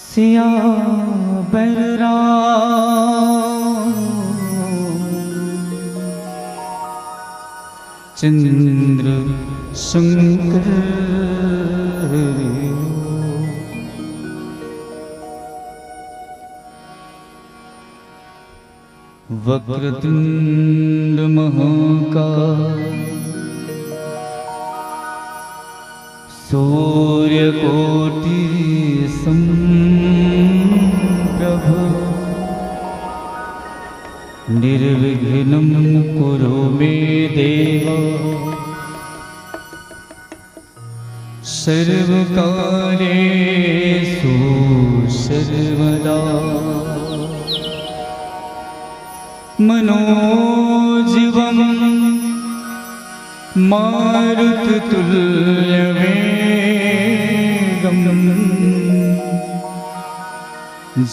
सिया बलराम चंद्र शंकर वक्रतुंड महाकाय सूर्यकोटि समप्रभ निर्विघ्नं कुरु मे देव सर्वकार्येषु सर्वदा मनोजीवं मारुततुल्यवेगं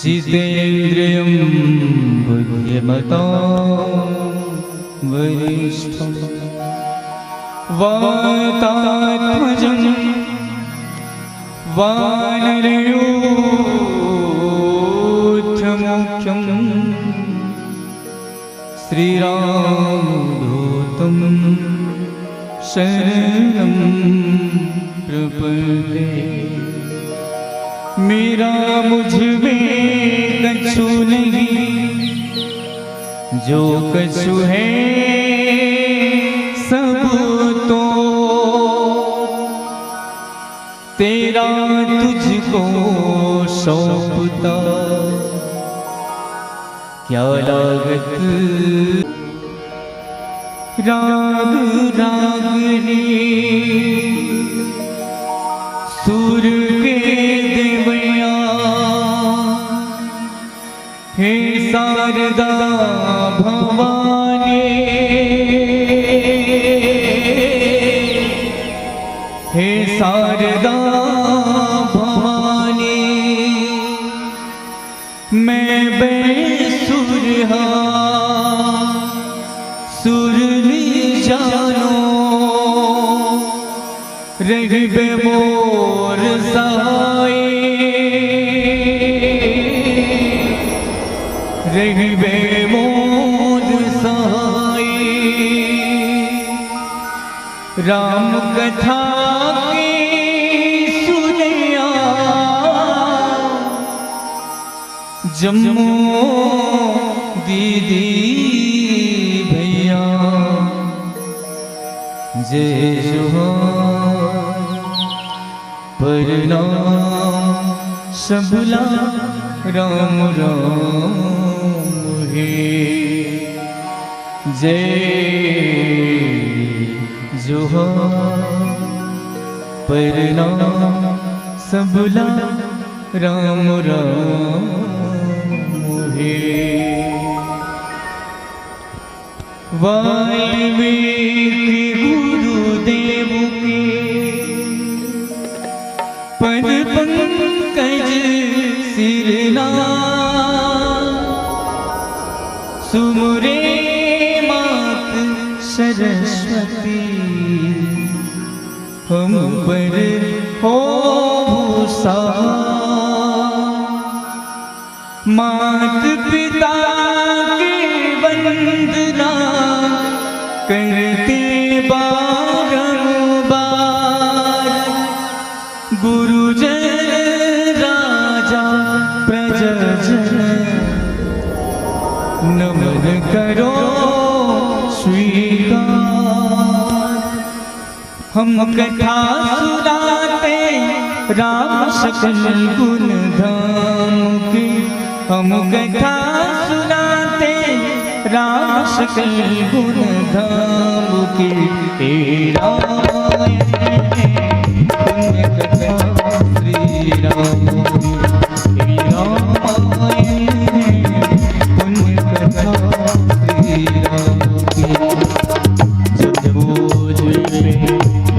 जितेन्द्रियं बुद्धिमतां वरिष्ठं वातात्मजं वानरयूथमुख्यं श्रीरामदूतं शरणं प्रपद्ये। मेरा मुझ में कछु नहीं, जो कछु है सब तो तेरा तुझको सौंपता। क्या लागत राग रागनी सुर के देवया, हे शारदा भवानी, हे शारदा भवानी, मैं बेसुरहा सुर जानो रहिबे मोर सहाय, रहिबे मोर सहाय। राम कथा की सुनिया जम्मू दीदी भैया, जय जोहार प्रणाम सबला राम राम हे। जय जोहार प्रणाम सबला राम राम हे। वाल्मीकि गुरुदेव के पद पंकज सिरना सुमुरे मात सरस्वती हम पर हो भूषा मात पिता की वंदना करते बारंबार गुरुजन राजा प्रजन नमन करो स्वीकार। हम कथा सुनाते राम सकल गुण धाम की हम कथा सुनाते राम सकल गुण धाम की हे रामायण पुण्य कथा श्री राम की हे रामायण पुण्य कथा श्री राम की। जब बोझ पे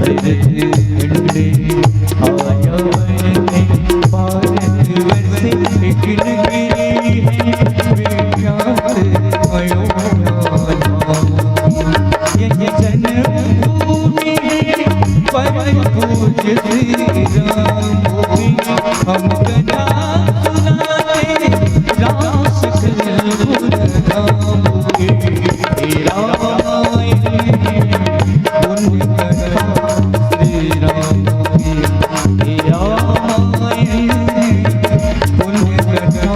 खंडे आया भारत वर्ष एक नगरी है विख्यात अयोध्या ये जन्मभूमि परम पूज्य श्री राम भूमि हम कथा सुनाते राम सकल गुण धाम के हे रामायण पुण्य कथा श्री राम की हे रामायण पुण्य कथा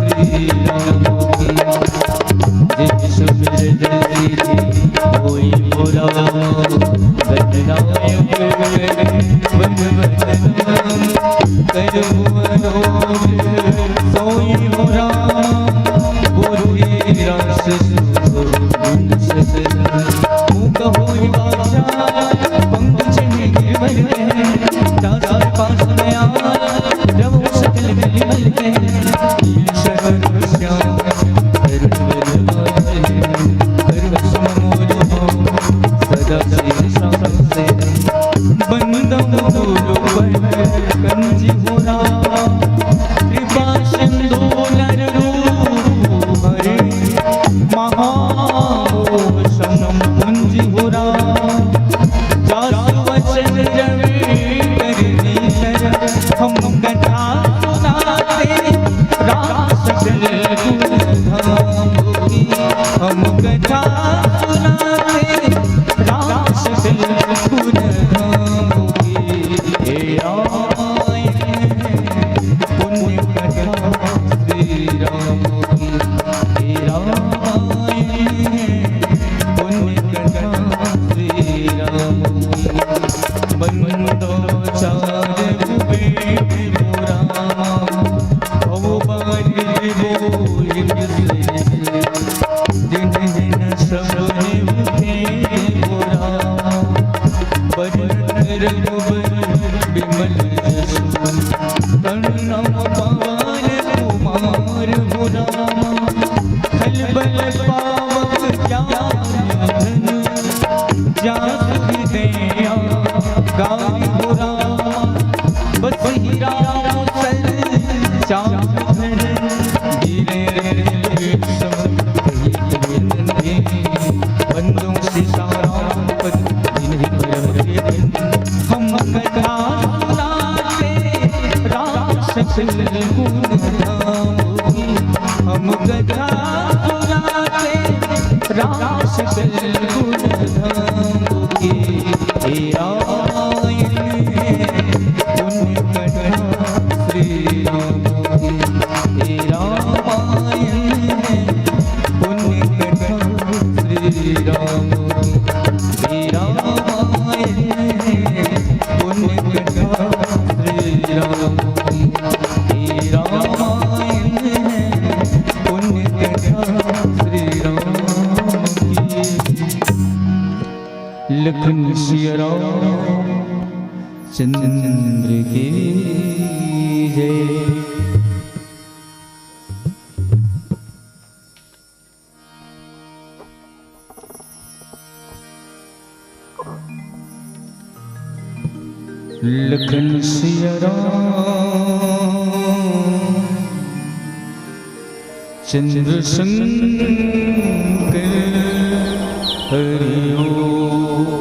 श्री राम की। जिस जल्दी कोई बुरा गणनायक वन वंदनम करो मनोज सोई बुरा बोले रास मुख होई बाचा पंकज निर्मल दादा पास में आ जब सकल निर्मल के शरण श्याम सदा से बंदम कंजी होना कृपा सिंधु नर रूप हरे महासम कुंजी होना जासु वचन रवि करनी कर हम कथा सुनाते राम सकल गुण धाम की हम कथा सुनाते राम सकल गुण धाम की हे रामायण पुण्य कथा श्री राम की हे रामायण पुण्य कथा श्री राम की। बंदो चार कुबेर रामा भव बारी बोल दिन दिन सबने उठे बोरा बजन रघुबर विमल जसु तन्नम पवन कुमार बोरा खलबल पावक ज्ञान जास हृदया गाय बोरा बस ही राम सल चांदन गिरे बंदों से सारा पद हम कथा सुनाते राम सकल गुण धाम की हम कथा सुनाते राम सकल गुण धाम की हे रामायण पुण्य कथा श्री राम की हे रामायण पुण्य कथा श्री राम की हे रामायण पुण्य कथा श्री राम की हे रामायण पुण्य कथा श्री राम की। लखन सिया राम चंद्र की जय। लखन सिया राम चंद्र शंकर हरि ओम।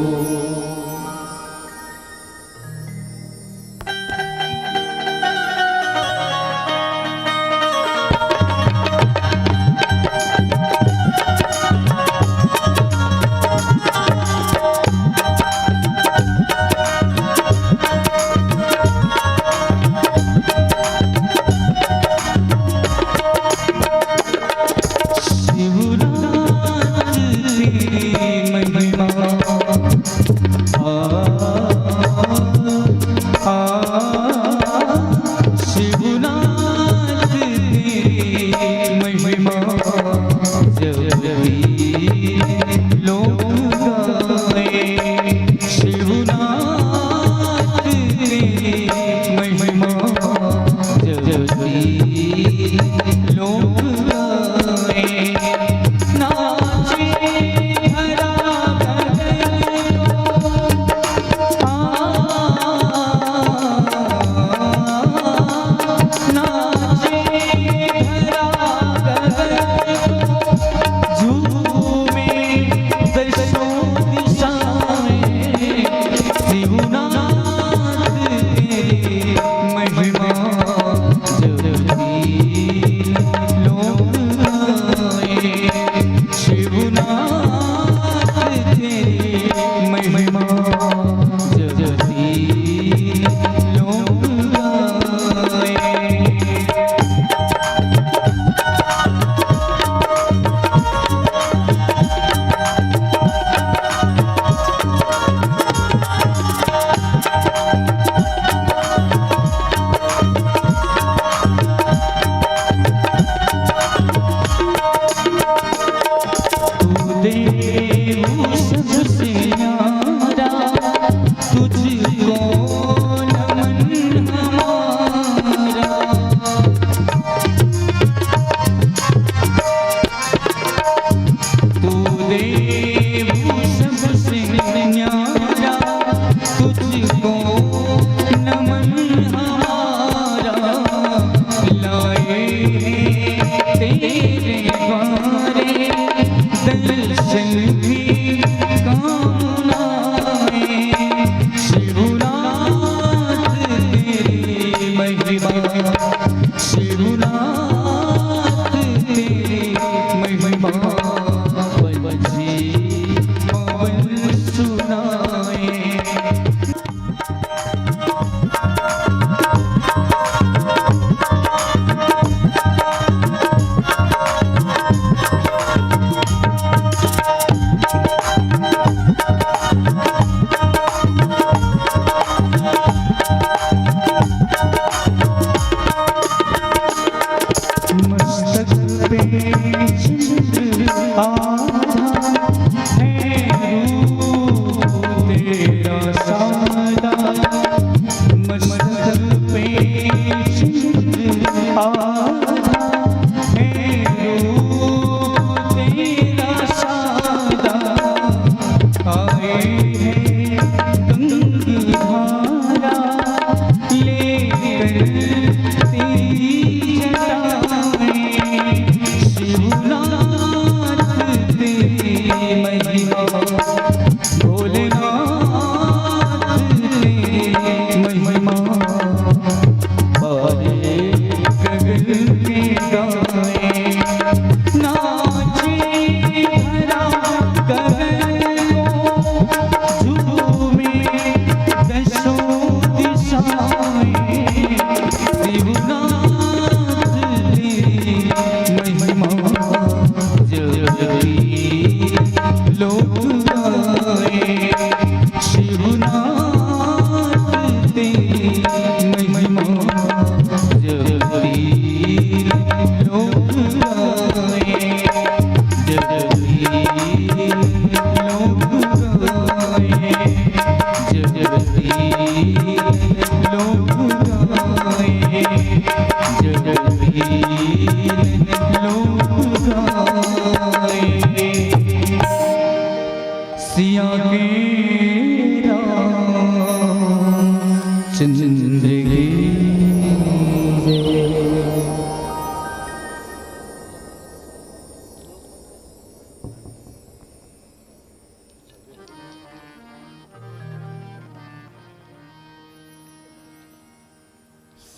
सिया के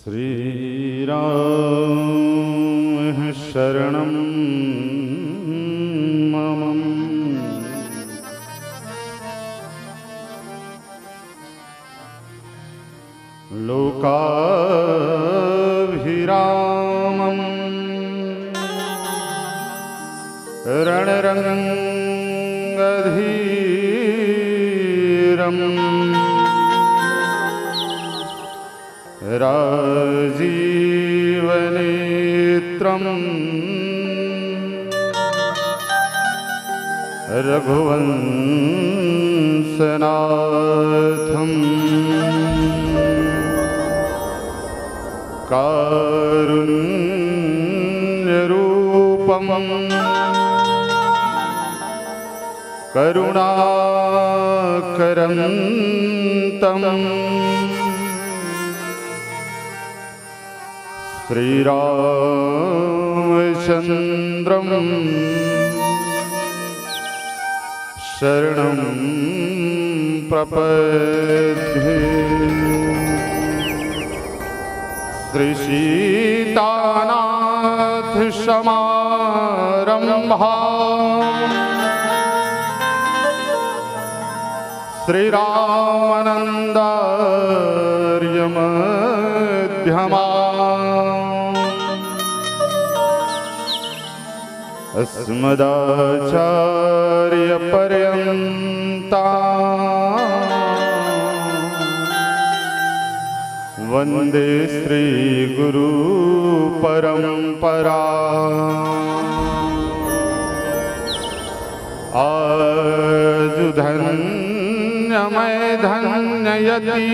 श्री राम शरणं मम लोकाभिरामं रणरङ्गधीरम् राजीवनेत्रम् रघुवंशनाथम् कारुण्यरूपम् करुणाकरन्तम् श्रीरामचन्द्रं शरणं प्रपद्ये। श्रीसीतानाथसमारम्भा श्रीरामानन्दार्यमध्यमा अस्मदाचार्यपर्यन्ता वन्दे श्रीगुरुपरम्परा। आज धन्यमय धन्ययति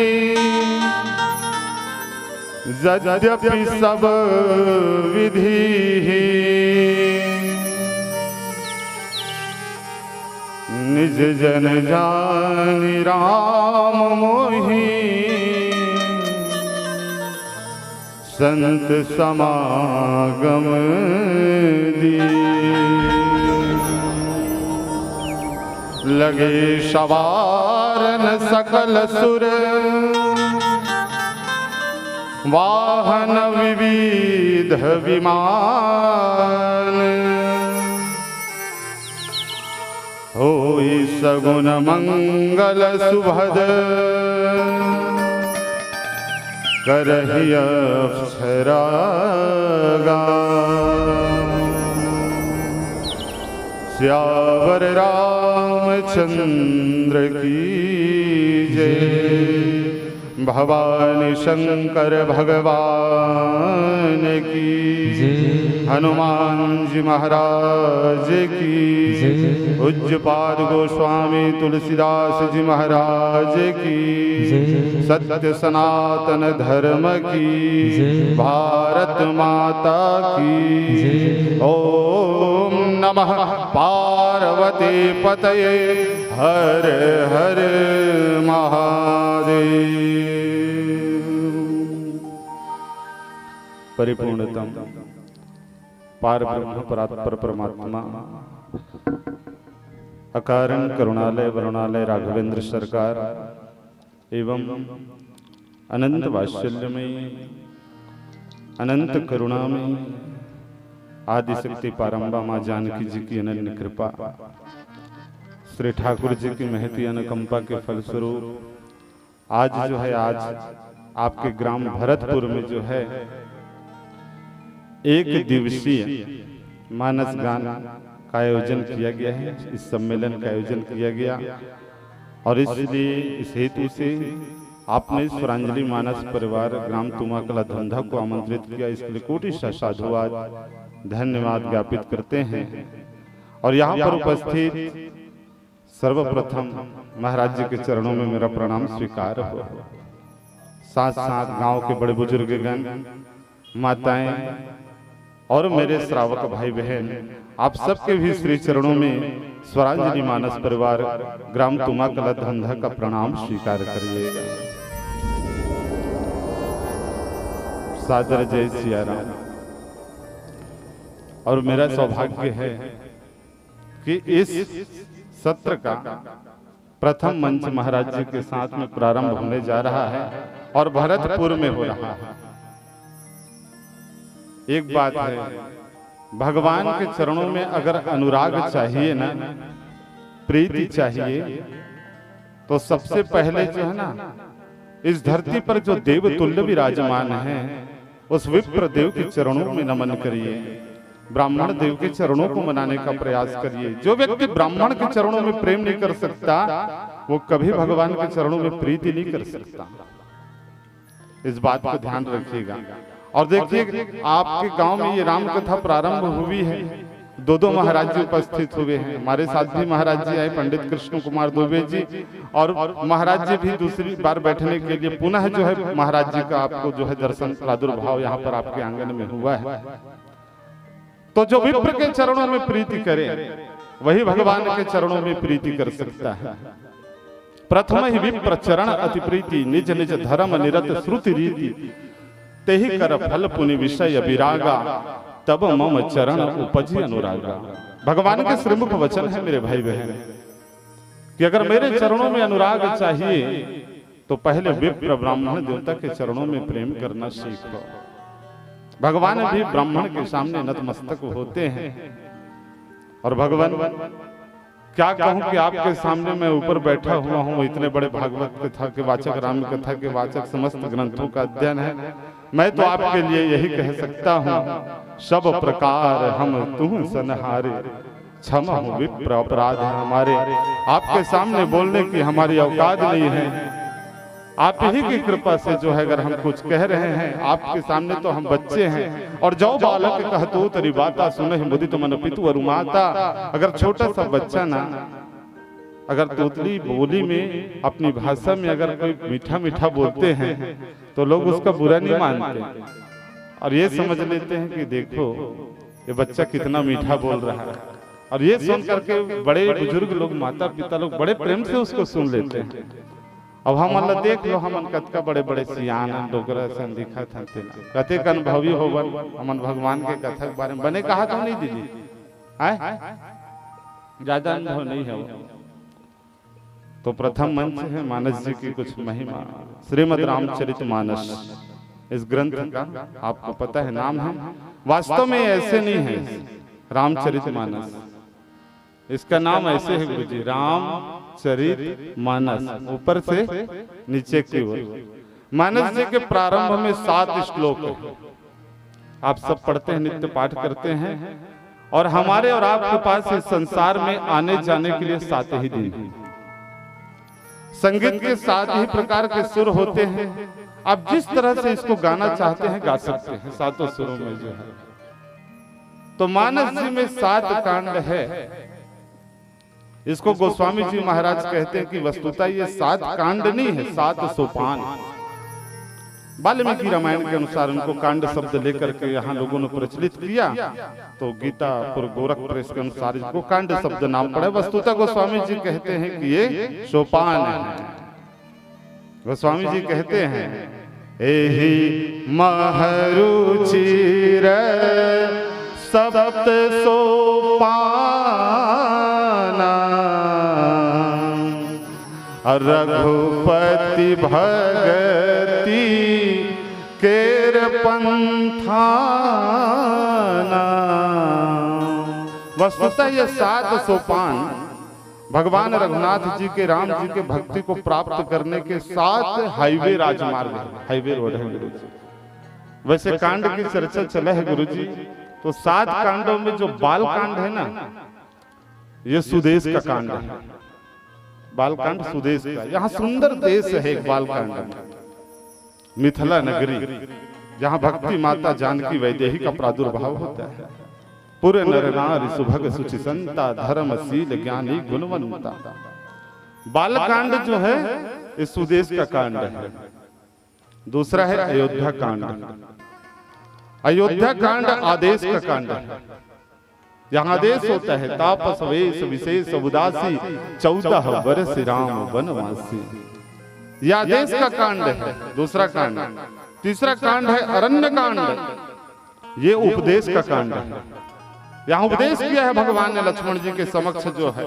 यद्यपि सब विधि निज जन जानि राम मोहि संत समागम दी। लगे सवारन सकल सुर वाहन विविध विमान होई सगुन मंगल सुभद करहि अप्सरा गान। सियावर रामचंद्र की जय। भवानी शंकर भगवान की जय। हनुमान जी महाराज की जय। पूज्यपाद गोस्वामी तुलसीदास जी महाराज की जय। सत्य सनातन धर्म की जय। भारत माता की जय। ओम नमः पार्वती पतये हर हर महादेव। परिपूर्णतम पार ब्रह्म परात्पर परमात्मा अकारण करुणालय वरुणालय राघवेंद्र सरकार एवं अनंत वात्सल्य में अनंत करुणा में आदिशक्ति पारंबा माँ जानकी जी की अनन्य कृपा श्री ठाकुर जी की महती अनुकंपा के फलस्वरूप आज जो है आज आपके ग्राम भरतपुर में जो है एक दिवसीय मानस गान का आयोजन किया गया है। इस सम्मेलन का आयोजन किया गया और इसलिए इस हेतु से आपने स्वरांजलि मानस परिवार ग्राम तुमाकला धंधा को आमंत्रित किया। इसके लिए कोटि साधुवाद धन्यवाद ज्ञापित करते हैं। और यहाँ पर उपस्थित सर्वप्रथम महाराज जी के चरणों में मेरा प्रणाम स्वीकार हो। साथ साथ गांव के बड़े बुजुर्गगण माताएं और मेरे श्रावक भाई बहन आप सबके भी श्री चरणों में स्वरांजलि मानस परिवार ग्राम तुमाकला धंधा का प्रणाम स्वीकार करिएगा। सादर जय सिया राम। और मेरा सौभाग्य है कि इस सत्र का प्रथम मंच महाराज जी के साथ में प्रारंभ होने जा रहा है और भरतपुर में हो रहा है। एक बात है, भगवान के चरणों में अगर अनुराग चाहिए ना, प्रीति चाहिए, तो सबसे पहले जो है ना, इस धरती पर जो देव तुल्य विराजमान है, उस विप्र देव के चरणों में नमन करिए, ब्राह्मण देव के चरणों को मनाने का प्रयास करिए। जो व्यक्ति ब्राह्मण के चरणों में प्रेम नहीं कर सकता, वो कभी भगवान के चरणों में प्रीति नहीं कर सकता। इस बात को ध्यान रखिएगा। और देखिए, आपके गांव में ये राम कथा प्रारंभ हुई है, दो महाराज जी उपस्थित हुए हैं। हमारे साथ भी महाराज जी आए, पंडित कृष्ण कुमार दुबे जी, और महाराज जी भी दूसरी बार बैठने के लिए पुनः जो है महाराज जी का आपको जो है दर्शन प्रादुर्भाव यहाँ पर आपके आंगन में हुआ है। तो जो विप्र के चरणों में प्रीति करे, वही भगवान के चरणों में प्रीति कर सकता है। प्रथम ही विप्र चरण अति प्रीति, निज निज धर्म निरत श्रुति रीति, तेहि कर फल पुनि विषय विरागा, तब मम चरण उपजी अनुरागा। भगवान के श्रीमुख वचन है मेरे भाई बहन, कि अगर मेरे चरणों में अनुराग चाहिए तो पहले विप्र ब्राह्मण देवता के चरणों में प्रेम करना सीखो। भगवान भी ब्राह्मण के सामने नतमस्तक होते हैं। और भगवान क्या कहूं कि आपके सामने मैं ऊपर बैठा हुआ हूं, इतने बड़े भागवत कथा के वाचक, राम कथा के वाचक, समस्त ग्रंथों का अध्ययन है। मैं तो आपके लिए यही कह सकता हूं, सब प्रकार हम तुम सनहारे, क्षमा हो विप्र अपराध हमारे। आपके सामने बोलने की हमारी औकात नहीं है, आप ही की कृपा से जो है अगर हम कुछ कह रहे हैं, आपके सामने तो हम बच्चे हैं। और जो बालक कहतो तेरी बाता सुने मुदित मन पितु और माता, अगर छोटा सा बच्चा ना अगर तोतली बोली में अपनी भाषा में अगर कोई मीठा मीठा बोलते हैं तो लोग उसका बुरा नहीं मानते, और ये समझ लेते हैं कि देखो ये बच्चा कितना मीठा बोल रहा है। और ये सुन करके बड़े बुजुर्ग लोग, माता पिता लोग बड़े प्रेम से उसको सुन लेते हैं। अब हम अल्लाह देख लो, हम कतका बड़े बड़े सियान डोगरा सन दिखा था, कते का अनुभवी होवन हमन भगवान के कथा के बारे में बने कहा तो नहीं दीदी, आए ज्यादा अनुभव नहीं है वो। तो प्रथम मंच है मानस जी की कुछ महिमा, श्रीमद् रामचरित मानस। इस ग्रंथ का आपको पता है नाम है, वास्तव में ऐसे नहीं है रामचरित मानस, इसका नाम ऐसे है गुरु जी, रामचरित मानस, ऊपर से नीचे की ओर। मानस जी के प्रारंभ में 7 श्लोक है, आप सब पढ़ते हैं, नित्य पाठ करते हैं। और हमारे और आपके पास इस संसार में आने जाने के लिए 7 ही दिन हैं। संगीत के 7 ही प्रकार के सुर होते हैं, आप जिस तरह से इसको गाना चाहते हैं गा सकते हैं, 7 सुरों में जो है। तो मानस जी में 7 कांड है। इसको गोस्वामी जी महाराज कहते हैं कि वस्तुतः ये 7 कांड नहीं है, 7 सोपान। वाल्मीकि रामायण के अनुसार उनको कांड शब्द लेकर के यहाँ लोगों ने प्रचलित किया, तो गीता पुर गोरख प्रेस के अनुसार इसको कांड शब्द नाम पड़ा। वस्तुतः गोस्वामी जी कहते हैं कि ये सोपान है। गोस्वामी जी कहते हैं, एहि महरुचिर सप्त सोपाना, रघुपति भगति केर पंथाना। वस्तुतः ये 7 सोपान भगवान रघुनाथ जी के, राम जी के भक्ति को प्राप्त करने के 7 हाईवे राजमार्ग, हाईवे रोड है गुरु जी। वैसे कांड की चर्चा चला है गुरु जी, तो 7 कांडों में जो बाल कांड है ना, ये सुदेश का कांड है। बालकांड सुदेश का, यहाँ सुंदर देश है एक बालकांड, मिथिला नगरी, जहाँ भक्ति माता जानकी वैदेही का प्रादुर्भाव होता है। पुर नर नारी सुभग सुचि संता, धर्मशील ज्ञानी गुणवंता। बालकांड जो है इस सुदेश का कांड है। दूसरा है अयोध्या कांड। अयोध्या कांड आदेश का कांड है। यहाँ आदेश होता है, तापस वेश विशेष उदासी, 14 वर्ष राम वनवासी। यह आदेश का कांड है, दूसरा कांड। तीसरा कांड है अरण्य कांड, ये उपदेश का कांड है। यहाँ उपदेश किया है भगवान ने लक्ष्मण जी के समक्ष जो है,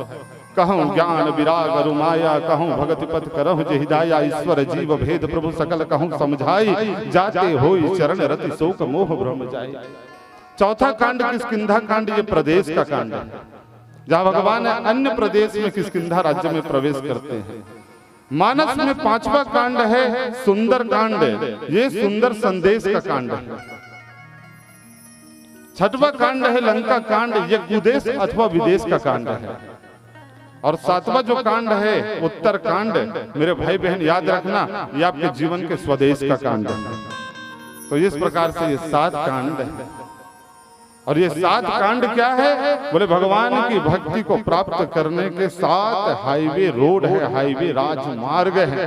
कहूँ ज्ञान विराग अरु माया, कहूँ भगति पथ करहु जे हिदाया, ईश्वर जीव भेद प्रभु सकल कहूँ समझाई, जाते होई चरण रति शोक मोह भ्रम जाई। चौथा कांड किष्किंधा कांड, ये प्रदेश का कांड है, जहां भगवान अन्य प्रदेश में किष्किंधा राज्य में प्रवेश करते हैं। मानस में पांचवा कांड है सुंदर कांड, ये सुंदर संदेश का कांड है। छठवां कांड है लंका कांड, ये कुदेश अथवा विदेश का कांड है। और सातवां जो कांड है उत्तर कांड, मेरे भाई बहन याद रखना, ये आपके जीवन के स्वदेश का कांड है। तो इस प्रकार से ये 7 कांड है। और ये 7 कांड क्या है? बोले भगवान की भक्ति को प्राप्त करने के 7 हाईवे रोड है, हाईवे राजमार्ग है।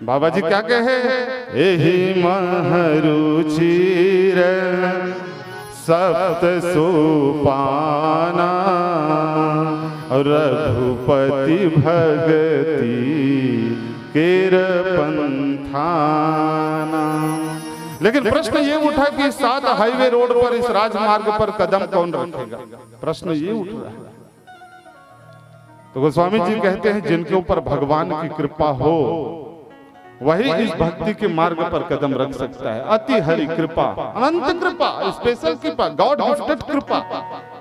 बाबा जी क्या कहे? एहि महरुचिर सप्त सोपाना रघुपति भगति केर पंथाना। लेकिन प्रश्न ये उठा कि 7 हाईवे रोड पर, इस राजमार्ग पर कदम कौन रखेगा? प्रश्न ये उठ रहा है। तो गोस्वामी जी कहते हैं जिनके ऊपर भगवान की कृपा हो वही इस भक्ति के मार्ग पर कदम रख सकता है। अति हरि कृपा, अनंत कृपा, स्पेशल कृपा, गॉड गिफ्टेड कृपा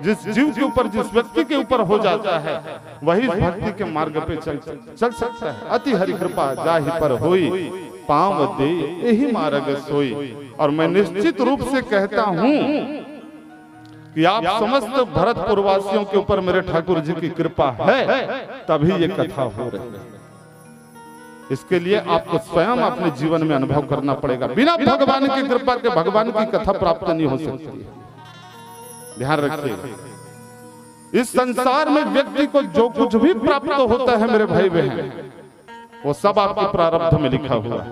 जिस जीव के ऊपर, जिस व्यक्ति के ऊपर हो जाता है वही इस भक्ति के मार्ग पे चल सकता है। अति हरि कृपा जाहि पर होई, पांव दे यही मार्ग सोई। और मैं निश्चित रूप से कहता हूं कि आप समस्त भरतपुर वासियों के ऊपर मेरे ठाकुर जी की कृपा है, तभी ये कथा हो रही है। इसके लिए आपको स्वयं अपने जीवन में अनुभव करना पड़ेगा। बिना भगवान की कृपा के भगवान की कथा प्राप्त नहीं हो सकती है। ध्यान रखिएगा, इस संसार में व्यक्ति को जो कुछ भी प्राप्त होता है मेरे भाई बहन, वो सब आपके प्रारब्ध में लिखा हुआ है।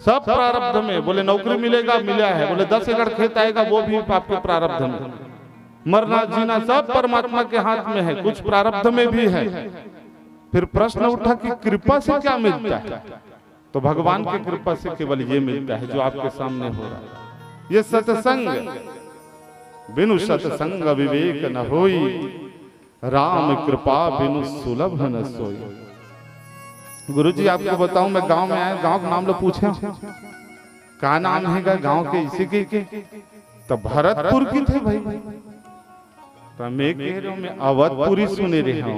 सब प्रारब्ध में। बोले नौकरी मिलेगा, मिला है। बोले 10 एकड़ खेत आएगा, वो भी आपके प्रारब्ध में। मरना जीना सब परमात्मा के हाथ में है, कुछ प्रारब्ध में भी है। फिर प्रश्न उठा कि कृपा से क्या मिलता है? तो भगवान की कृपा से केवल ये मिलता है जो आपके सामने हो रहा है। ये सत्संग, बिनु सत्संग विवेक न होई, राम कृपा बिनु सुलभ न सोई। गुरुजी आपको बताऊं, मैं गांव में आया, गांव का नाम लोग पूछे क्या नाम है गांव के, इसी के तो भरतपुर की थे भाई। तो मैं कह रहा हूं, मैं अवधपुरी सुने रहे हूं,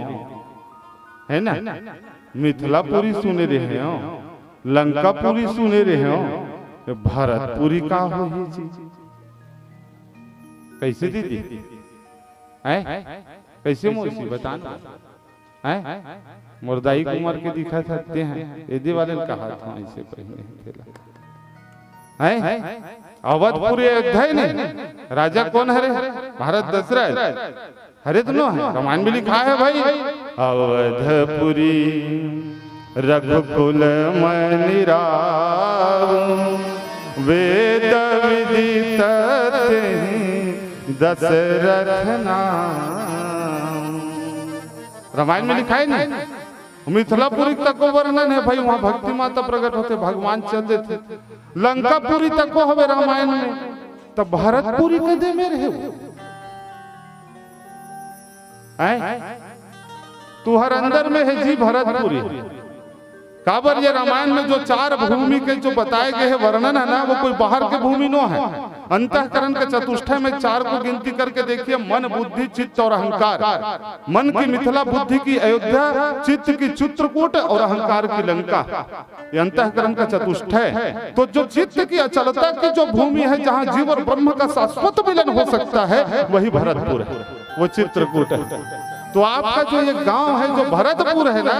है ना, मिथिलापुरी सुने रहे हो, लंकापुरी सुने रहे हो, भरतपुरी का हो ये चीज कैसे दीदी कैसे मौसी बताना है? मुर्दाई कुमार के दिखा सकते हैं, यदि वाले ने कहा था ऐसे पहले है। अवधपुरी अयोध्या नहीं, राजा कौन है? भारत दशरथ। हरे दोनों है, रामायण में लिखा है भाई। अवधपुरी रघुकुल मनि राव, वेद विदित दशरथ नाम। रामायण में लिखा है ना। मिथिलापुरी तक को वर्णन है भाई, वहां भक्ति माता प्रकट होते, भगवान चलते थे। लंकापुरी तक को हवे रामायण में, तब भरतपुरी कदे में रहे हो? तू हर अंदर में है जी भरतपुरी। काबर ये रामायण में जो 4 भूमि के जो बताए गए हैं वर्णन है ना, वो कोई बाहर के भूमि नो है। अंतःकरण के चतुष्टय में 4 को गिनती करके देखिए, मन बुद्धि चित्त और अहंकार। मन की मिथिला, बुद्धि की अयोध्या, चित्त की चित्रकूट और अहंकार की लंका, ये अंतःकरण का चतुष्टय। तो जो चित्त की अचलता की जो भूमि है, जहाँ जीव और ब्रह्म का शाश्वत मिलन हो सकता है, वही भरतपुर है, वो चित्रकूट है। तो आपका जो ये गांव है जो भरतपुर है ना,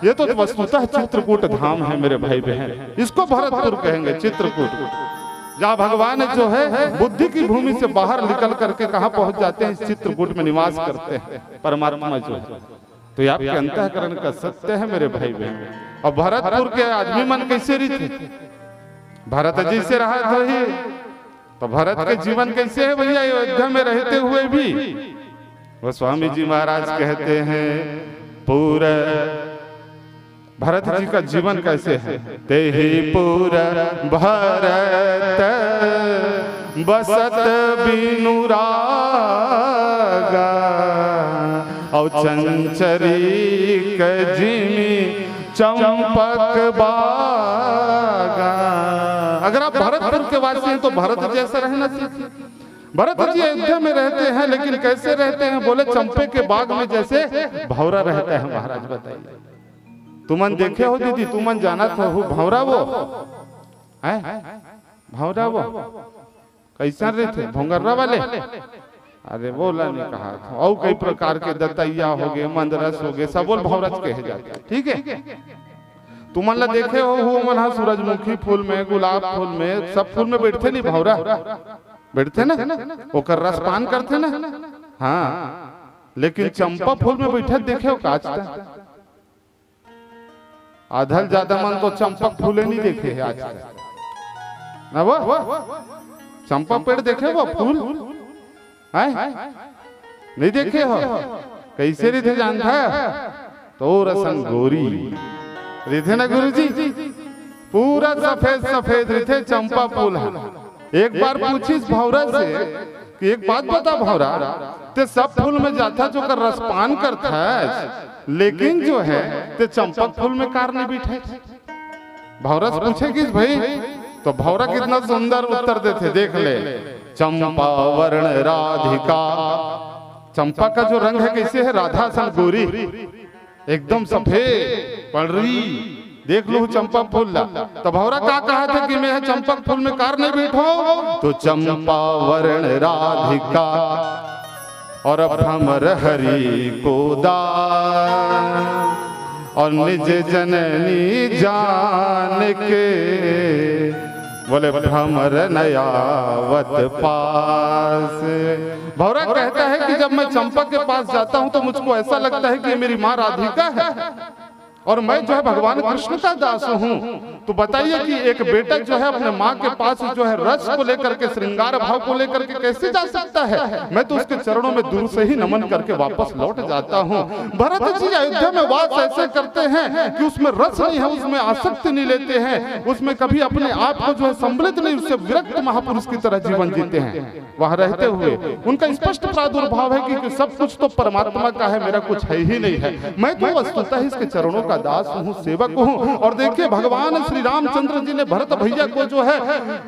ये तो वस्तुतः चित्रकूट धाम है मेरे भाई बहन। इसको भरतपुर कहेंगे, चित्रकूट, जहाँ भगवान जो है बुद्धि की भूमि से बाहर निकल करके कहाँ पहुंच जाते हैं? चित्रकूट में निवास करते हैं परमात्मा जो है। तो ये आपके अंतःकरण का सत्य है मेरे भाई बहन। और भरतपुर के आदमी मन कैसे रीते? भरत जी से रहा था ही, तो भरत के जीवन कैसे है भैया अयोध्या में रहते हुए भी? वो स्वामी जी महाराज कहते हैं पूरा भरत जी का जीवन कैसे है। ते ही पूरा भरत बसत बिनु रागा, और चंचरी कजिमी चंपक बागा। अगर आप भरतपुर के वासी हैं तो भरत जैसा रहना सीखिए। भरत जी अयोध्या में रहते हैं, लेकिन कैसे रहते हैं? बोले चंपे के बाग में जैसे भंवरा रहता है। महाराज बताइए, तुमन देखे हो दीदी, तुमन जाना था वो भंवरा, वो है भंवरा, वो कैसा रहते भोंगर्रा वाले? अरे बोला नहीं कहा था। और कई प्रकार के दतैया हो गए, मंदरस हो गए, सब बोल भंवरच कहे जाते हैं। ठीक है, तुमन ला देखे हो मन सूरजमुखी फूल में, गुलाब फूल में, सब फूल में बैठते नहीं भंवरा, बैठते ना, ओकर रस पान करते ना। हाँ, लेकिन चंपा फूल में बैठे देखे हो काज तक? आधल ज्यादा मन तो चंपक फूले नहीं देखे है आज तक ना। वो चंपा पेड़ देखे वो फूल है नहीं देखे हो? कैसे रिथे जानता है? तो रसन गोरी रिथे ना गुरु जी, पूरा सफेद सफेद रिथे चंपा फूल है। एक बार पूछिस भंवरा से कि एक बात बता भंवरा, ते सब फूल में जाता जो कर रसपान करता है, लेकिन जो है ते चंपक फूल में कार नहीं बैठे। भंवरा से पूछे कि भाई, तो भंवरा कितना सुंदर उत्तर देते, देख ले, चंपा वर्ण राधिका। चंपा का जो रंग है कैसे है? राधा सन गोरी, एकदम सफेद पड़री। देख लो चंपा फूल ला। तो भंवरा क्या कहा था कि मैं चंपक फूल में कार नहीं बैठो? तो चंपा वर्ण राधिका और भ्रमर हरि को दान, और निज जननी जान के, बोले भ्रमर नयावत पास। भंवरा कहता है कि जब मैं चंपा के पास जाता हूं तो मुझको ऐसा लगता है कि मेरी माँ राधिका है और मैं जो है भगवान कृष्ण का दास हूँ। तो बताइए कि एक बेटा जो है अपने माँ के पास जो है रस को लेकर के, श्रृंगार भाव को लेकर के कैसे जा सकता है? मैं तो उसके चरणों में दूर से ही नमन करके वापस लौट जाता हूँ। भरत जी अयोध्या में वास ऐसे करते हैं कि उसमें रस नहीं है, उसमें आसक्ति नहीं लेते हैं, उसमें कभी अपने आप को जो है सम्मिलित नहीं, उससे विरक्त महापुरुष की तरह जीवन जीते हैं। वहां रहते हुए उनका स्पष्ट प्रादुर्भाव है कि सब कुछ तो परमात्मा का है, मेरा कुछ है ही नहीं है, मैं तो वस्तुतः इसके चरणों का दास हूँ, सेवक हूँ। और देखिए भगवान श्री रामचंद्र जी ने भरत भैया को जो है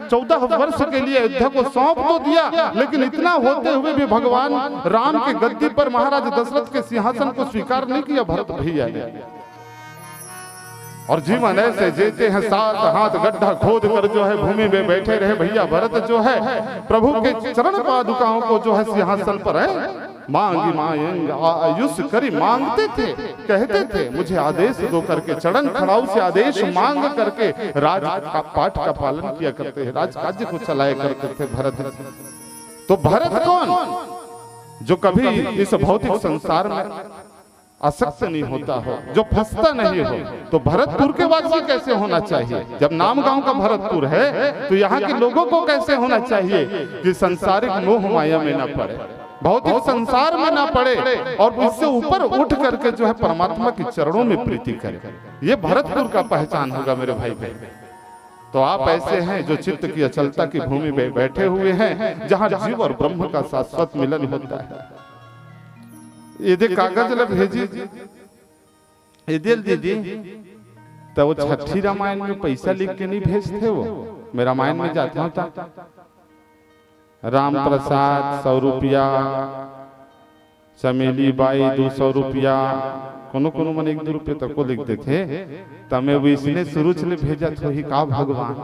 14 वर्ष के लिए अयोध्या को सौंप तो दिया, लेकिन इतना होते हुए भी भगवान राम के गद्दी पर महाराज दशरथ के सिंहासन को स्वीकार नहीं किया भरत भैया ने। और जीवन ऐसे जीते हैं, 7 हाथ गड्ढा खोद कर जो है भूमि में बैठे रहे भैया भरत जो है प्रभु के चरण पादुकाओं को जो है सिंहासन पर है मांगी मांग आयुष करी मांगते थे, कहते थे मुझे आदेश दो करके, चरण खड़ाऊ से आदेश मांग करके राज का पाठ का पालन किया करते हैं, राज राज्य को चलाया करते थे भरत। तो भरत कौन? जो कभी इस भौतिक संसार में आसक्त नहीं होता हो, जो फंसता नहीं हो। तो भरतपुर के वासी कैसे होना चाहिए? जब नाम गांव का भरतपुर है तो यहाँ के लोगों को कैसे होना चाहिए कि संसारिक मोह माया में न पड़े, भौतिक संसार में ना पड़े, और इससे ऊपर उठ करके जो है परमात्मा के चरणों में प्रीति करे। ये भरतपुर का पहचान होगा मेरे भाई बहन। तो आप ऐसे हैं जो चित्त की अचलता की भूमि में बैठे हुए हैं, जहाँ जीव और ब्रह्म का शाश्वत मिलन होता है। ये दे कागज ला भेजी, ये दिल दीदी, तो वो छठी रामायण में पैसा लिख के नहीं भेजते, वो मैं रामायण में जाता हूँ राम प्रसाद 100 रुपया, चमेली बाई 200 रुपया, कोनो कोनो मन 1-2 रुपये तक को लिख देते। तमें वो इसने शुरू चले भेजा तो ही का भगवान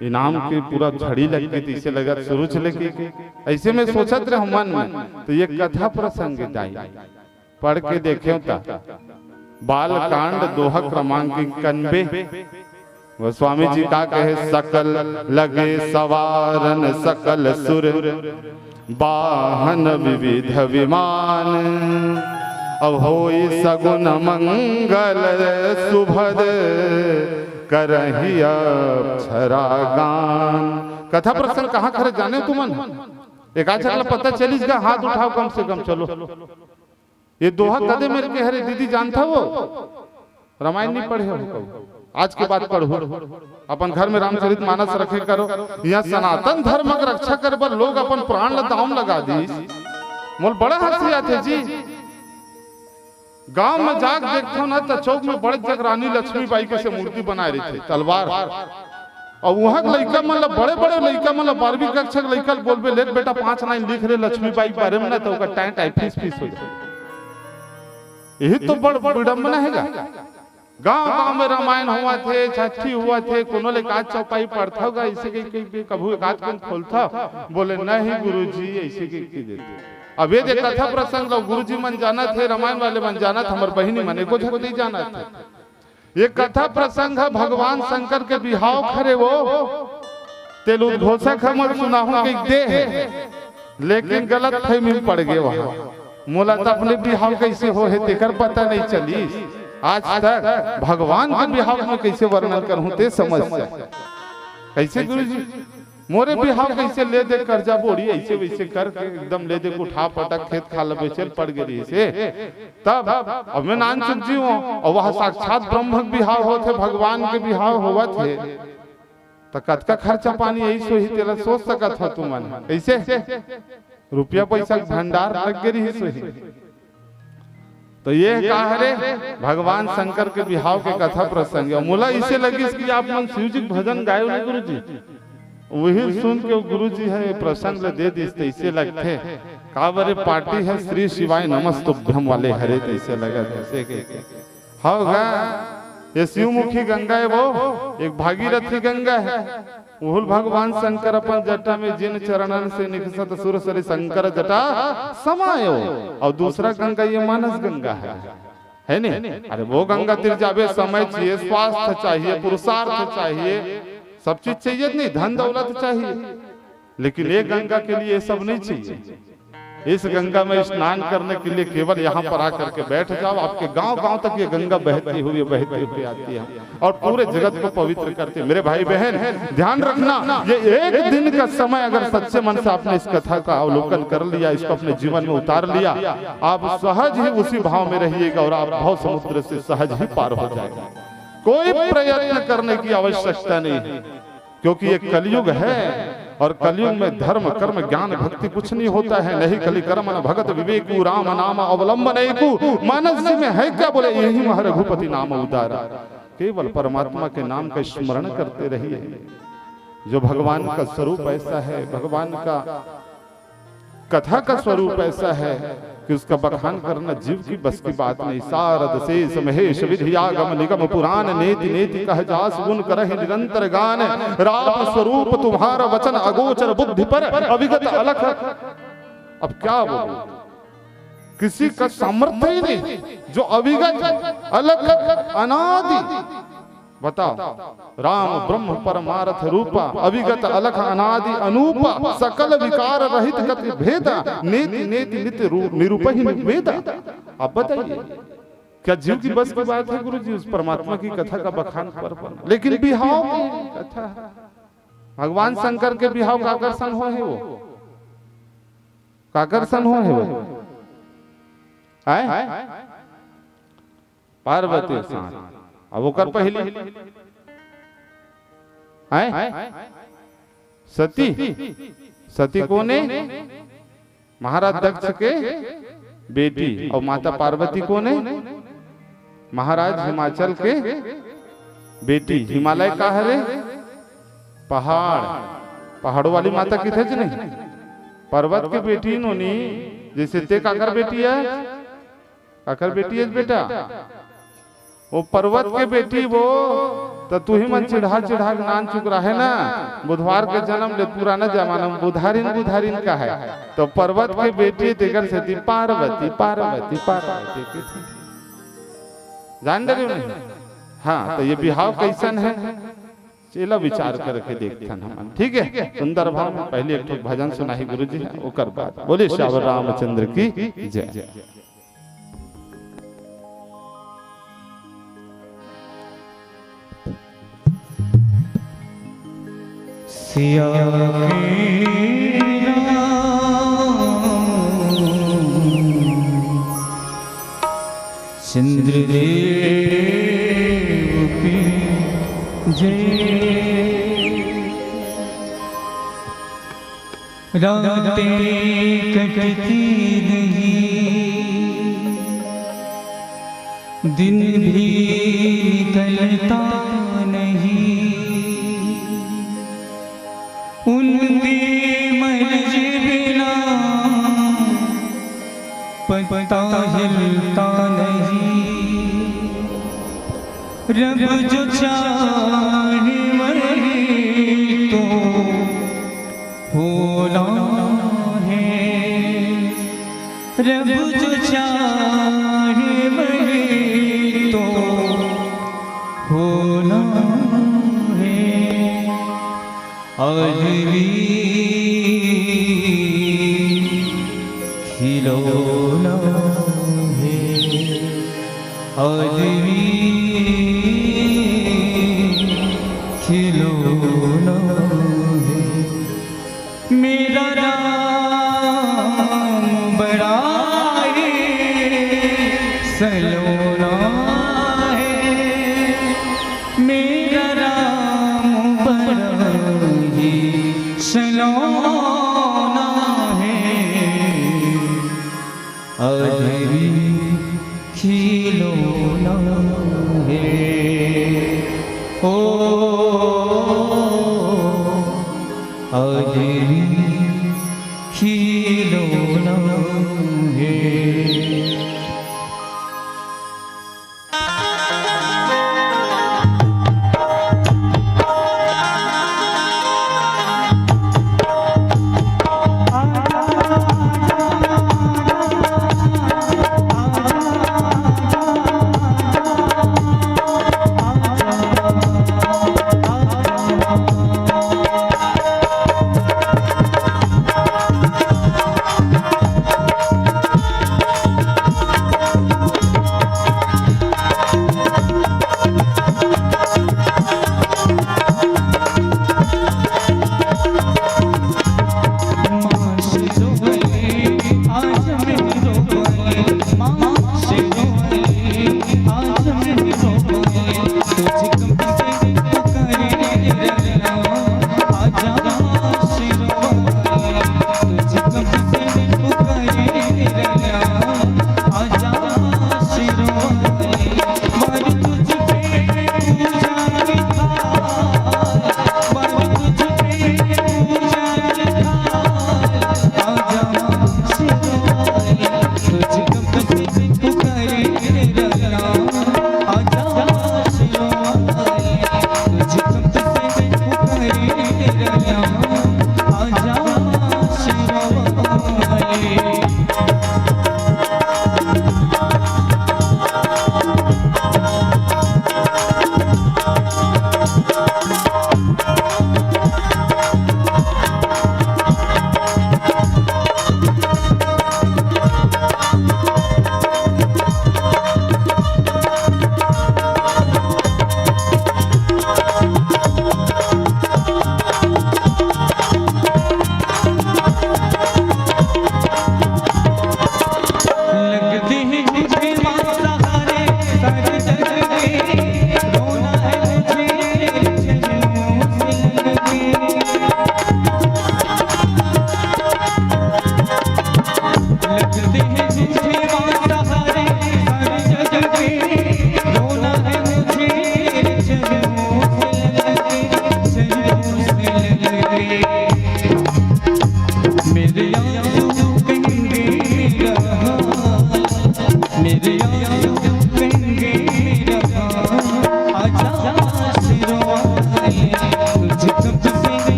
इनाम की पूरा झड़ी लग गई थी, इसे लगा शुरू चले की। ऐसे में सोचत रहे मन में, तो ये कथा प्रसंग दाई पढ़ के देखे बाल कांड दोहा क्रमांक 91। वो स्वामी जी का कहे सकल लगे सवारन सकल सुर बाहन विविध विमान, अब होई सगुन मंगल सुभद करही अप्सरा गान। कथा प्रसंग कहाँ करे जाने तुमन? एक आज पता चलिस गा, हाथ उठाओ कम से कम। चलो ये दोहा कदे मेरे के हरे दीदी जानता वो रामायण नहीं पढ़े हो, आज के बाद पढ़ो, अपन घर में रामचरित मानस रखे करो। यहाँ सनातन धर्म की रक्षा कर पर लोग अपन प्राण दाम लगा दी, मोल बड़ा हंसी आते जी। गांव में जाग देखते हो ना तो चौक में बड़े जग रानी लक्ष्मीबाई के से मूर्ति बनाए रही थी, तलवार और वहाँ लड़का मतलब बड़े बड़े लड़का मतलब 12वीं कक्षा के लड़का बोलबे ले बेटा 5 लाइन लिख रहे लक्ष्मीबाई के बारे में ना तो टाइम फीस हो जाए। यही तो बड़ विडम्बना हैगा। गांव गांव में रामायण हुआ थे, छठी हुआ थे, कोनो ले काज चौपाई पढ़ता होगा ऐसे के कभू एक आध खोलता बोले नहीं गुरुजी ऐसे के देते। अब ये कथा प्रसंग लोग गुरुजी मन जाना थे, रामायण वाले मन जाना था, हमारे बहिनी मन को झक नहीं जाना था। ये कथा प्रसंग है भगवान शंकर के बिहाव खरे वो तेल उद्घोषक हम सुनाहू के दे है, लेकिन गलत फहमी में पड़ गए वहां। मोला तो अपने बिहाव कैसे हो है तेकर पता नहीं चली। आज तक भगवान के बिहाव में कैसे वर्णन करूं ते समस्या कैसे गुरुजी मोरे बिहाव कैसे ले दे कर्जा बोड़ी ऐसे वैसे करके एकदम ले दे उठा पटक खेत खाल बेचल पड़ गई से तब अब मैं नान चुक जी हूं और वह साक्षात ब्रह्म के बिहाव होते भगवान के बिहाव होवा थे तो कतका खर्चा पानी यही सो ही तेरा सोच सकत हो तुम कैसे रुपया पैसा भंडार लग गई ही सो ही। तो ये कहा रे भगवान शंकर के बिहाव के कथा प्रसंग है। मुला इसे लगी कि आप मन शिव जी भजन गायो ना गुरु जी, वही सुन के गुरु जी है प्रसंग दे दी इसे लगते कावरे पार्टी है श्री शिवाय नमस्तुभ्यम वाले हरे तैसे लगा जैसे के होगा। ये शिवमुखी गंगा है वो एक भागीरथी गंगा है। उहुल भगवान शंकर अपन जटा में जिन चरणन से निकसत सुर सरी शंकर जटा समायो। और दूसरा गंगा ये मानस गंगा है नहीं। अरे वो गंगा तिर जावे समय चाहिए, स्वास्थ्य चाहिए, पुरुषार्थ चाहिए, सब चीज चाहिए नहीं, धन दौलत चाहिए, लेकिन ये गंगा के लिए सब नहीं चाहिए। इस गंगा में स्नान करने के लिए केवल यहाँ पर आकर के बैठ जाओ, आपके गांव-गांव तक ये गंगा बहती हुई आती है और पूरे जगत को पवित्र करती है। मेरे भाई बहन ध्यान रखना, ये एक दिन का समय अगर सच्चे मन से आपने इस कथा का अवलोकन कर लिया, इसको अपने जीवन में उतार लिया, आप सहज ही उसी भाव में रहिएगा और आप भाव समुद्र से सहज ही पार हो जाएगा। कोई प्रयत्न करने की आवश्यकता नहीं है, क्योंकि ये कलयुग है और कलयुग में धर्म कर्म ज्ञान भक्ति कुछ नहीं होता है। नहीं कली कर्म न भगत विवेकु राम नाम अवलंबन मानस में है क्या बोले यही मह रघुपति नाम उदारा। केवल परमात्मा के नाम का स्मरण करते रहिए। जो भगवान का स्वरूप ऐसा है, भगवान का कथा का स्वरूप ऐसा है कि उसका बखान करना जीव की बस की बात नहीं। सारद शेष महेश विधि आगम निगम पुराण नेति नेति कह जास गुण करहि निरंतर गान। राम स्वरूप तुम्हारा वचन अगोचर बुद्धि पर अविगत अलख। अब क्या बोलूं, किसी का सामर्थ्य ही नहीं जो अविगत अलख अनादि। बताओ, राम ब्रह्म परमार्थ रूपा अविगत अलख अनादि अनूपा सकल विकार रहित गति भेदा नेति नेति नित्य निरूपहि निर्वेदा। अब बताइए क्या जीव की बस की बात है गुरु जी उस परमात्मा की कथा का बखान कर पाना? लेकिन बिहाव की कथा, भगवान शंकर के बिहाव का आकर्षण हो है, वो का आकर्षण हो है वो पार्वती साथ। अब वो कर पहली सती, सती कौन है? महाराज दक्ष के बेटी। और माता पार्वती कौन है? महाराज हिमाचल के बेटी। हिमालय का है रे पहाड़, पहाड़ों वाली माता किथे नहीं, पर्वत के बेटी इन्होंने। जैसे ते काकर बेटी है, काकर बेटी है बेटा, वो पर्वत के बेटी वो तो तू ही मन चिढ़ा चिढ़ा नान चुक रहा है ना। बुधवार के जन्म ले पुराना जमाना में बुधारिन बुधारिन का है, तो पर्वत के बेटी देकर से पार्वती पार्वती पार्वती जान रहे हो नहीं? हाँ, तो ये बिहाव कैसन है चला विचार करके देखते हम। ठीक है, सुंदर भाव में पहले एक भजन सुनाही गुरु जी, वो कर बात बोले श्यावर रामचंद्र की जय। सिया चंद्रदेव की जय। रातें कटती नहीं, दिन भी निकलता नहीं, पता हिलता नहीं, रब जो चाहे वही तो होना है, रब जो चाहे वही तो होना है। आज भी खिलौना है, आज भी खिलौना है। मेरा राम बड़ा है सलोना है, मेरा राम बड़ा ही सलोना है। आज भी खिलौना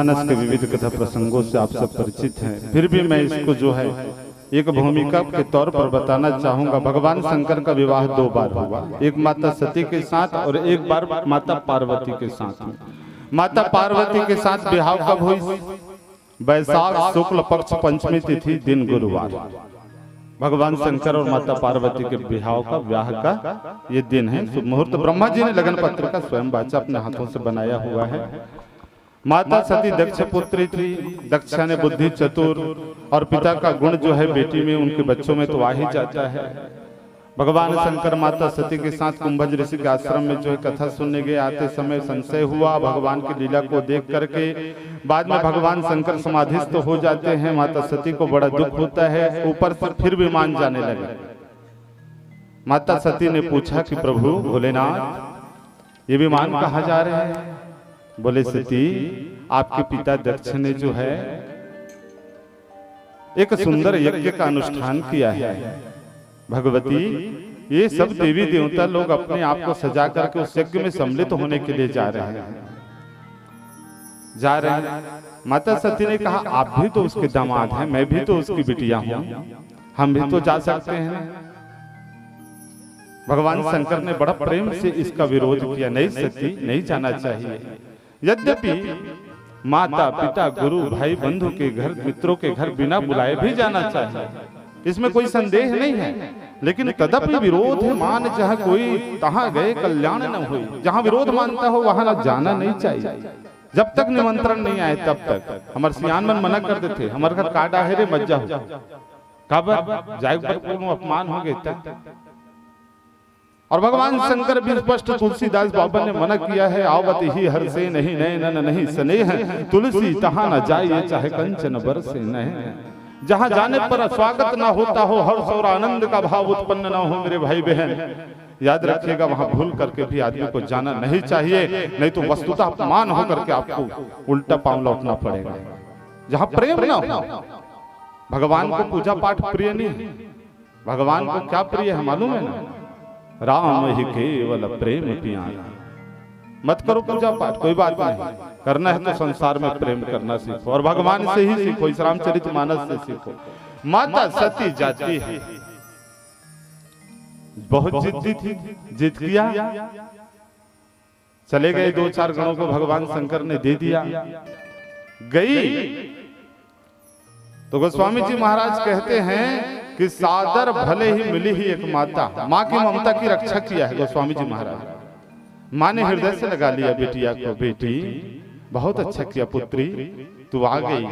मानस के विविध कथा प्रसंगों से आप सब परिचित हैं, फिर भी मैं इसको जो है एक भूमिका के तौर पर बताना चाहूंगा। भगवान शंकर का विवाह 2 बार हुआ, एक माता सती के साथ और एक बार माता पार्वती के साथ। माता पार्वती के साथ विवाह कब हुई? वैशाख शुक्ल पक्ष पंचमी तिथि दिन गुरुवार। भगवान शंकर और माता पार्वती के विवाह का ये दिन है, शुभ मुहूर्त। ब्रह्मा जी ने लगन पत्र का स्वयं वाचा अपने हाथों से बनाया हुआ है। माता सती दक्ष पुत्री थी, दक्षा ने बुद्धि चतुर और पिता का गुण जो है बेटी में उनके बच्चों में तो आ ही जाता है। भगवान शंकर माता सती के साथ कुंभज ऋषि के आश्रम में जो है कथा सुनने गए, आते समय संशय हुआ भगवान की लीला को देख करके। बाद में भगवान शंकर समाधिस्थ हो जाते हैं, माता सती को बड़ा दुख होता है, ऊपर से फिर विमान जाने लगे। माता सती ने पूछा कि प्रभु भोलेनाथ ये विमान कहाँ जा रहे हैं? बोले सती आपके पिता दक्ष ने जो है एक सुंदर यज्ञ का अनुष्ठान किया है। भगवती ये सब देवी देवता लोग अपने आप को सजा करके उस यज्ञ में सम्मिलित होने के लिए जा रहे हैं। माता सती ने कहा आप भी तो उसके दामाद हैं, मैं भी तो उसकी बिटिया हूं, हम भी तो जा सकते हैं। भगवान शंकर ने बड़ा प्रेम से इसका विरोध किया, नहीं सती नहीं जाना चाहिए। यद्यपि माता पिता गुरु भाई बंधु के घर मित्रों के घर बिना बुलाए भी जाना चाहिए, इसमें कोई संदेह नहीं है, लेकिन तदपि विरोध है मान जहाँ कोई तहाँ गए कल्याण न हुई। जहाँ विरोध मानता हो वहां न जाना नहीं चाहिए, जब तक निमंत्रण नहीं आए तब तक। हमारे सियान मन मना कर देते, हमारे घर काटा है रे मत जाओ, कब जाए पर अपमान हो गया। और भगवान शंकर भी स्पष्ट तुलसीदास बाबा ने मना किया है, आवत ही हर से नहीं नैनन नहीं स्नेह, तुलसी तहाँ न जाइए चाहे कंचन बरसे नहीं। जहाँ जाने पर स्वागत ना होता हो, हर्ष और आनंद का भाव उत्पन्न ना हो मेरे भाई बहन, याद रखिएगा वहां भूल करके भी आदमी को जाना नहीं चाहिए, नहीं तो वस्तुतः अपमान होकर के आपको उल्टा पांव लौटना पड़ेगा। जहाँ प्रेम ना हो, भगवान को पूजा पाठ प्रिय नहीं, भगवान को क्या प्रिय है मालूम है ना? राम ही केवल प्रेम प्यारा। मत करो पूजा पाठ, कोई बात नहीं, करना है तो संसार में प्रेम करना सीखो और भगवान से ही सीखो, इस रामचरितमानस से सीखो। माता सती जाती है, बहुत जिद्दी थी, जिद किया, चले गए 2-4 गणों को भगवान शंकर ने दे दिया। गई तो गोस्वामी जी महाराज कहते हैं कि सादर भले ही मिली ही एक माता, माँ की ममता की रक्षा किया है गोस्वामी जी महाराज। माँ ने हृदय से लगा लिया बेटिया को, बेटी बहुत अच्छा किया पुत्री, तू आ गई,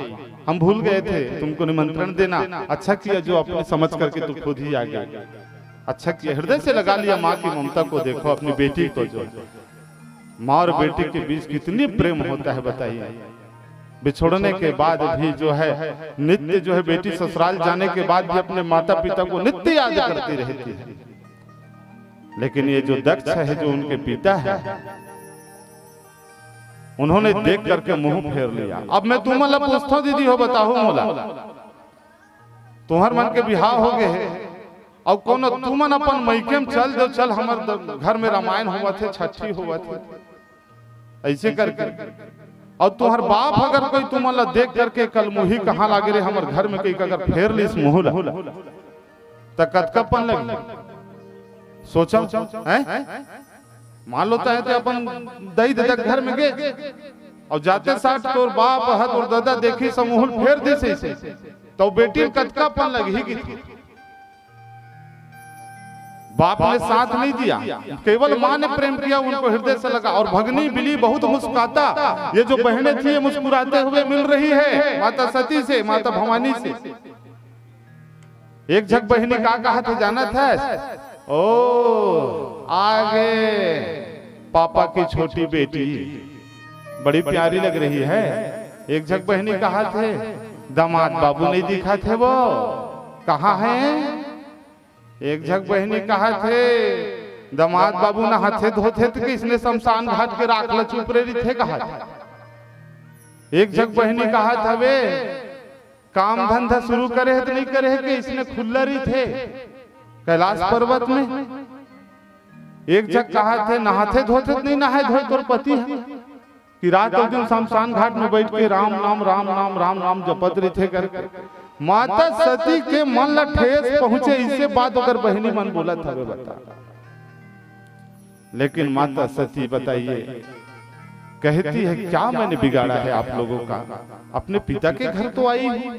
हम भूल गए थे तुमको निमंत्रण देना, अच्छा किया जो अपने समझ करके तू खुद ही आ गई, अच्छा किया। हृदय से लगा लिया माँ की ममता को। देखो अपनी बेटी को, जो माँ और बेटी के बीच कितनी प्रेम होता है बताइए। बिछोड़ने के बाद भी जो है नित्य जो है बेटी ससुराल जाने के बाद भी अपने माता पिता को नित्य याद करती रहती है। लेकिन ये जो दक्ष है, जो उनके पिता है, उन्होंने देख करके मुंह फेर लिया। अब मैं तुम्हारा पूछता हूं दीदी हो बताओ मोला, तुम्हार मन के बिहाव हो गए और कौन तुमन अपन मैके में चल दो, चल हमारे घर में रामायण हुआ थे, छठी हुआ थे, ऐसे करके। और तुम्हार बाप अगर कोई तुम्हारा देख करके कल मुही कहाँ लागे रे हमारे घर में कहीं अगर फेर ली इस मुहला तो कतकपन लगी। सोचा मान लो है तो अपन दही दे घर में गए और जाते साथ तो बाप हद और दादा देखी समूह फेर दी से तो बेटी कतकापन लगी की थी। बाप ने साथ नहीं दिया, केवल माँ ने प्रेम किया, उनको हृदय से लगा। और भगनी बिली बहुत मुस्कुराता, ये जो बहनें थी मुस्कुराते हुए मिल रही है माता सती से, माता भवानी से। एक झक बहनी का कहा था जाना था, ओ आगे पापा की छोटी बेटी बड़ी प्यारी लग रही है। एक झक बहनी कहा थे दामाद बाबू नहीं दिखा थे, वो कहाँ है? एक झक बहनी कहा थे दामाद बाबू ना हाथे धोते थे कि इसने शमशान घाट के राखला चुप रही थे कहा। एक झक बहनी कहा था वे काम धंधा शुरू करे है तो नहीं करे है कि इसने खुल्ला रही थे कैलाश पर्वत में। एक झक कहा थे नहाते धोते नहीं नहाए धोए तोर पति है, कि रात और दिन शमशान घाट में बैठ के राम नाम राम नाम राम नाम जपत रहे थे करके माता सती के मन ला ठेस पहुंचे, इससे बात अगर बहनी मन बोला था वे बता। लेकिन माता सती बताइए कहती है क्या मैंने बिगाड़ा है आप लोगों का, अपने पिता के घर तो आई हूं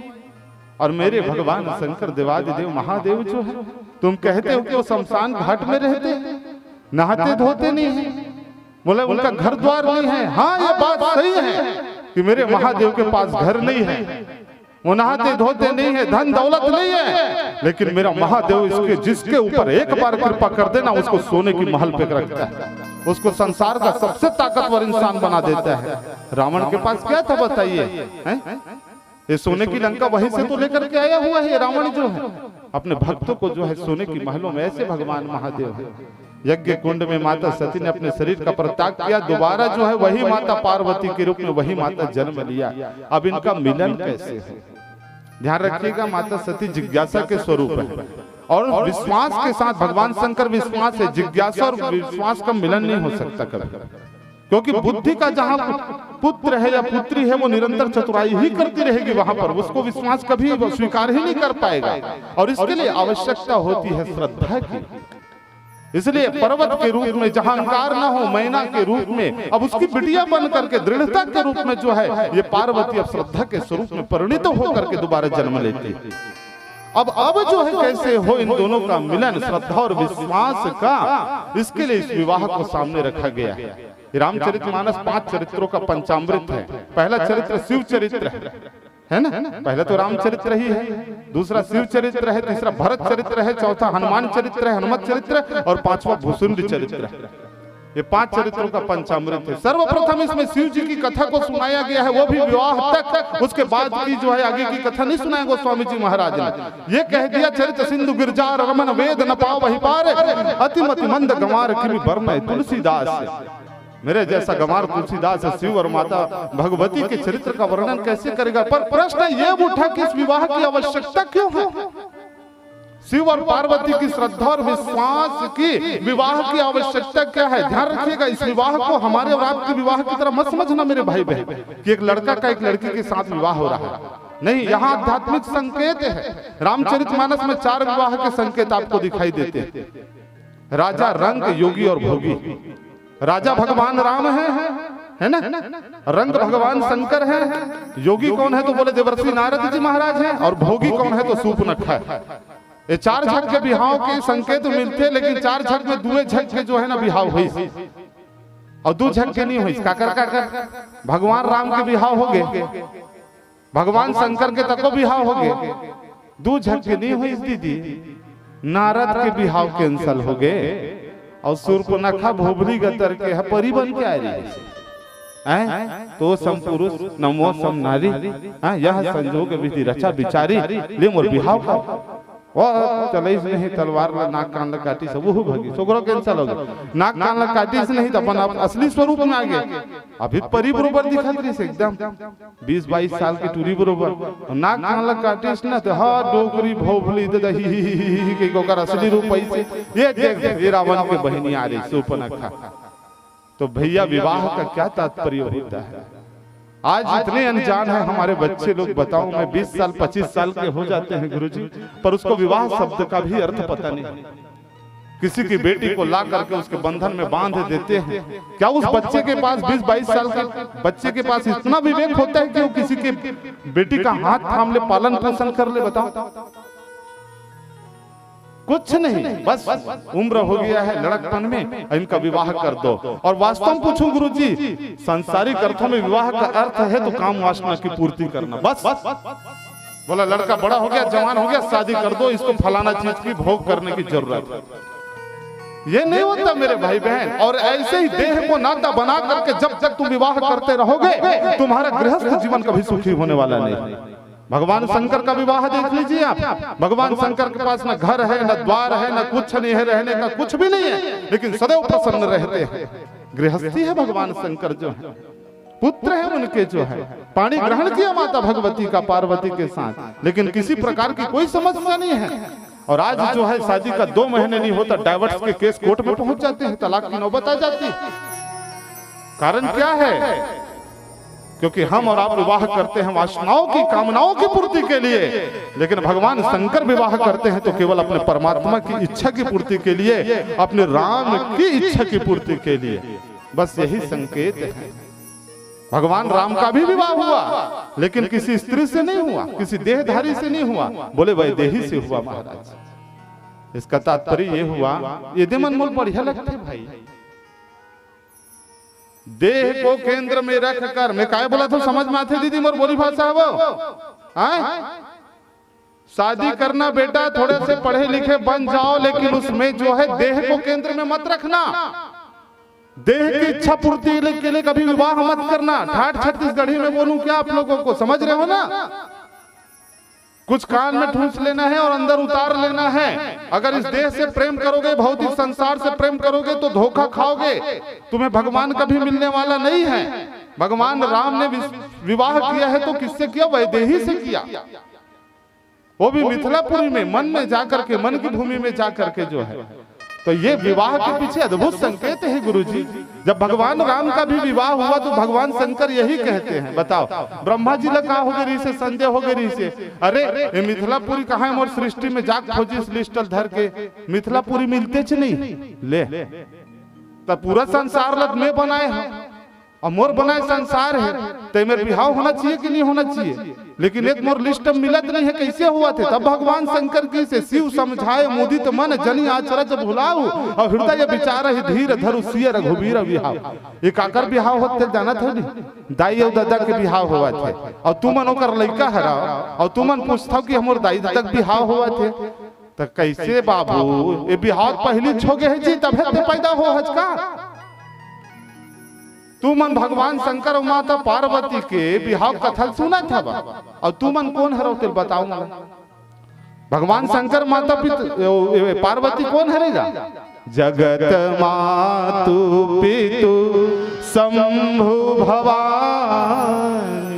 और मेरे भगवान शंकर देवादिदेव महादेव जो है तुम कहते हो कि वो शमशान घाट में रहते हैं, नहाते धोते नहीं है, बोले उनका घर द्वार नहीं है। हाँ ये बात सही है कि मेरे महादेव के पास घर नहीं है, वो नहाते धोते नहीं है, धन दौलत नहीं है, लेकिन मेरा महादेव इसके जिसके ऊपर एक बार कृपा कर देना उसको सोने की महल पे रखता है, उसको संसार का सबसे ताकतवर इंसान बना देता है। रावण के पास क्या था बताइए, ये सोने की लंका वहीं से तो लेकर के आया हुआ है रावण जो है, अपने भक्तों को जो है सोने की महलों में, ऐसे भगवान महादेव है। यज्ञ कुंड में माता सती ने अपने शरीर का परित्याग किया, दोबारा जो है वही माता पार्वती के रूप में वही माता जन्म लिया। अब इनका मिलन कैसे है, ध्यान रखिएगा, माता सती जिज्ञासा के स्वरूप है और विश्वास के साथ, भगवान शंकर विश्वास है, जिज्ञासा और विश्वास का मिलन नहीं हो सकता कभी, क्योंकि बुद्धि का जहां पुत्र है या पुत्री है वो निरंतर चतुराई ही करती रहेगी, वहां पर उसको विश्वास कभी स्वीकार ही नहीं कर पाएगा। और इसके लिए आवश्यकता होती है श्रद्धा की। इसलिए पर्वत के रूप में जहां अहंकार न हो, मैना के रूप में अब उसकी बिटिया बन करके दृढ़ता के रूप में जो है ये पार्वती अब श्रद्धा के स्वरूप में परिणित होकर के दोबारा जन्म लेती है। अब जो है कैसे हो इन दोनों का मिलन श्रद्धा और विश्वास का, इसके लिए इस विवाह को सामने रखा गया है। रामचरितमानस 5 चरित्रों का पंचामृत है। पहला चरित्र शिव चरित्र है ना, पहला तो रामचरित्र ही है, दूसरा शिव चरित्र है, तीसरा भरत चरित्र है, चौथा हनुमान चरित्र है, हनुमत चरित्र, और पांचवा भूसुंडी चरित्र है। ये 5 चरित्रों का पंचामृत है। सर्वप्रथम इसमें शिव जी की कथा को सुनाया गया है, वो भी विवाह तक, उसके बाद की जो है आगे की कथा नहीं सुनाया गोस्वामी जी महाराज ने। ये कह दिया चरित सिंधु गिरजार रमन वेद न पाव वही पार, अतिमति मंद गंवार किमि बरमय तुलसीदास। मेरे जैसा गंवार तुलसीदास शिव और माता भगवती के चरित्र का वर्णन कैसे करेगा। पर प्रश्न ये उठा कि इस विवाह की आवश्यकता क्यों है, शिव और पार्वती की श्रद्धा और विश्वास की विवाह की आवश्यकता क्या है। ध्यान रखिएगा, इस विवाह को हमारे और आपके विवाह की तरह मत समझना मेरे भाई बहन कि एक लड़का का एक लड़की के साथ विवाह हो रहा है, नहीं, यहाँ आध्यात्मिक संकेत है। रामचरितमानस में 4 विवाह के संकेत आपको दिखाई देते हैं, राजा, रंग, योगी और भोगी। राजा भगवान राम है ना, रंग भगवान शंकर है, योगी कौन है तो बोले देवर्षि नारद जी महाराज हैं, और भोगी कौन है तो सूर्पनखा है। ये 4 झग के बिहाव के संकेत मिलते, लेकिन 4 झग में 2 झग के जो है ना बिहाव हुई और 2 झग के नहीं हुई। काकर भगवान राम के बिहाव हो गए, भगवान शंकर के तको बिहाव हो गए, 2 झग के नहीं हुई दीदी, नारद के बिहाव कैंसल हो गए और सूर्पनखा भोबली गतर के है परी बन के आ रही है। तो सम पुरुष नमो सम नारी, यह संजोग विधि रचा बिचारी, ले मोर बिहाव का वो चले नहीं तलवार ला नाक कान ला काटी सब वो भगी सोगरो कैंसल हो गया। नाक कान ला काटी से नहीं तो अपन असली स्वरूप में आ गए। अभी परी बरोबर दिखत रही से एकदम 20-22 साल की टूरी बरोबर, नाक कान ला काटी से ना तो हाँ डोकरी भोभली दही के गोकर असली रूप ऐसे। ये देख ये रावण के बहनी आ रही सूर्पनखा। तो भैया विवाह का क्या तात्पर्य होता है। आज इतने अनजान है हमारे बच्चे लोग, बताओ मैं 20 साल 25 साल के हो जाते हैं गुरुजी, पर उसको विवाह शब्द का भी अर्थ पता नहीं। किसी की बेटी को ला करके उसके बंधन में बांध देते हैं, क्या उस बच्चे के पास 20-22 साल के बच्चे के पास इतना विवेक होता है कि वो किसी के बेटी का हाथ थाम ले, पालन पोषण कर ले। बताओ कुछ नहीं, बस उम्र हो गया है लड़कपन में, इनका विवाह कर दो। और वास्तव में पूछूं गुरुजी, सांसारिक अर्थों में विवाह का अर्थ है तो काम वासना की पूर्ति करना, बस। बोला लड़का बड़ा हो गया, जवान हो गया, शादी कर दो, इसको फलाना चीज की भोग करने की जरूरत है, ये नहीं होता मेरे भाई बहन। और ऐसे ही देह को नाता बना करके जब तक तुम विवाह करते रहोगे तुम्हारा गृहस्थ जीवन कभी सुखी होने वाला नहीं। भगवान शंकर का विवाह देख लीजिए आप, भगवान शंकर के पास न घर है, न द्वार है, न कुछ नहीं है, रहने का कुछ भी नहीं है, लेकिन सदैव प्रसन्न रहते हैं। गृहस्थी है भगवान शंकर जो है, पुत्र है उनके जो है, पानी ग्रहण किया माता भगवती का पार्वती के साथ, लेकिन किसी प्रकार की कोई समस्या नहीं है। और आज जो है शादी का 2 महीने नहीं होता, डाइवोर्स के केस कोर्ट में पहुंच जाते हैं, तलाक की नौबत आ जाती है। कारण क्या है, क्योंकि हम और आप विवाह करते हैं वासनाओं की, कामनाओं की पूर्ति के लिए, लेकिन भगवान शंकर विवाह करते हैं तो केवल अपने परमात्मा की इच्छा की पूर्ति के लिए, अपने राम की इच्छा की पूर्ति के लिए। बस यही संकेत है। भगवान राम का भी विवाह हुआ, लेकिन किसी स्त्री से नहीं हुआ, किसी देहधारी से नहीं हुआ, बोले वैदेही से हुआ महाराज। इसका तात्पर्य ये हुआ, ये दे मनमोल बढ़िया लगते भाई। देह को केंद्र में रख कर, मैं काय बोला था समझ में आते दीदी मोर बोली भाषा वो शादी करना बेटा, थोड़े से पढ़े लिखे बन जाओ, लेकिन उसमें जो है देह को केंद्र में मत रखना। देह की इच्छा पूर्ति के लिए कभी विवाह मत करना। ठाठ छत्तीसगढ़ी में बोलूं क्या आप लोगों को समझ रहे हो ना? कुछ कान में ठूंस लेना है और अंदर उतार लेना है। अगर इस देह से प्रेम करोगे, भौतिक संसार से प्रेम करोगे तो धोखा खाओगे। तुम्हें भगवान कभी मिलने वाला नहीं है। भगवान राम ने विवाह किया है तो किससे किया? वैदेही से किया, वो भी मिथिलापुरी में, मन में जाकर के, मन की भूमि में जाकर के जो है। तो ये विवाह के पीछे अद्भुत संकेत है गुरुजी। जब भगवान राम का भी विवाह हुआ तो भगवान शंकर यही कहते हैं। बताओ, ब्रह्मा जी लगा हो गई से, संदेह हो गई से, अरे ये मिथिलापुरी कहाँ है मोर सृष्टि में, जाग खोजी लिस्टल धर के मिथिलापुरी मिलते च नहीं ले, तब पूरा संसार लग में बनाए हैं और मोर बनाए संसार है, तो मेरे बिहाव होना चाहिए कि नहीं होना चाहिए? लेकिन एक मोर लिस्ट मिलत नहीं है, कैसे हुआ थे? तब भगवान शंकर की से शिव समझाए मुदित मन जनी आचरज भुलाऊ और हृदय विचार ही धीर धरु सिय रघुबीर बिहाव। ये काकर बिहाव होते जाना था नहीं? दाई और दादा के बिहाव हुआ थे, और तुमन ओकर लड़का हरा और तुमन पूछता कि हमर दाई दादा के बिहाव हुआ थे। तो कैसे बाबू ये बिहाव पहली छोगे है जी, तब पैदा हो हजका। तू मन भगवान शंकर और माता पार्वती के बिहाव कथा सुना था और तू मन कौन हरो तेल बताऊंगा। भगवान शंकर माता पार्वती कौन हरेगा? जगत मातु पितु शंभु भवानी।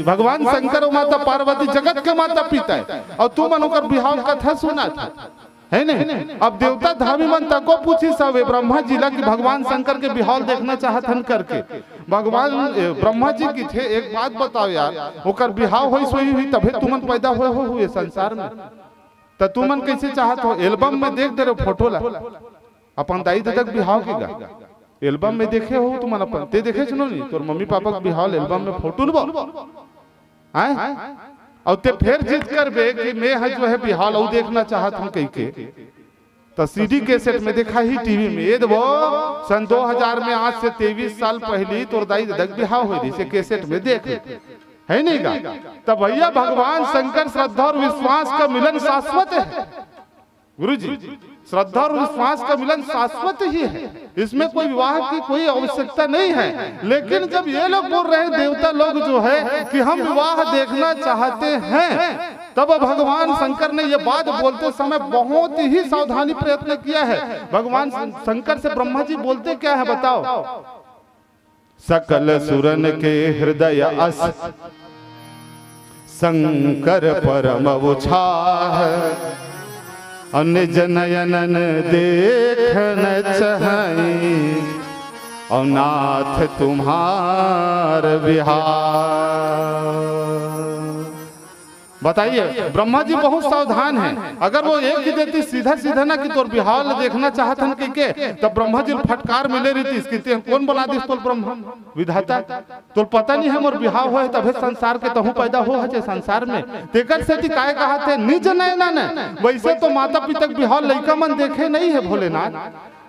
भगवान शंकर और माता पार्वती जगत के माता पिता है और तू मन होकर बिहाव कथा सुना था, है नहीं? अब देवता धामी मन तको पूछी सब ब्रह्मा जी ला कि भगवान शंकर के बिहाव देखना चाहतन करके। भगवान ब्रह्मा जी की थे, एक बात बताओ यार, ओकर बिहाव होई सोई हुई तबे तुमन पैदा हुए संसार में। तो तुमन कैसे चाहत हो? एल्बम में देख दे रहे फोटो ला अपन दाई दादा के बिहाव के गा एल्बम में देखे हो तुमन अपन, ते देखे सुनो नहीं तोर मम्मी पापा के बिहाव एल्बम में फोटो लबो हैं, और ते फिर जिद करबे कि मैं है जो है बिहाल और देखना चाहत हूं कह के। तो सीडी कैसेट में देखा ही टीवी में, ये वो सन 2000 में, आज से 23 साल पहले तोर दाई दादा के बिहाव हुई से कैसेट में देख, है नहीं का? तब भैया भगवान शंकर श्रद्धा और विश्वास का मिलन शाश्वत है गुरुजी। श्रद्धा और विश्वास का मिलन शाश्वत ही है, इसमें कोई विवाह की कोई आवश्यकता नहीं है। लेकिन जब ये लोग बोल रहे हैं देवता लोग जो है कि हम विवाह देखना चाहते हैं, तब भगवान शंकर ने ये बात बोलते समय बहुत ही सावधानी प्रयत्न किया है। भगवान शंकर से ब्रह्मा जी बोलते क्या है बताओ? सकल सुरन के हृदय अस शंकर परम उछाह, निज नयनन देखन चाहि और नाथ तुम्हार बिहार। बताइए, ब्रह्मा जी बहुत सावधान हैं। अगर वो एक ही देती सीधा सीधा ना कि तोर बिहार देखना चाहतन के तब ब्रह्मा जी फटकार मिले रही थी। कौन बना दी तोर ब्रह्मा विधाता? तो पता नहीं है मोर बिहाव हो तब संसार के तहु पैदा हो है संसार में। तेकर से काय कहा थे निज नयना ने। वैसे तो माता पिता के बिहाव लड़का मन देखे नहीं है भोलेनाथ,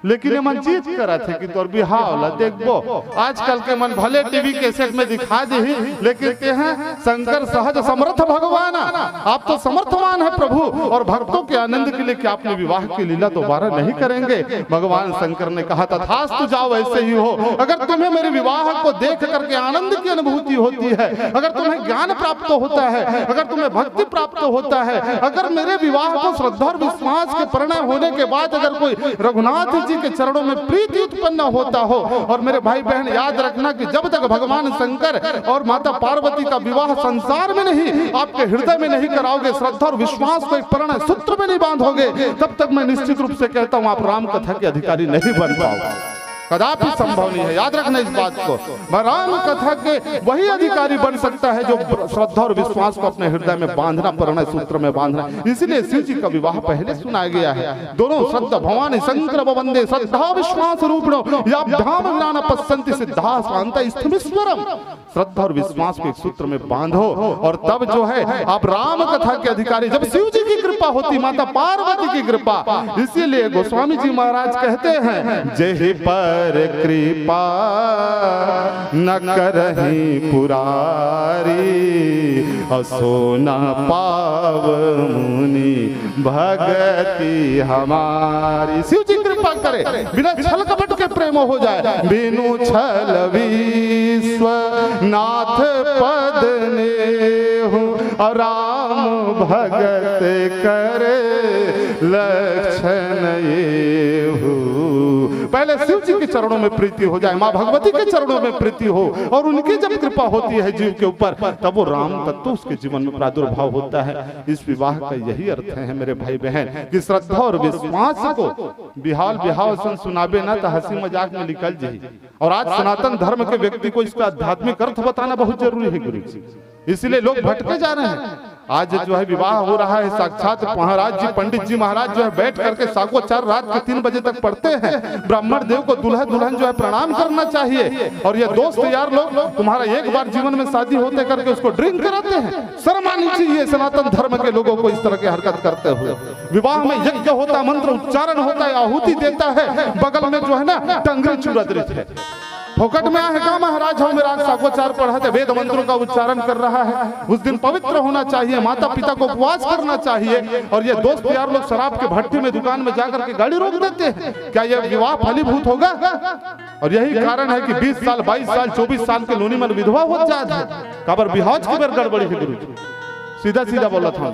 लेकिन ये मन जीत करा थे कि तोर बिहाव ला देखबो। आजकल के मन भले टीवी कैसेट में दिखा दे, लेकिन ते हैं शंकर सहज समर्थ भगवान। आप तो समर्थवान है प्रभु, और भक्तों के आनंद के लिए क्या अपने विवाह की लीला दोबारा नहीं करेंगे? भगवान शंकर ने कहा तथास्तु जाओ, ऐसे ही हो। अगर तुम्हें मेरे विवाह को देख करके आनंद की अनुभूति होती है, अगर तुम्हें ज्ञान प्राप्त होता है, अगर तुम्हें भक्ति प्राप्त होता है, अगर मेरे विवाह को श्रद्धा और विश्वास के परिणय होने के बाद अगर कोई रघुनाथ जी के चरणों में प्रीति उत्पन्न होता हो, और मेरे भाई बहन याद रखना कि जब तक भगवान शंकर और माता पार्वती का विवाह संसार में नहीं, आपके हृदय में नहीं कराओगे, श्रद्धा और विश्वास को एक परिणय सूत्र में नहीं बांधोगे, तब तक मैं निश्चित रूप से कहता हूं आप राम कथा के अधिकारी नहीं बन पाओगे। कदापि संभव नहीं है। याद रखना इस बात को। राम कथा के वही अधिकारी बन सकता है जो श्रद्धा और विश्वास को अपने हृदय में बांधना, परिणय सूत्र में बांधना। इसलिए शिव जी का विवाह पहले सुनाया गया है। दोनों श्रद्धा भवानी शंकर वंदे श्रद्धा विश्वास रूपिणो याभ्याम ज्ञान पश्यन्ति सिद्धा स्वान्ता स्थमीश्वरम। श्रद्धा और विश्वास को एक सूत्र में बांधो और तब जो है आप राम कथा के अधिकारी। जब शिव जी की कृपा होती, माता पार्वती की कृपा। इसीलिए गोस्वामी जी महाराज कहते हैं, जेहि पर कृपा न करहि पुरारी, असो न पाव मुनि भगति हमारी। शिव जी कृपा करे, बिना छल कपट के प्रेम हो जाए। बिनु छल विश्व नाथ पद नेहु, राम भगत करे लक्षण येहु। पहले शिव जी के चरणों में प्रीति हो जाए, माँ भगवती के चरणों में प्रीति हो, और उनकी जब कृपा होती है जीव के ऊपर, तब वो राम तत्व उसके जीवन में प्रादुर्भाव होता है। इस विवाह का यही अर्थ है मेरे भाई बहन, कि श्रद्धा और विश्वास को बिहाल बिहाव सन सुनाबे ना तो हंसी मजाक में निकल जाए। और आज सनातन धर्म के व्यक्ति को इसका आध्यात्मिक अर्थ बताना बहुत जरूरी है गुरु जी, इसलिए लोग भटके जा रहे हैं। आज जो है विवाह हो रहा है, साक्षात महाराज जी, पंडित जी महाराज जो है बैठ करके सागोचार रात के 3 बजे तक पढ़ते हैं। ब्राह्मण देव को दूल्हा दुल्हन जो है प्रणाम करना चाहिए। और ये दोस्त यार लोग तुम्हारा एक बार जीवन में शादी होते करके उसको ड्रिंक कराते हैं। शर्म आनी चाहिए सनातन धर्म के लोगों को इस तरह की हरकत करते हुए। विवाह में यज्ञ होता है, मंत्र उच्चारण होता है, आहुति देता है, बगल में जो है ना टंगरी चुरदृत है। फोकट में है का महाराज हो मेरा सागोचार पढ़ा थे, वेद मंत्रों का उच्चारण कर रहा है। उस दिन पवित्र होना चाहिए, माता पिता को उपवास करना चाहिए। और ये दोस्त यार लोग शराब के भट्टी में दुकान में जाकर के गाड़ी रोक देते हैं। क्या यह विवाह फलीभूत होगा? और यही कारण है कि 20 साल 22 साल 24 साल के लोनी मन विधवा हो जाता है। काबर बिहाज की बेर गड़बड़ी है गुरु जी, सीधा सीधा बोला था।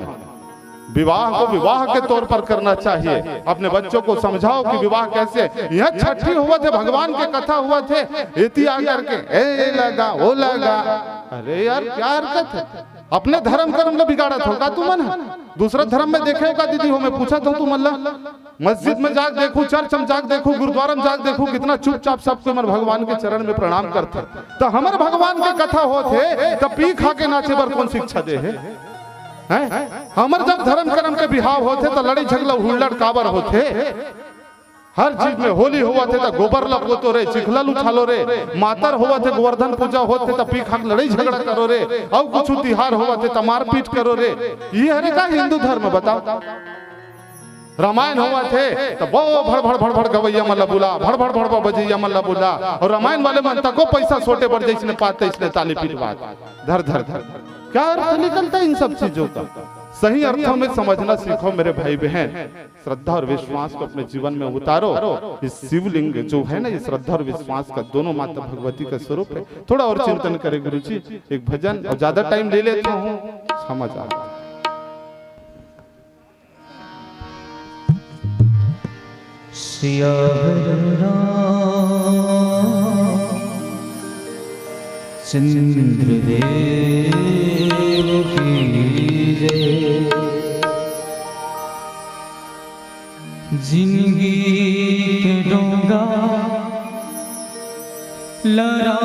विवाह को विवाह के तौर पर करना चाहिए। अपने बच्चों को समझाओ कि विवाह कैसे। यह छठी हुआ थे, भगवान के कथा हुआ थे, इति आकर के ए लगा वो लगा। अरे यार क्या हरकत है? अपने धर्म कर्म में बिगाड़ा था तू मन, दूसरा धर्म में देखे होगा दीदी हो। मैं पूछा था तू मल्ला मस्जिद में जाग देखू, चर्च में जाग देखू, गुरुद्वारा में जाग देखू, कितना चुपचाप सबको हमारे भगवान के चरण में प्रणाम करते। तो हमारे भगवान के कथा होते तब पी खा के नाचे पर कौन शिक्षा दे है? हमारे जब धर्म कर्म के बिहाव होते तो लड़ी झगड़ा हुल्लड़ काबर होते। हर चीज में होली हुआ थे तो गोबर लगो तो रे, चिखलल उछालो रे, मातर हुआ थे गोवर्धन पूजा होते तो पी खाक लड़ाई झगड़ा करो रे, और कुछ तिहार हुआ थे तो मारपीट करो रे। ये हरे का हिंदू धर्म बताओ। रामायण हुआ थे तो वो भड़ भड़ भड़ भड़ गवैया मल्ला बुला, भड़ भड़ भड़ भड़ बजैया मल्ला बुला। और रामायण वाले मन तक को पैसा सोटे पड़ जाए, इसने पाते इसने ताली पीटवा धर धर धर। क्या अर्थ निकलता है इन सब चीजों का? सही अर्थों में समझना सीखो मेरे भाई बहन। श्रद्धा और विश्वास को अपने जीवन में उतारो। इस शिवलिंग जो है ना, ये श्रद्धा और विश्वास का दोनों माता भगवती का स्वरूप है। थोड़ा और चिंतन करें गुरु जी, एक भजन, और ज्यादा टाइम ले लेता हूँ, समझ आ रहा। चंद्रदेव की जय, जिंदगी के डोंगा लड़ा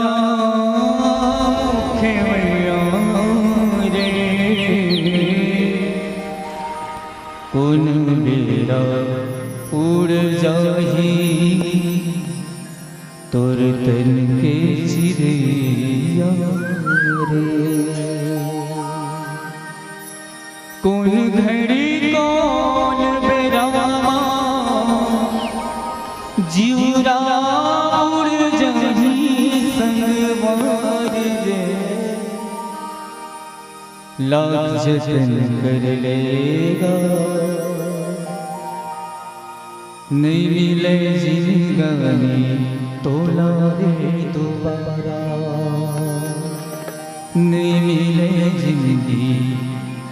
खेवैया रे, कौन बेड़ा उड़ जाही तोर तन के चिड़िया रे। कौन घड़ी कौन बेरामा जीवरा उड़ जाही संगवार रे, लाख जतन कर लेगा नहीं मिले जिंदगानी तोला रे दोबारा, नहीं मिले जिंदगी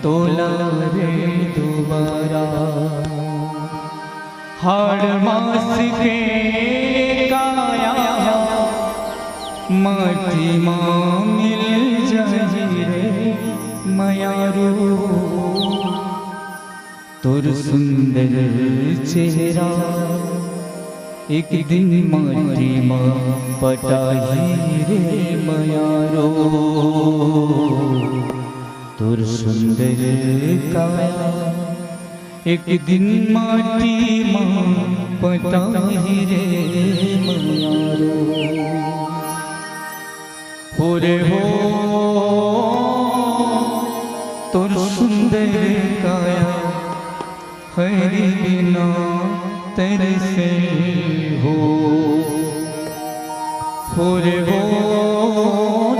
तोला रे दोबारा। हाड़ मास के काया माटी माँ मिल जाही रे मयारू, तोर सुंदर चेहरा एक दिन माटी माँ पटाई रे मयारो तुर सुंदर काया। एक दिन माटी माँ पटाई रे मयारो हो रे हो तुर सुंदर काया हरि बिना तेरे से हो रे हो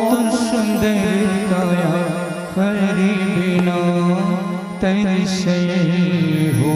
तुर सुंदर काया हरि बिना तेरे से हो।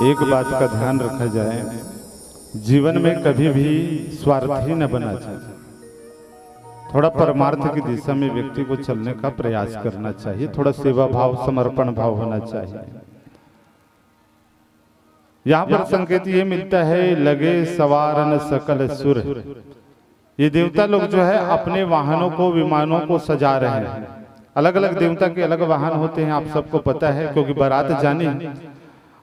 एक बात का ध्यान रखा जाए, जीवन में कभी भी स्वार्थी न बना चाहिए। थोड़ा परमार्थ की दिशा में व्यक्ति को चलने का प्रयास करना चाहिए, थोड़ा सेवा भाव समर्पण भाव होना चाहिए। यहाँ पर संकेत ये मिलता है, लगे सवारन सकल सुर। ये देवता लोग जो है अपने वाहनों को, विमानों को सजा रहे हैं। अलग अलग देवता के अलग वाहन होते हैं, आप सबको पता है, क्योंकि बारात जानी।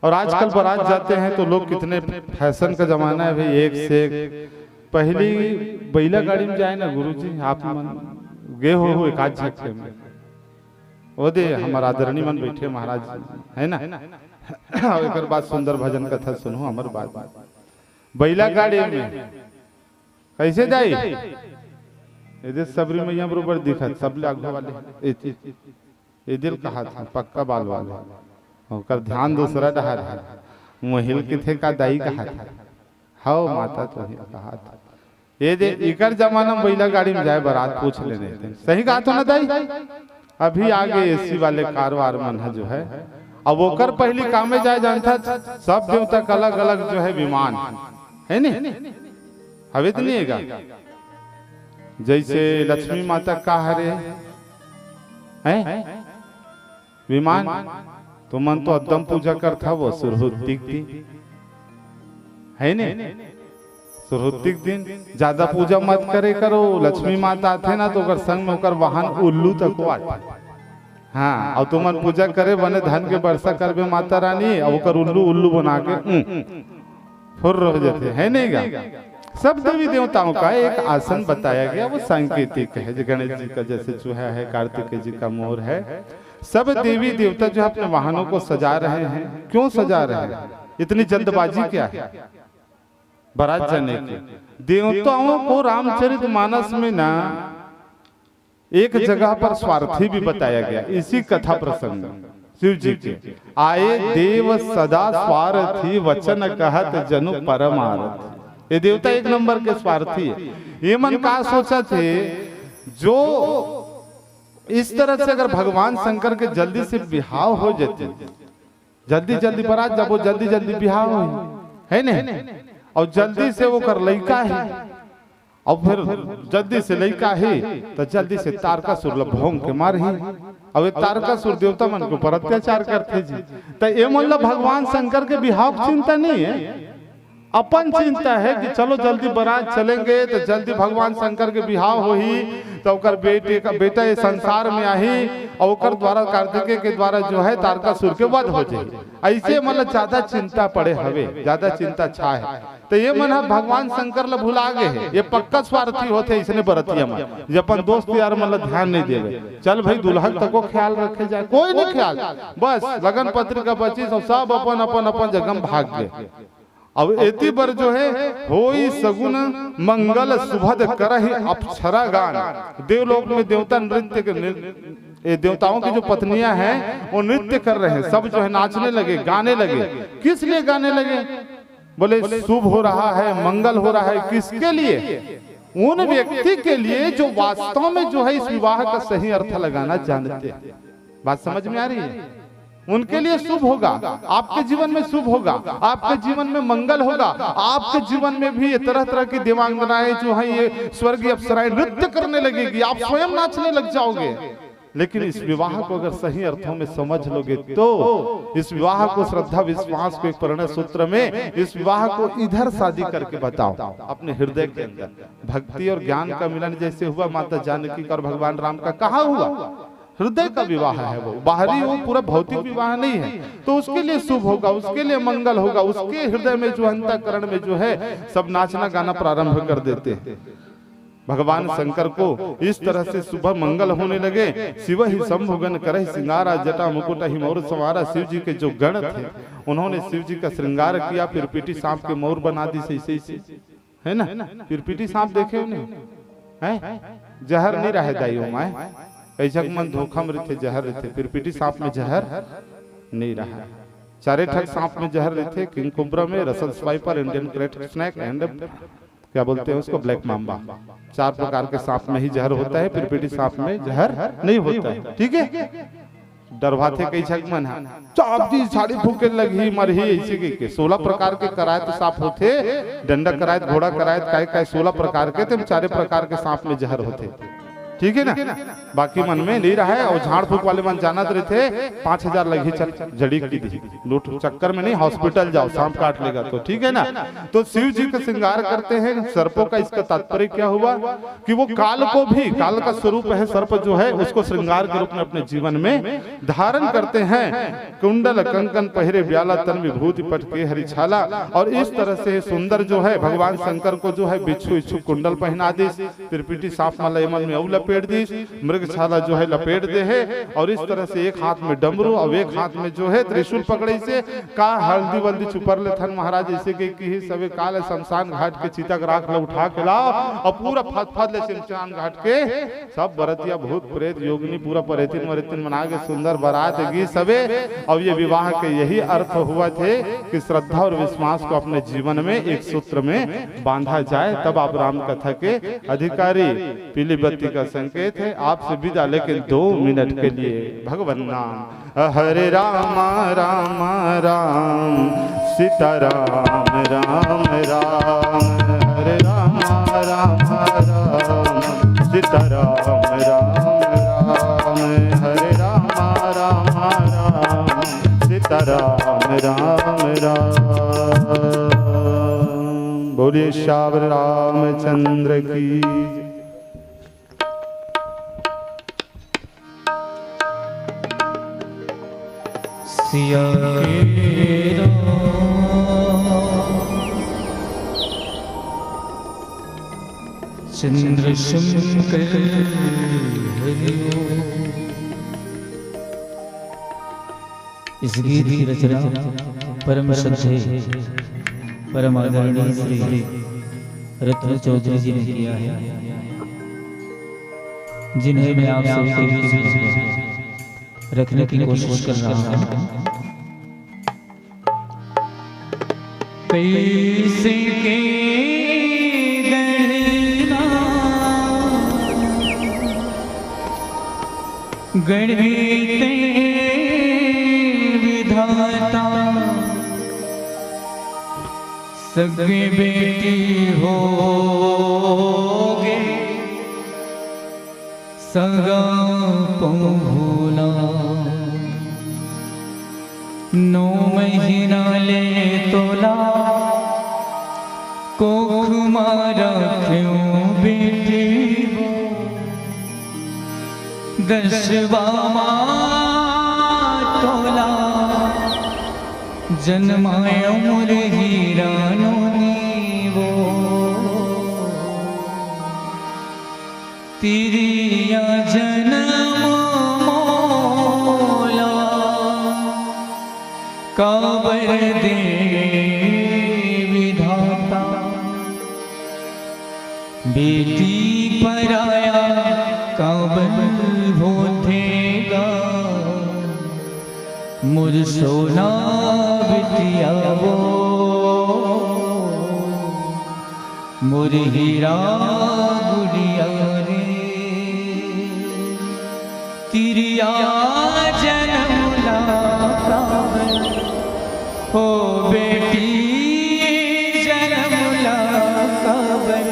और आजकल बारात जाते हैं तो लोग कितने, फैशन का जमाना है भाई, एक से एक। पहली बैला गाड़ी में जाए ना गुरुजी, आप गए हो एक आध झटके में, वो दे हमारा आदरणीय मन बैठे महाराज है ना, एक बात सुंदर भजन कथा सुनो हमार बात। बैला गाड़ी में कैसे जाई, इधर सबरी मैया बरोबर दिखत, सब आगू वाले इधर कहा था पक्का बाल वाले, और ध्यान दूसरा डहार है, महिल के थे का दाई कहा था, हाओ माता तो कहा था। ये दे इकर जमाना में बैला गाड़ी में जाए बारात पूछ लेने थे, सही कहा तो ना दाई। अभी आगे एसी वाले कारवार मन है जो है, अब ओकर पहली काम में जाए जानता, सब देवता का अलग अलग जो है विमान है नहीं, हवे तो नहीं है। जैसे लक्ष्मी माता का हरे है विमान, तो मन तो अदम पूजा करता, वो सुरहुतिक दिन है नहीं, सुरहुतिक दिन ज्यादा पूजा मत करे करो। लक्ष्मी माता आते ना तो संग में होकर वाहन उल्लू तक आते, हाँ, और तुमन पूजा करे बने धन के वर्षा करबे माता रानी, और उल्लू उल्लू बना के फुर रह जाते है नहीं गा। सब देवी देवताओं का एक आसन बताया गया, वो सांकेतिक है। गणेश जी का जैसे चूहा है, कार्तिकेय जी का मोर है, सब देवी देवता जो अपने वाहनों को सजा रहे हैं। क्यों सजा रहे हैं, इतनी जल्दबाजी क्या है बारात जाने की? देवताओं को रामचरितमानस में ना एक जगह पर स्वार्थी भी बताया गया। इसी कथा प्रसंग शिव जी के आए देव सदा स्वार्थी, वचन कहत जनु परमारथ। ये देवता एक नंबर के स्वार्थी है। ये मन का सोचा थे, जो इस तरह से अगर भगवान शंकर के जल्दी से बिहाव हो जाते, जल्दी जल्दी बारात जब वो जल्दी जल्दी बिहाव हो है नहीं, और जल्दी से वो कर लड़का है, और फिर जल्दी से लड़का है तो जल्दी से तारकासुर भोंग के मार ही। अब ये तारकासुर देवता मन को पर अत्याचार करते जी, तो ये मतलब भगवान शंकर के बिहाव चिंता नहीं है, अपन चिंता है कि चलो जल्दी बारात चलेंगे तो जल्दी भगवान शंकर के बिहाव हो ही, तो ओकर बेटे का बेटा ये संसार में आही, और ओकर द्वारा कार्तिकेय के द्वारा जो है तारकासुर के वध हो जाए। ऐसे मतलब ज्यादा चिंता पड़े हवे, ज्यादा चिंता छा है, तो ये मन भगवान शंकर ला भुला गए है। ये पक्का स्वार्थी होते इसने बरतिया मन, जब अपन दोस्त यार मतलब ध्यान नहीं देवे, चल भाई दुल्हन तक को ख्याल रखे जाए, कोई नहीं ख्याल, बस लगन पत्रिका बची, सब अपन अपन अपन जगह भाग गए। अब एती पर जो है होई सगुन मंगल सुभद करहि अप्सरा गान। देवलोक में देवता नृत्य के, देवताओं की जो पत्नियां हैं वो नृत्य कर रहे हैं, सब जो है नाचने लगे, गाने लगे। किस लिए गाने लगे? बोले शुभ हो रहा है, मंगल हो रहा है। किसके लिए? उन व्यक्ति के लिए जो वास्तव में जो है इस विवाह का सही अर्थ लगाना जानते हैं। बात समझ में आ रही है? उनके लिए शुभ होगा, आपके जीवन में शुभ होगा, आपके जीवन में मंगल होगा, आपके जीवन में भी ये तरह तरह की देवांगनाएं जो है ये स्वर्गीय अप्सराएं नृत्य करने लगेगी, आप स्वयं नाचने लग जाओगे। लेकिन इस विवाह को अगर सही अर्थों में समझ लोगे तो इस विवाह को श्रद्धा विश्वास को एक परिणय सूत्र में इस विवाह को इधर शादी करके बताओ, अपने हृदय के अंदर भक्ति और ज्ञान का मिलन जैसे हुआ माता जानकी का और भगवान राम का, कहाँ हुआ? हृदय का विवाह है वो, बाहरी वो पूरा भौतिक विवाह नहीं है। तो उसके लिए शुभ होगा, उसके लिए मंगल होगा, उसके हृदय में जो अंतःकरण में जो है सब नाचना गाना प्रारंभ कर देते हैं। भगवान शंकर को इस तरह से सुबह मंगल होने लगे। शिव ही शंभुगन करहि सिंगारा, जटा मुकुट ही मोर सवारा। शिव जी के जो गण थे उन्होंने शिव जी का श्रृंगार किया, फिर पीटी सांप के मोर बना दी से है ना। फिर पीटी सांप देखे उन्हें है, जहर नहीं रहे दाइयों माए, ऐसा मन धोखा में रहते जहर रहते। फिर पीटी सांप में जहर नहीं रहा, चारे ठग सांप में जहर रहते। किंग कोबरा में, Russell viper, Indian krait snake and क्या बोलते हैं उसको, ब्लैक मांबा, 4 प्रकार के सांप में ही जहर होता है। फिर पीटी सांप में जहर नहीं होता है, ठीक है। डरवाते कई छक मन है, चाप दी साड़ी फूके लगी मरही, ऐसे के 16 प्रकार के कराए तो सांप होते, डंडा कराए, घोड़ा कराए, काय 16 प्रकार के, 4 प्रकार के सांप में जहर होते। ठीक है ना। बाकी मन में नहीं रहा है। और झाड़ फूक वाले मन जानत रहे थे 5000 लगी चल जड़ी की दी लूट चक्कर में नहीं, हॉस्पिटल जाओ सांप काट लेगा तो, ठीक है ना। तो शिव जी का श्रृंगार करते हैं सर्पों का। इसका तात्पर्य क्या हुआ कि वो काल को भी, काल का स्वरूप है सर्प जो है, उसको श्रृंगार के रूप में अपने जीवन में धारण करते हैं। कुंडल कंकन पहरे ब्याला तन विभूति पटके हरि छाला। और इस तरह से सुंदर जो है भगवान शंकर को जो है बिच्छू इच्छू कुंडल पहना दी, त्रिपिटी साफ माला यमन में लपेट दी, मृग छाला जो है लपेट दे है। और इस तरह से एक हाथ में डमरू और एक हाथ में जो है त्रिशूल पकड़े से का हल्दी वल्दी छुपर ले थन महाराज जैसे कि सवे काल शमशान घाट के चितक राख उठा के लाओ और पूरा फत ले शमशान घाट के सब बरतिया भूत प्रेत योगिनी पूरा परेतिन मरेतिन मना के सुंदर बारात गी सबे। और ये विवाह के यही अर्थ हुआ थे कि श्रद्धा और विश्वास को अपने जीवन में एक सूत्र में बांधा जाए। तब आप राम कथा के अधिकारी। पीली बत्ती का संकेत है। आपसे विदा लेकिन 2 मिनट के लिए भगवान नाम। हरे राम राम राम सीता राम राम राम। हरे राम राम राम सीता राम राम राम। हरे राम राम राम सीता राम राम राम। बोलिए श्यावर रामचंद्र की। सिया के राम चंद्र शंकर हरिओ। इस गीत की रचना परम श्रद्धेय परम आदरणीय श्री रत्न चौधरी जी ने किया है, जिन्हें मैं आप सभी के बीच में रखने की कोशिश कर रहा हूं। कैसे के गणना गणिते विधाता सगे बेटी होगे सगा पहुना। 9 महीना ले तोला कोख मारा क्यों बेटी हो। 10वां तोला जन्माय उम्र हीरा नोनी वो। तिरिया जन्म मोला काबर दे विधाता। बेटी पराया काबर होतेगा। मुझ सोना बिटिया वो मुझ हीरा गुड़िया रे। तिरिया जन्मला काबर हो बेटी जन्मला काबर।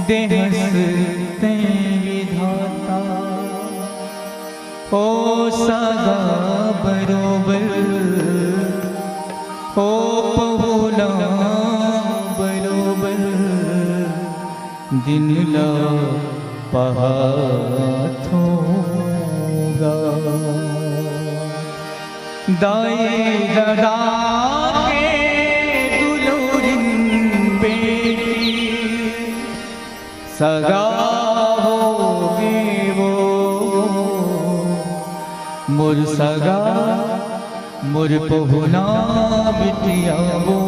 देहसते विधाता हो सगा बरोबर हो पहुना बरोबर। दिन ला पहात होगा। दाई दादा के दुलूरिन बेटी सगा होगे वो। मुर सगा मुर पहुना बिटिया वो।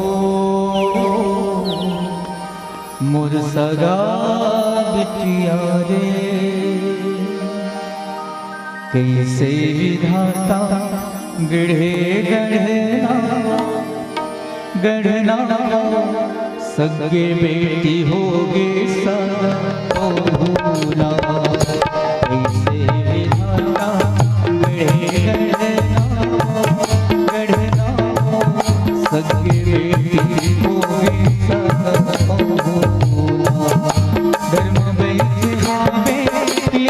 मुर सगा बिटिया रे। कैसे विधाता गढ़े गढ़ना गढ़ना सगे बेटी होगे सगा पहुना। कैसे विधाता गढ़े गढ़ना सगे बेटी होगे सगा पहुना। धर्म बेटी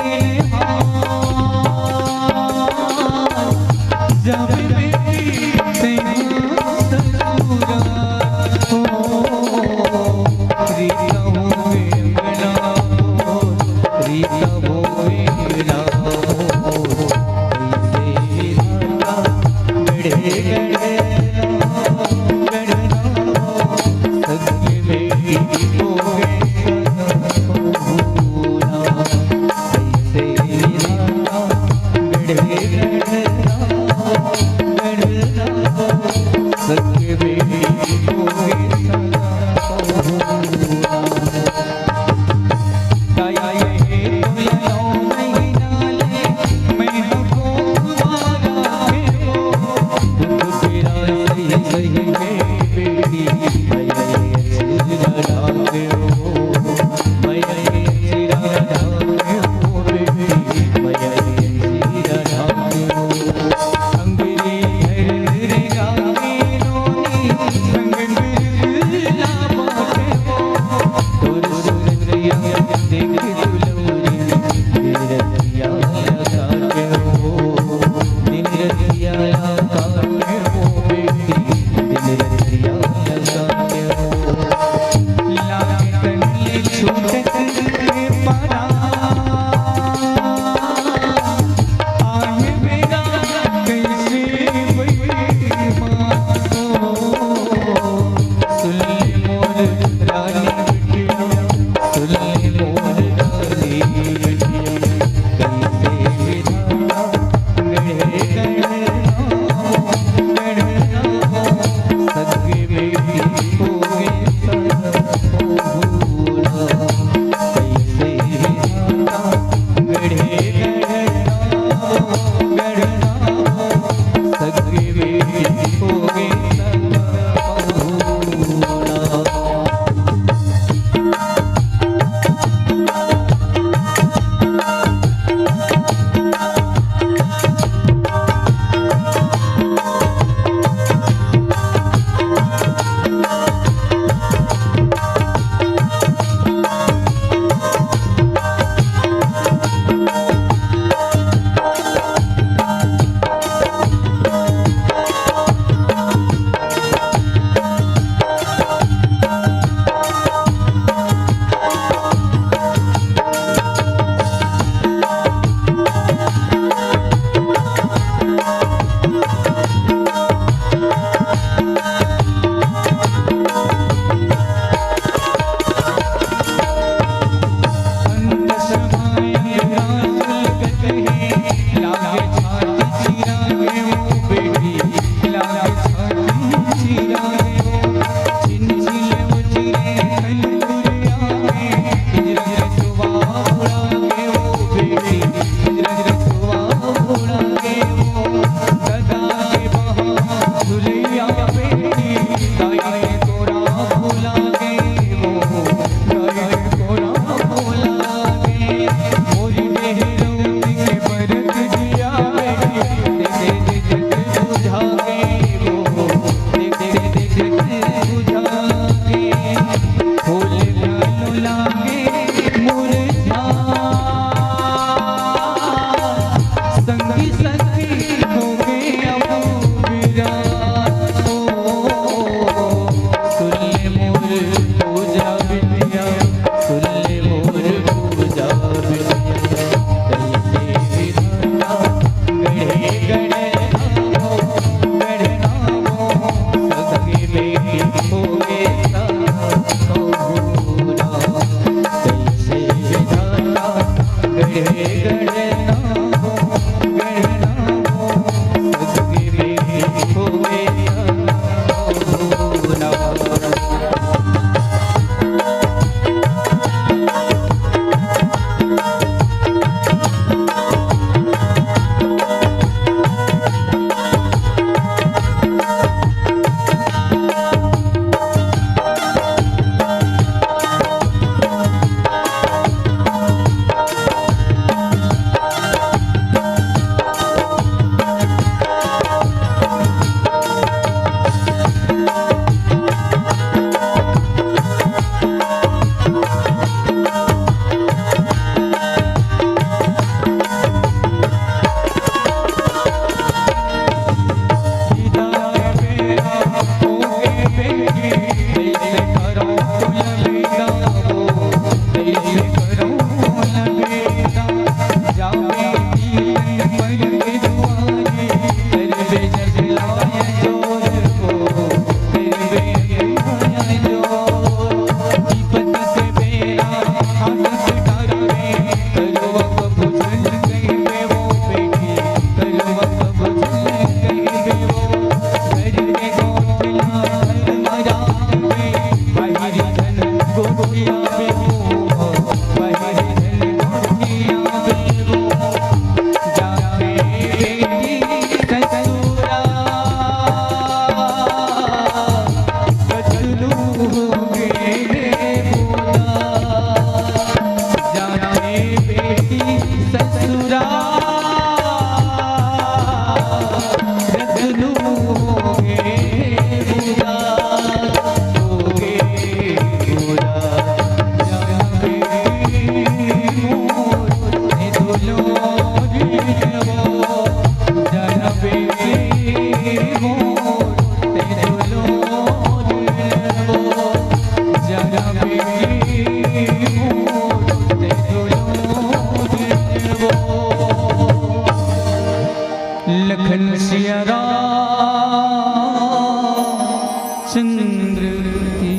रामचंद्र की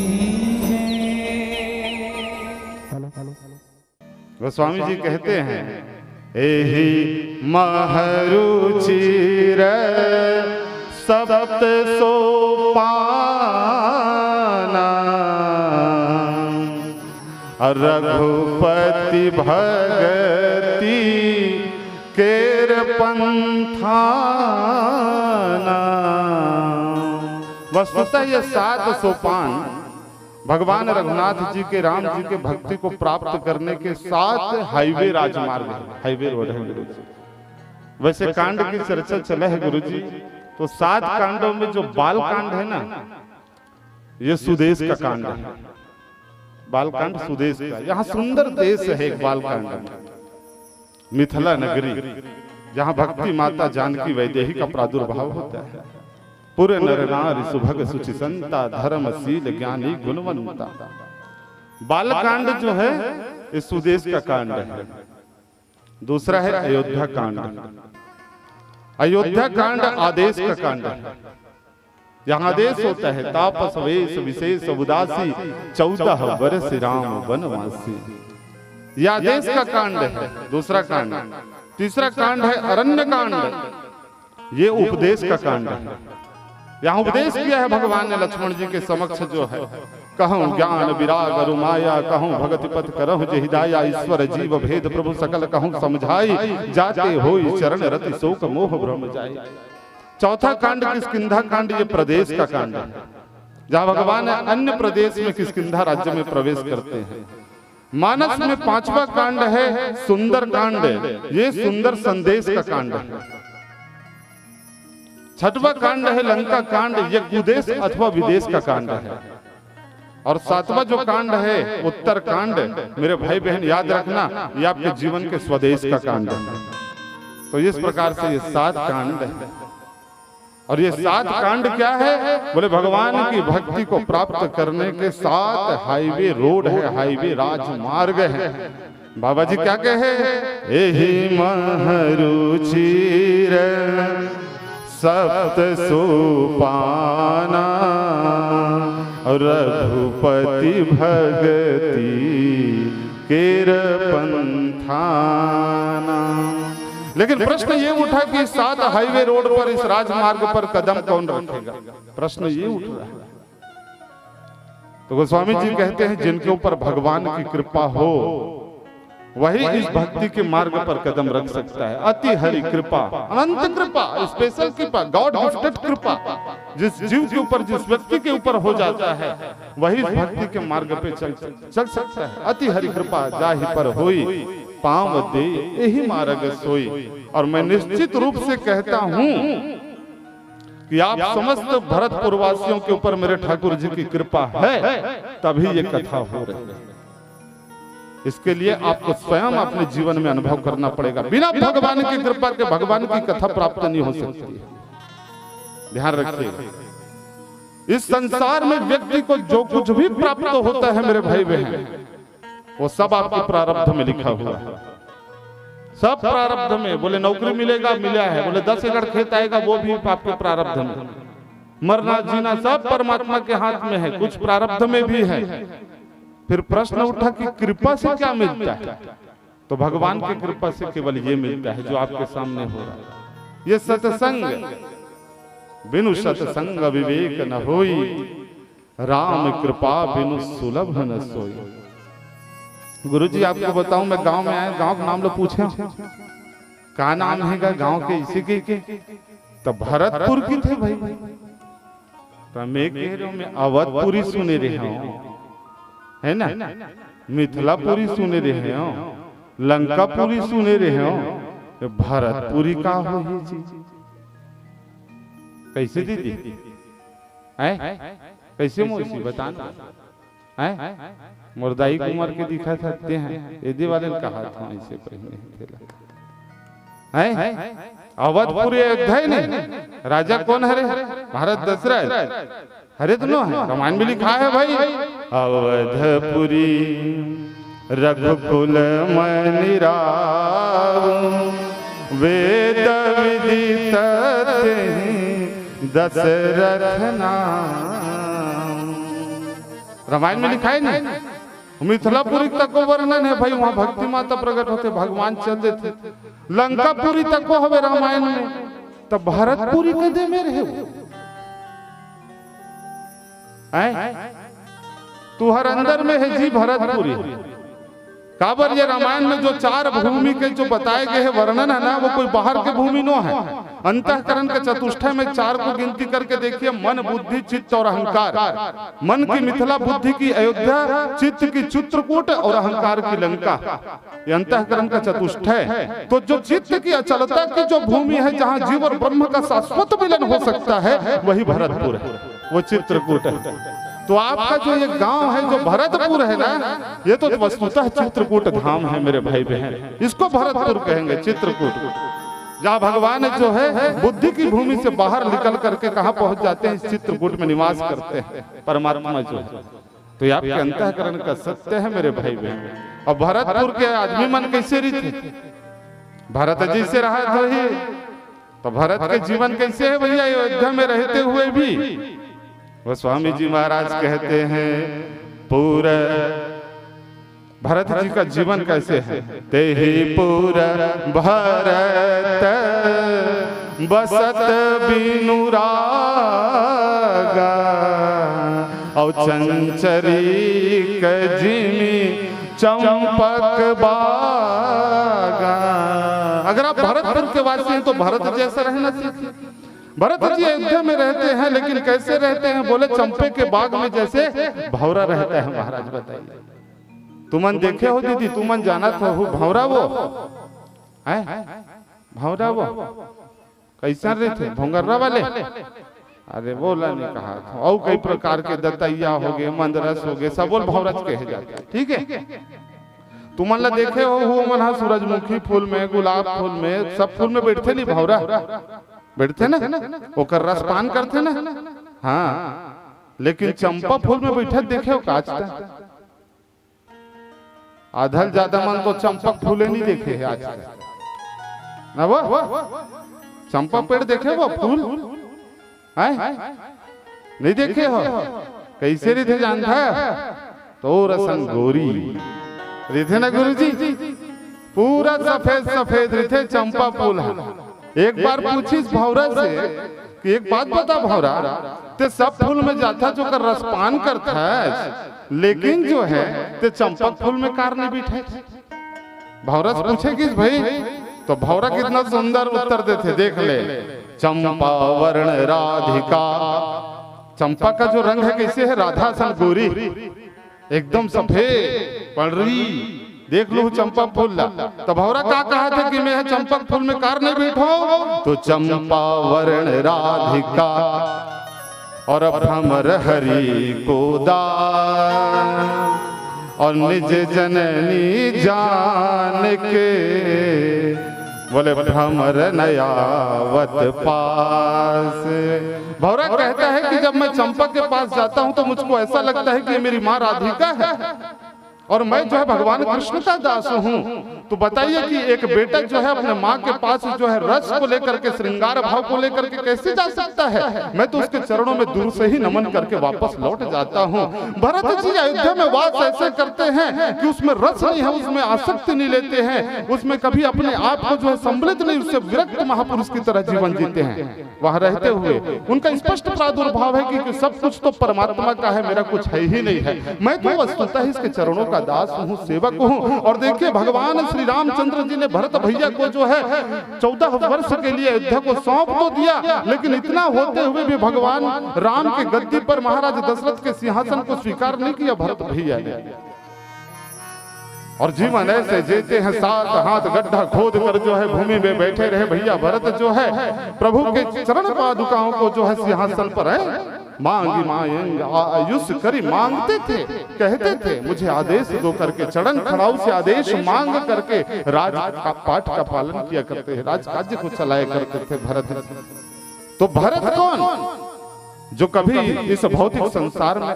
गोस्वामी जी कहते हैं, एहि महरुचिर सप्त सोपाना, रघुपति भगति केर पंथाना। वस्तुतः ये 7 सोपान भगवान रघुनाथ जी के, राम जी के भक्ति को प्राप्त करने के 7 हाईवे राजमार्ग है, हाईवे रोड है गुरु जी। वैसे कांड की चर्चा चला है गुरु जी, तो 7 कांडों में जो बाल कांड है ना, ये सुदेश का कांड है। बालकांड सुदेश का, यहाँ सुंदर देश है एक बालकांड, मिथिला नगरी, जहाँ भक्ति माता जानकी वैदेही का प्रादुर्भाव होता है। पुर नर नारी सुभग सुचि संता, धर्मशील ज्ञानी गुणवंता। बालकांड जो है इस सुदेश का कांड है। दूसरा है अयोध्या कांड। अयोध्या कांड आदेश का कांड है। यहाँ आदेश होता है, तापस वेश विशेष उदासी, 14 वर्ष राम वनवासी। यह आदेश का कांड है, दूसरा कांड। तीसरा कांड है अरण्य कांड, ये उपदेश का कांड है। यहाँ उपदेश किया है भगवान ने लक्ष्मण जी के समक्ष, जो है कहूँ ज्ञान विराग अरु माया, कहूँ भगति पथ करहु जे हिदाया, ईश्वर जीव भेद प्रभु सकल कहूँ समझाई, जाते होई चरण रति शोक मोह भ्रम जाई। चौथा कांड किष्किंधा कांड, ये प्रदेश का कांड है, जहाँ भगवान अन्य प्रदेश में किष्किंधा राज्य में प्रवेश करते हैं। मानस में 5वां कांड है सुंदर कांड, ये सुंदर संदेश का कांड है। 6वां कांड है लंका कांड, ये कुदेश अथवा विदेश का कांड है। और 7वां जो कांड है उत्तर कांड, मेरे भाई बहन याद रखना, ये आपके जीवन के स्वदेश का कांड है। तो इस प्रकार से ये 7 कांड है। और ये 7 कांड क्या है? बोले भगवान की भक्ति को प्राप्त करने के 7 हाईवे रोड है, हाईवे राजमार्ग है। बाबा जी क्या कहे? एहि महरुचिर सप्त सोपाना, रघुपति भगति केर पंथाना। लेकिन प्रश्न ये उठा कि 7 हाईवे रोड पर, इस राजमार्ग पर कदम कौन रखेगा? प्रश्न ये उठ रहा है। तो गोस्वामी जी कहते हैं, जिनके ऊपर भगवान की कृपा हो वही इस भक्ति के मार्ग पर कदम रख सकता है। अति हरि कृपा, अनंत कृपा, स्पेशल कृपा, गॉड गिफ्टेड कृपा जिस जीव के ऊपर, जिस व्यक्ति के ऊपर हो जाता है, वही इस भक्ति के मार्ग पे चल सकता है। अति हरि कृपा जाहि पर होई, पांव दे यही मार्ग सोई। और मैं निश्चित रूप से कहता हूं कि आप समस्त भरतपुर वासियों के ऊपर मेरे ठाकुर जी की कृपा है, तभी ये कथा हो रही है। इसके लिए आपको स्वयं अपने जीवन में अनुभव करना पड़ेगा। बिना भगवान की कृपा के भगवान की कथा प्राप्त नहीं हो सकती है। ध्यान रखिएगा, इस संसार में व्यक्ति को जो कुछ भी प्राप्त होता है मेरे भाई बहन, वो सब आपके प्रारब्ध में लिखा हुआ है। सब प्रारब्ध में। बोले नौकरी मिलेगा, मिला है। बोले 10 एकड़ खेत आएगा, वो भी आपके प्रारब्ध में। मरना जीना सब परमात्मा के हाथ में है, कुछ प्रारब्ध में भी है। फिर प्रश्न उठा कि कृपा से क्या मिलता है? तो भगवान की कृपा से केवल ये मिलता है जो आपके सामने हो रहा है। ये सत्संग, बिनु सत्संग विवेक न होई, राम कृपा बिनु सुलभ न सोई। गुरुजी आपको बताऊं, मैं गांव में आया, गांव का नाम लोग पूछे क्या नाम है गांव के, इसी के तो भरतपुर की थे भाई। तो मैं कह रहा हूं, मैं अवधपुरी सुने रहा हूं, है ना, मिथिलापुरी सुने रहे हो, लंकापुरी सुने रहे हो, भरतपुरी का हो ये चीज कैसे दीदी? कैसे मौसी बताना? मुर्दाई कुमार के दिखा सकते हैं, यदि वाले ने कहा था ऐसे पहले है। अवधपुरी अयोध्या नहीं, राजा कौन है? भारत दशरथ। हरे दोनों है, रामायण में लिखा है भाई। अवधपुरी रघुकुल मनि राव, वेद विदित दशरथ नाम। रामायण में लिखा है नहीं, मिथिलापुरी तक को वर्णन है भाई, वहां भक्ति माता प्रकट होते, भगवान चलते थे। लंकापुरी तक को हवे रामायण में, तब भरतपुरी कदे में रहे तू हर अंदर में है जी भरतपुरी। काबर ये रामायण में जो 4 भूमि के जो बताए गए हैं वर्णन है ना, वो कोई बाहर के भूमि नो है। अंतःकरण के चतुष्टय में 4 को गिनती करके देखिए, मन, बुद्धि, चित्त और अहंकार। मन की मिथिला, बुद्धि की अयोध्या, चित्त की चित्रकूट और अहंकार की लंका, ये अंतःकरण का चतुष्टय। तो जो चित्त की अचलता की जो भूमि है, जहाँ जीव और ब्रह्म का शाश्वत मिलन हो सकता है, वही भरतपुर है, वो चित्रकूट है। तो आपका जो ये गांव है जो भरतपुर है ना, ये तो वस्तुतः चित्रकूट धाम है मेरे भाई बहन, इसको भरतपुर कहेंगे, चित्रकूट। जहाँ भगवान जो है बुद्धि की भूमि से बाहर निकल करके कहाँ पहुंच जाते हैं, चित्रकूट में निवास करते हैं परमात्मा जो है। तो ये आपके अंतःकरण का सत्य है मेरे भाई बहन। और भरतपुर के आदमी मन कैसे रीते, भरत जी से रहा था ही, तो भरत के जीवन कैसे है भैया, अयोध्या में रहते हुए भी। वो स्वामी जी महाराज कहते हैं पूरा भरत जी का जीवन कैसे है, ते ही पूरा भरत बसत बिनु रागा, औ चंचरी कजिमी चंपक बागा। अगर आप भरतपुर के वासी हैं तो भरत जैसा रहना सीखिए। भरत जी अयोध्या में रहते हैं, लेकिन कैसे रहते हैं, बोले चंपे के बाग में जैसे भौरा रहता है। महाराज बताइए, तुमन देखे हो दीदी, तुमन जाना था हो भौरा, वो है भौरा, वो कैसा रहते, भोंगर्रा वाले, अरे बोला नहीं कहा था। और कई प्रकार के दतैया हो गए, मंदरस हो गए, सब बोल भौरज कहे जाते हैं, ठीक है। तुमन ला देखे हो मन सूरजमुखी फूल में, गुलाब फूल में, सब फूल में बैठते नहीं भौरा, बैठते ना, ओकर रस पान करते ना, हाँ। लेकिन चंपा फूल में बैठे देखे हो काचता, आधल ज्यादा मन तो चंपक फूले नहीं देखे है आज ना, वो चंपा पेड़ देखे वो फूल है नहीं देखे हो, कैसे रीते जानता तो रसन गोरी रीते ना गुरु जी, पूरा सफेद सफेद रीते चंपा फूल है। एक बार पूछिस भौरा से कि एक बात बता भौरा, ते सब फूल में जाता जो कर रसपान करता है, लेकिन जो है ते चंपक फूल में कार नहीं बैठे। भौरा से पूछे कि भाई, तो भौरा कितना सुंदर उत्तर देते, देख ले, चंपा वर्ण राधिका, चंपा का जो रंग है कैसे है, राधा सन गोरी, एकदम सफेद पड़री, देख लो चंपा फूल ला। तो भौरा का कहा था कि मैं चंपक फूल में कार नहीं बैठो, तो चंपा वर्ण राधिका और भ्रमर हरि को दान, और निज जननी जान के, बोले भ्रमर नयावत पास। भौरा कहता है कि जब मैं चंपा के पास जाता हूं तो मुझको ऐसा लगता है कि मेरी माँ राधिका है और मैं जो है भगवान कृष्ण का दास हूँ। तो बताइए कि एक बेटा जो है अपने माँ के पास जो है रस को लेकर के, श्रृंगार भाव को लेकर के कैसे जा सकता है। मैं तो उसके चरणों में दूर से ही नमन करके वापस लौट जाता हूँ। भरत जी अयोध्या में वास ऐसे करते हैं कि उसमें रस नहीं है, उसमें आसक्ति नहीं लेते हैं, उसमें कभी अपने आप को जो है सम्मिलित नहीं, उससे विरक्त महापुरुष की तरह जीवन जीते हैं। वहां रहते हुए उनका स्पष्ट प्रादुर्भाव है कि सब कुछ तो परमात्मा का है, मेरा कुछ है ही नहीं है, मैं तो वस्तुतः इसके चरणों का दास हूँ, सेवक हूँ। और देखिए भगवान श्री रामचंद्र जी ने भरत भैया को जो है 14 वर्ष के लिए अयोध्या को सौंप तो दिया, लेकिन इतना होते हुए भी भगवान राम के गद्दी पर महाराज दशरथ के सिंहासन को स्वीकार नहीं किया भरत भैया ने। और जीवन ऐसे जीते हैं, 7 हाथ गड्ढा खोद कर जो है भूमि में बैठे रहे भैया भरत जो है प्रभु के चरण पादुकाओं को जो है सिंहासन पर है मांगी मांग आयुष करी मांगते थे, कहते थे मुझे आदेश दो करके, चरण खड़ाऊ से आदेश मांग करके राज का पाठ का पालन किया करते हैं, राजकाज को चलाया करते थे भरत। तो भरत कौन, जो कभी इस भौतिक संसार में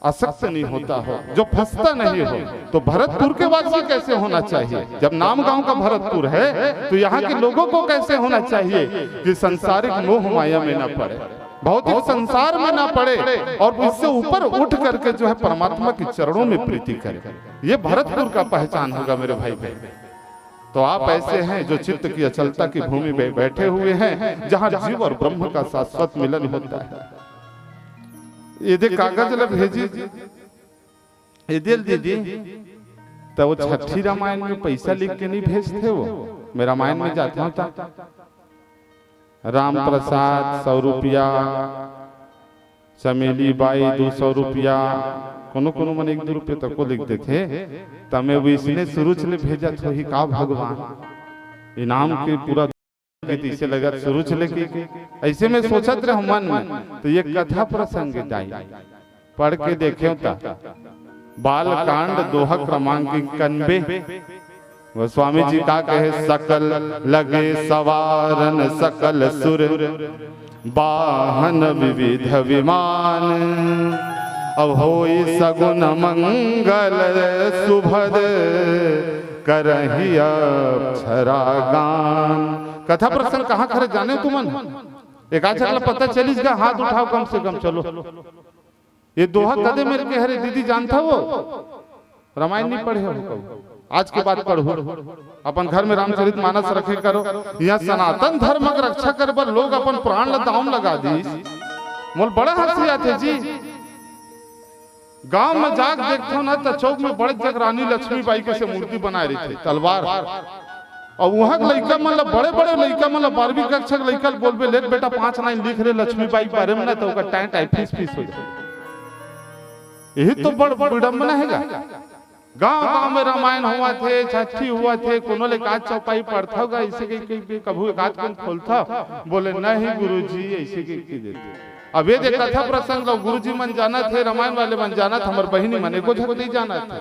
आसक्त नहीं होता हो, जो फंसता नहीं हो। तो भरतपुर के वासी कैसे होना चाहिए, जब नाम गांव का भरतपुर है तो यहाँ के लोगों को कैसे होना चाहिए कि संसारिक मोह माया में न पड़े। भौतिक संसार में ना पड़े और इससे ऊपर उठ करके जो है परमात्मा के चरणों में प्रीति करे। ये भरतपुर का पहचान होगा मेरे भाई बहन। तो आप ऐसे हैं जो चित्त की अचलता की भूमि में बैठे हुए हैं, जहां जीव और ब्रह्म का शाश्वत मिलन होता है। ये दे कागज ला भेजी, ये दिल दीदी, तो वो छठी रामायण में पैसा लिख के नहीं भेजते, वो मैं रामायण में जाता हूँ, राम प्रसाद 100 रुपया, चमेली बाई 200 रुपया, कोनो कोनो मन 1-2 रुपये तक को लिख देते। तमें वो इसने शुरू चले भेजा तो ही का भगवान इनाम के पूरा इसे लगा शुरू चले की ऐसे में सोचत रहे मन में। तो ये कथा प्रसंग दाई पढ़ के देखे बाल कांड दोहा क्रमांक 91। वो स्वामी जी का कहे, सकल लगे सवारन सकल सुर, वाहन विविध विमान, अब होई सगुन मंगल सुभद, करही अक्षरा गान। कथा प्रसंग कहाँ खरे जाने तुमन? एक आज पता चलिस का हाथ उठाओ कम से कम। चलो ये दोहा कदे मेरे के हरे दीदी जानता वो रामायण नहीं पढ़े हो, आज के बाद पढ़ो। अपन घर में रामचरित मानस रखे करो। यहाँ सनातन धर्म की रक्षा कर पर लोग अपन प्राण दाम लगा दी। मोल बड़ा हंसी आते जी। गांव में जाग देखते हो ना तो चौक में बड़े जग रानी लक्ष्मीबाई के से मूर्ति बनाए रही थी तलवार। और वहां लड़का मतलब बड़े बड़े लड़का मतलब 12वीं कक्षा के लड़का बोलबे ले बेटा 5 लाइन लिख रहे लक्ष्मीबाई के बारे में ना, तो उसका टाइम फीस हो जाए। यही तो बड़ विडंबना हैगा। गांव में रामायण हुआ थे, छठी हुआ थे, कोनो ले काज चौपाई पढ़ता होगा, ऐसे के कभू काज कौन खोलता, बोले नहीं गुरुजी ऐसे के देते। अब ये कथा प्रसंग लो गुरुजी मन जाना थे, रामायण वाले मन जाना था, हमारे बहिनी मन को झक नहीं जाना था।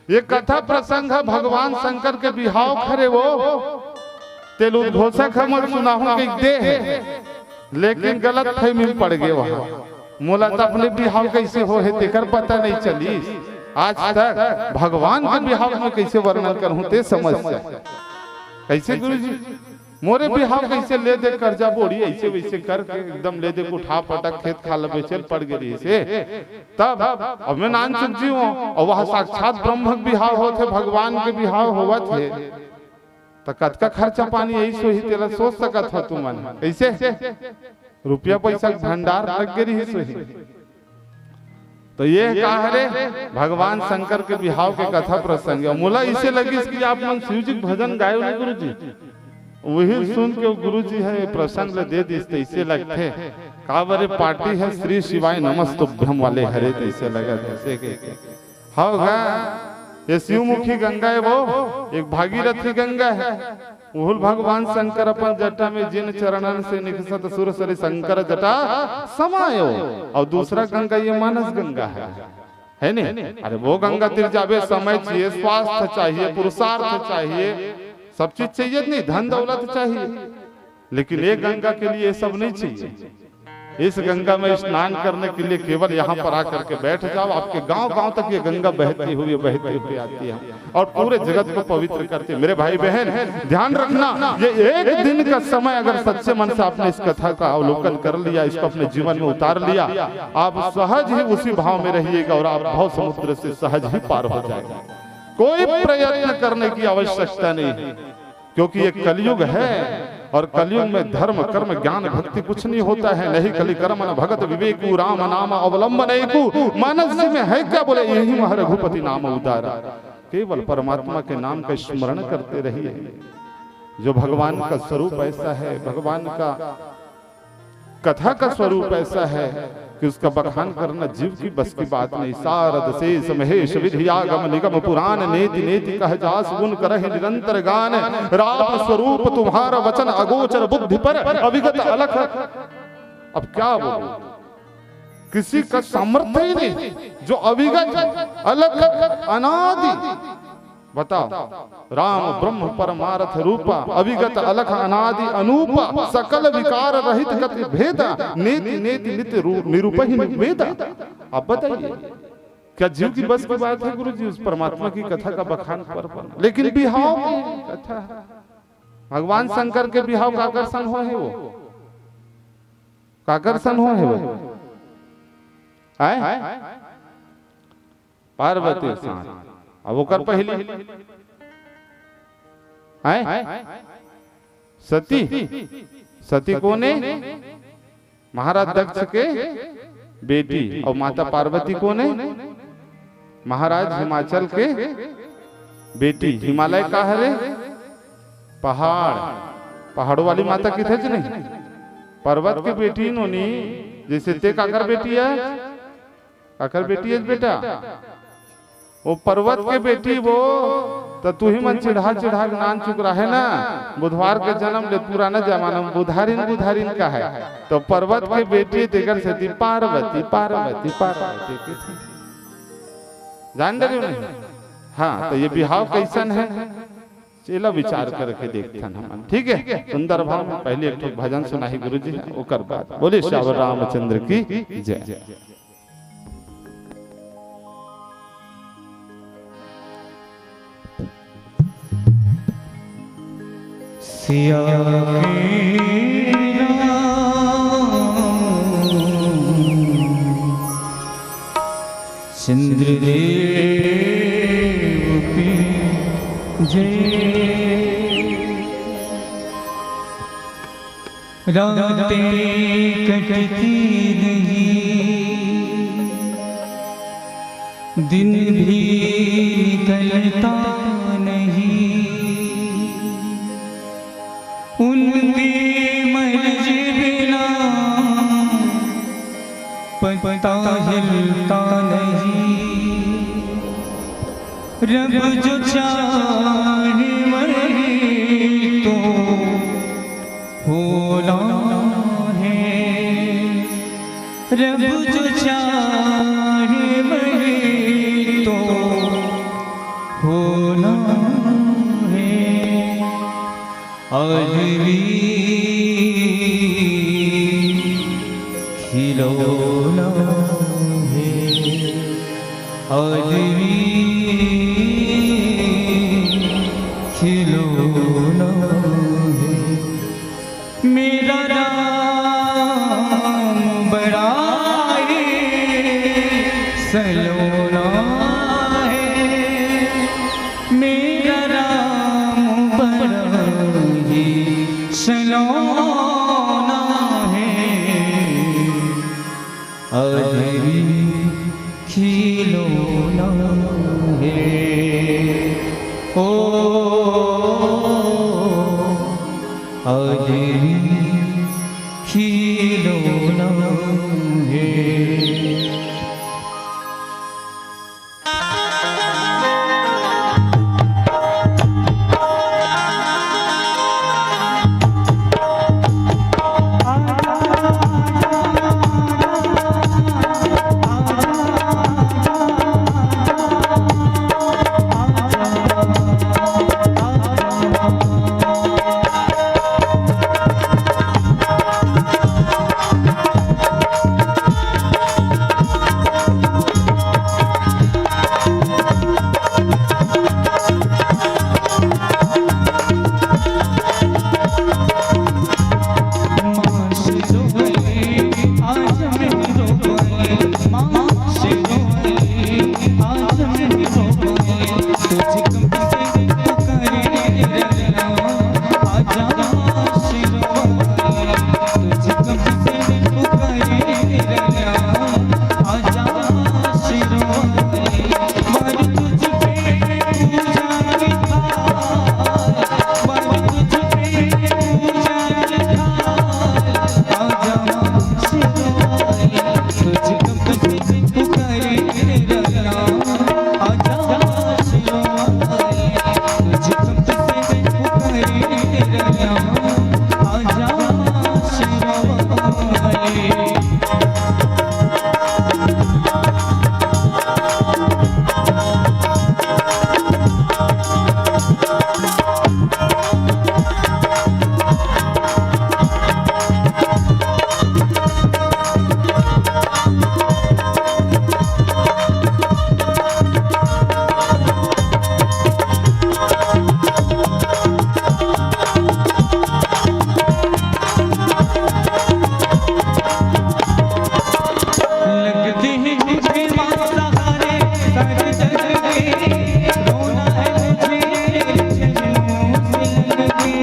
ये कथा प्रसंग है भगवान शंकर के बिहाव खरे वो तेल उद्घोषक हम सुनाहू के दे है, लेकिन गलत फहमी में पड़ गए वहां। मोला तो अपने बिहाव कैसे हो है तेकर पता नहीं चली। आज तक भगवान के बिहाव में कैसे वर्णन करूं ते समस्या कैसे गुरुजी मोरे बिहाव कैसे ले दे कर्जा बोड़ी ऐसे वैसे करके एकदम ले दे उठा पटक खेत खाल बेचल पड़ गई से। तब अब मैं नान चुक जी हूं और वह साक्षात ब्रह्म के बिहाव होते, भगवान के बिहाव हुआ थे, तो कतका खर्चा पानी यही सो ही तेरा सोच सकत हो तुम मन कैसे रुपया पैसा भंडार लग गई ही सो ही। तो ये कहा रे भगवान शंकर के बिहाव के कथा प्रसंग मोला इसे लगी कि आप मन शिव जी भजन गायो ना गुरु जी, वही सुन के गुरु जी है प्रसंग दे दी इसे लगते कावरे पार्टी है श्री शिवाय नमस्तुभ्यम वाले हरे तैसे लगा जैसे के होगा। ये शिवमुखी गंगा है, वो एक भागीरथी गंगा है। उहुल भगवान शंकर अपन जटा में जिन चरणन से निकसत सुर सरि शंकर जटा समायो। और दूसरा गंगा ये मानस गंगा है नहीं? अरे वो गंगा तीर जावे समय चाहिए, स्वास्थ्य चाहिए, पुरुषार्थ चाहिए, सब चीज चाहिए नहीं, धन दौलत चाहिए, लेकिन ये गंगा के लिए सब नहीं चाहिए। इस गंगा में स्नान करने के लिए केवल यहाँ पर आकर के बैठ जाओ, आपके गांव तक ये गंगा बहती हुई आती है और पूरे जगत को पवित्र करती है। मेरे भाई बहन ध्यान रखना, ये एक दिन का समय अगर सच्चे मन से आपने इस कथा का अवलोकन कर लिया, इसको अपने जीवन में उतार लिया, आप सहज ही उसी भाव में रहिएगा और आप भाव समुद्र से सहज ही पार हो जाएगा। कोई प्रयत्न करने की आवश्यकता नहीं है, क्योंकि ये कलयुग है और कलयुग में धर्म कर्म ज्ञान भक्ति कुछ नहीं होता है। नहीं कली कर्म न भगत विवेकु राम नाम अवलंबन मानस में है क्या, बोले यही मह रघुपति नाम उतारा। केवल परमात्मा के नाम का स्मरण करते रहिए। जो भगवान का स्वरूप ऐसा है, भगवान का कथा का स्वरूप ऐसा है कि उसका बखान करना जीव की बस की बात नहीं। सारद शेष महेश विधि आगम निगम पुराण नेति नेति कह जास गुण करहि निरंतर गान। राम स्वरूप तुम्हारा वचन अगोचर बुद्धि पर अविगत अलख। अब क्या बोलूं, किसी का सामर्थ्य ही नहीं जो अविगत अलख अनादि। बताओ, राम ब्रह्म परमार्थ रूपा अविगत अलख अनादि अनूपा सकल विकार रहित गति भेदा नेति नेति नित्य निरूपहि निर्वेदा। आप बताइए क्या जीव की बस की बात है गुरु जी उस परमात्मा की कथा का बखान कर पाना? लेकिन बिहाव की कथा, भगवान शंकर के बिहाव का आकर्षण हो है वो काकरसन हो है वो आए पार्वती साथ अब ओकर पहली आए सती सती कोने महाराज दक्ष के बेटी और माता पार्वती कोने महाराज हिमाचल के बेटी। हिमालय का हरे पहाड़ पहाड़ों वाली माता किथे च नहीं पर्वत की बेटी नोनी जैसे ते काकर बेटी है काकर बेटी है बेटा वो पर्वत के बेटी वो तो तू ही मन चिढ़ा चिढ़ा नान चुक रहा है ना बुधवार के जन्म ले पुराना जमाना में बुधारिन बुधारिन का है तो पर्वत की बेटी तेकर से पार्वती पार्वती पार्वती जान रहे हो नहीं। हाँ तो ये बिहाव कैसन है चला विचार करके देखथन हम ठीक है। सुंदर भाव में पहले एक ठो भजन सुनाही गुरुजी ओकर बाद बोले श्यावर रामचंद्र की जय। सिया चंद्रदेव की जय। रातें कटती नहीं दिन भी निकलता नहीं उनकी मर्जी बिना पता हिलता नहीं। रब जो चाहे वही तो होना है। रब जो चाहे वही तो होना है। आज भी खिलौना है आज भी खिलौना है। मेरा राम बड़ा है सलोना है। मेरा राम बड़ा ही सलोना आज भी खिलौना है। ओ आज भी खिलौना है। लगते हैं मुझे माँ सहारे सर जग के, रोना है मुझे चरणों से लग के।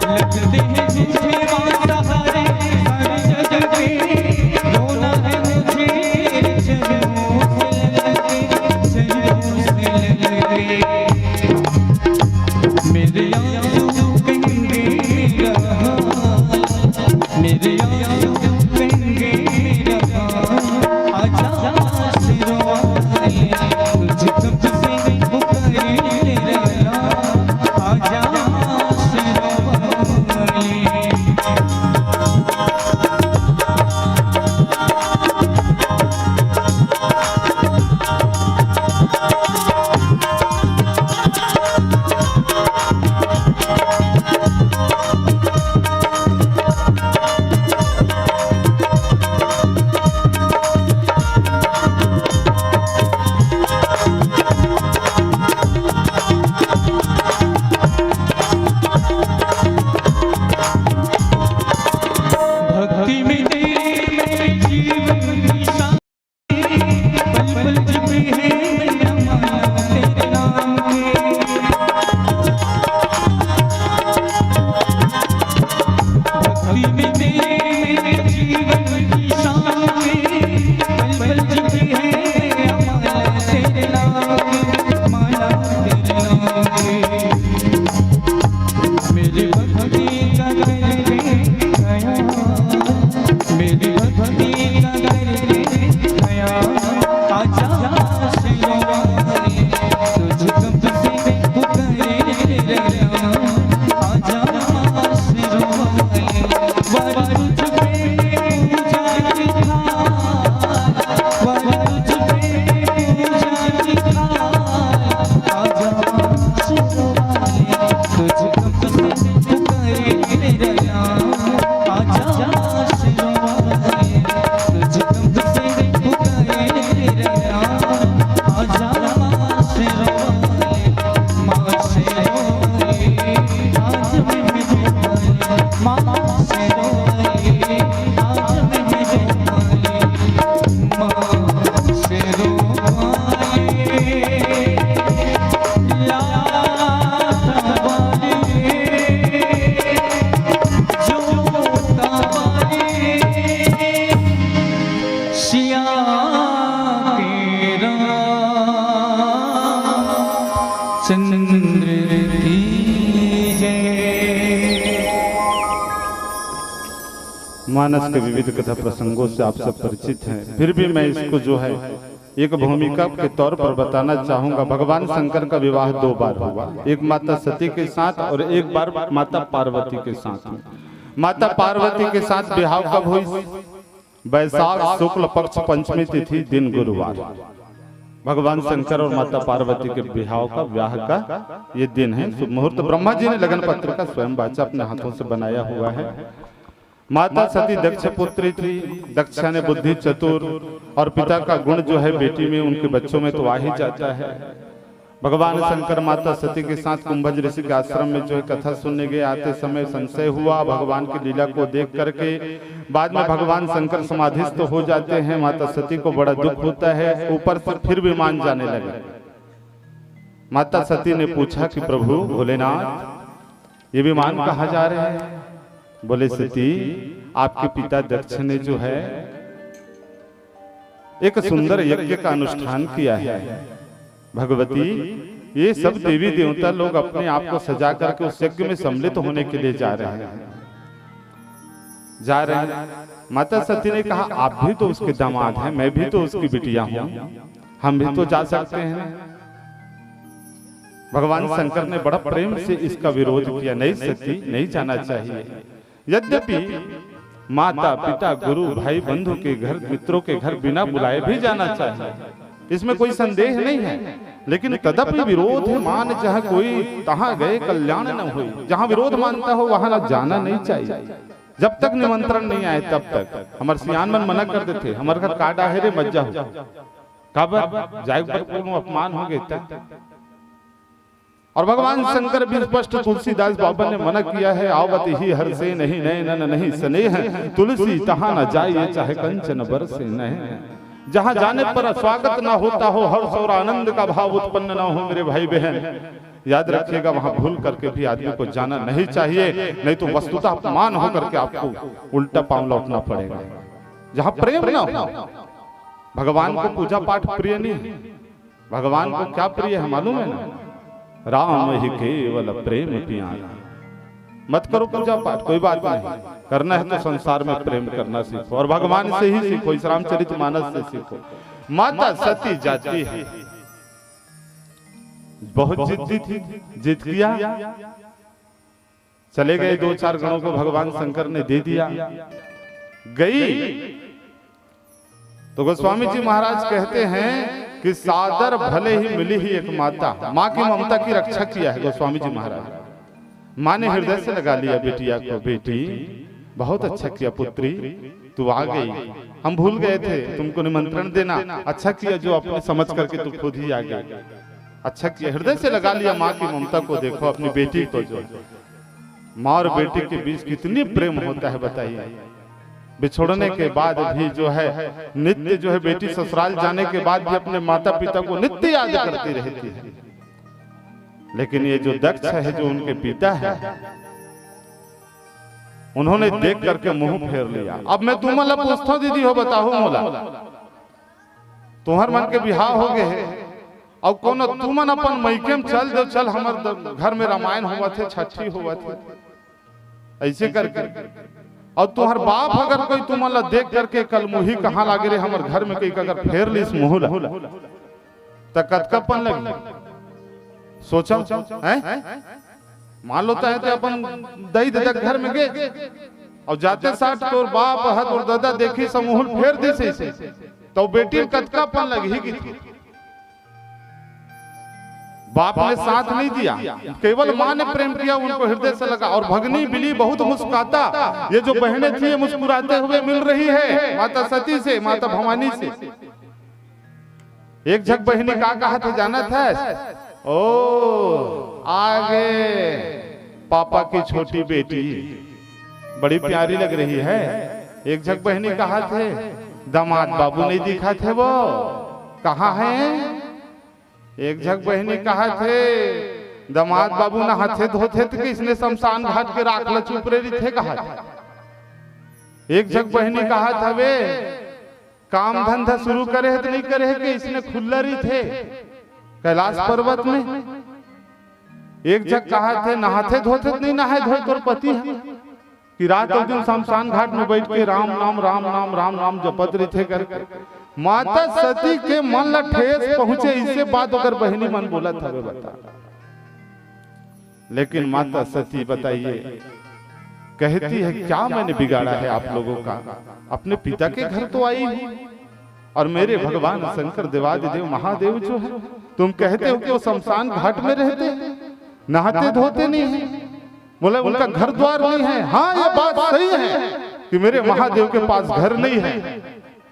लगते हैं मुझे माँ सहारे सर जग के, रोना है मुझे चरणों से लग के, चरणों से लग के। मेरे आंसू कहेंगे मेरा हाल, मेरे आंसू कहेंगे मेरा हाल, आजा सिरों वाले तुझे कब से पुकारे तेरा नाम, आजा सिरों वाले। भक्ति में तेरे मेरे जीवन की शांति, पल पल जपे है मेरा माला तेरे नाम के। भक्ति में तेरे मेरे जीवन की शांति, पल पल जपे है मेरा माला तेरे नाम के, माला तेरे नाम के। मेरे भक्ति का घर गया, मेरी भक्ति का घर गया, आजा सिरों वाले तुझे कब से पुकारे तेरा नाम, आजा सिरों वाले। वरुज पे पूजा की थाल, वरुज पे पूजा की थाल, आजा सिरों वाले तुझे कब से पुकारे तेरा नाम, आजा सिरों वाले तुझे कब से पुकारे तेरा नाम, आजा सिरों वाले माँ सिरों वाले आज मेरे वाले, माँ सिरों वाले आज मेरे वाले, माँ सिरों वाले लाता वाले जोता वाले सिया तेरा चंद्र की जय। मानस के विविध कथा प्रसंगों से आप सब परिचित हैं, फिर भी मैं इसको जो है एक भूमिका के तौर पर बताना चाहूंगा। भगवान शंकर का विवाह 2 बार हुआ, एक माता सती के साथ और एक बार माता पार्वती के साथ। माता पार्वती के साथ विवाह कब हुई? वैशाख शुक्ल पक्ष पंचमी तिथि दिन गुरुवार। भगवान शंकर और माता पार्वती के विवाह का ये दिन है, शुभ मुहूर्त। ब्रह्मा जी ने लगन पत्र का स्वयं वाचा अपने हाथों से बनाया हुआ है। माता सती दक्ष पुत्री थी, दक्षा ने बुद्धि चतुर और पिता का गुण जो है बेटी में उनके बच्चों में तो आ ही जाता है। भगवान शंकर माता सती के साथ कुंभज ऋषि के आश्रम में जो है कथा सुनने गए, आते समय संशय हुआ भगवान की लीला को देख करके। बाद में भगवान शंकर समाधिस्थ हो जाते हैं, माता सती को बड़ा दुख होता है, ऊपर से फिर विमान जाने लगे। माता सती ने पूछा कि प्रभु भोलेनाथ ये विमान कहाँ जा रहे हैं? बोले सती आपके पिता दक्ष ने जो है एक सुंदर यज्ञ का अनुष्ठान किया है। भगवती ये सब देवी देवता लोग अपने आप को सजा करके उस यज्ञ में सम्मिलित होने के लिए जा रहे हैं। माता सती ने कहा आप भी तो उसके दामाद हैं, मैं भी तो उसकी बिटिया हूं, हम भी तो जा सकते हैं। भगवान शंकर ने बड़ा प्रेम से इसका विरोध किया, नहीं सती नहीं जाना चाहिए। यद्यपि माता पिता गुरु भाई बंधु के घर मित्रों के घर बिना बुलाए भी जाना चाहिए, इसमें कोई संदेह नहीं है, लेकिन कदापि विरोध मान जहाँ कोई तहाँ गए कल्याण न हुई। जहाँ विरोध मानता हो वहां जाना नहीं चाहिए, जब तक निमंत्रण नहीं आए तब तक। हमारे सियान मन मना कर देते, हमारे घर काटा है रे मज्जा हो, कब जाए अपमान हो गए। और भगवान शंकर भी स्पष्ट तुलसीदास बाबा ने मना किया है, आवत ही हर से नहीं नैनन नहीं स्नेह, तुलसी तहाँ न जाइए चाहे कंचन बरसे नहीं। जहाँ जाने पर स्वागत ना होता हो, हर्ष और आनंद का भाव उत्पन्न ना हो मेरे भाई बहन, याद रखिएगा वहां भूल करके भी आदमी को जाना नहीं चाहिए, नहीं तो वस्तुतः अपमान होकर के आपको उल्टा पांव लौटना पड़ेगा। जहां प्रेम ना हो, भगवान को पूजा पाठ प्रिय नहीं। भगवान को क्या प्रिय है मालूम है ना? राम ही केवल प्रेम प्यारा। मत करो पूजा पाठ, कोई बात नहीं, करना है तो संसार में प्रेम करना सीखो और भगवान से ही सीखो, इस रामचरितमानस से सीखो। माता सती जाती है, बहुत जिद्दी थी, जिद किया, चले गए 2-4 गणों को भगवान शंकर ने दे दिया। गई तो गोस्वामी जी महाराज कहते हैं कि सादर भले ही मिली ही एक माता, माँ की ममता की रक्षा किया है गोस्वामी जी महाराज। माँ ने हृदय से लगा लिया बेटिया को, बेटी बहुत अच्छा किया पुत्री, तू आ गई, हम भूल गए थे तुमको निमंत्रण देना, अच्छा किया जो अपने समझ करके तू खुद ही आ गई, अच्छा किया। हृदय से लगा लिया माँ की ममता को। देखो अपनी बेटी को, जो माँ और बेटी के बीच कितनी प्रेम होता है बताइए। बिछोड़ने के बाद भी जो है नित्य जो है बेटी ससुराल जाने के बाद भी अपने माता पिता को नित्य याद करती रहती है। लेकिन ये जो दक्ष है, जो उनके पिता है, उन्होंने देख करके मुंह फेर लिया। अब मैं तुम्हारा पूछता हूं दीदी हो, बताओ मोला, तुम्हार मन के बिहार हो गए और कौन तुमन अपन मैके में चल दो, चल हमारे घर में रामायण हुआ थे, छठी हुआ थे, ऐसे करके। और तुम्हार बाप अगर कोई तुम्हारा देख करके कल मुही कहाँ लागे रे हमारे घर में कहीं अगर फेर ली इस मुँह तो कतकपन लगी। सोचा मान लो है तो अपन दही दे घर में गए और जाते साथ तो बाप हद और दादा देखी समूह फेर दी से तो बेटी कतकापन लगी की थी। बाप ने साथ नहीं दिया, केवल माँ ने प्रेम किया, उनको हृदय से लगा। और भगनी बिली बहुत मुस्कुराता, ये जो बहनें थी मुस्कुराते हुए मिल रही है माता सती से, माता भवानी से। एक झक बहनी का कहा था जाना था, ओ आगे पापा की छोटी बेटी बड़ी प्यारी लग रही है। एक झक बहनी कहा थे दामाद बाबू नहीं दिखा थे, वो कहाँ है? एक झक बहनी कहा थे दामाद बाबू ना हाथे धोते थे, इसने शमशान घाट के राखला चुप रही थे कहा। एक झक बहनी कहा था वे काम धंधा शुरू करे है तो नहीं करे है कि इसने खुल्ला रही थे कैलाश पर्वत में। एक जग कहा थे नहाते धोते नहीं नहाए धोए तोर पति है कि रात और दिन शमशान घाट में बैठ के राम नाम जपत रही थे करके। माता सती के मन ला ठेस पहुंचे, इससे बात अगर बहनी मन बोला था वे बता। लेकिन माता सती बताइए कहती है क्या मैंने बिगाड़ा है आप लोगों का? अपने पिता के घर तो आई हूं और मेरे भगवान शंकर देवादिदेव महादेव जो है तुम कहते हो कि वो शमशान घाट में रहते हैं, नहाते धोते नहीं है, बोले उनका घर द्वार नहीं है। हाँ ये बात सही है कि मेरे महादेव के पास घर नहीं है,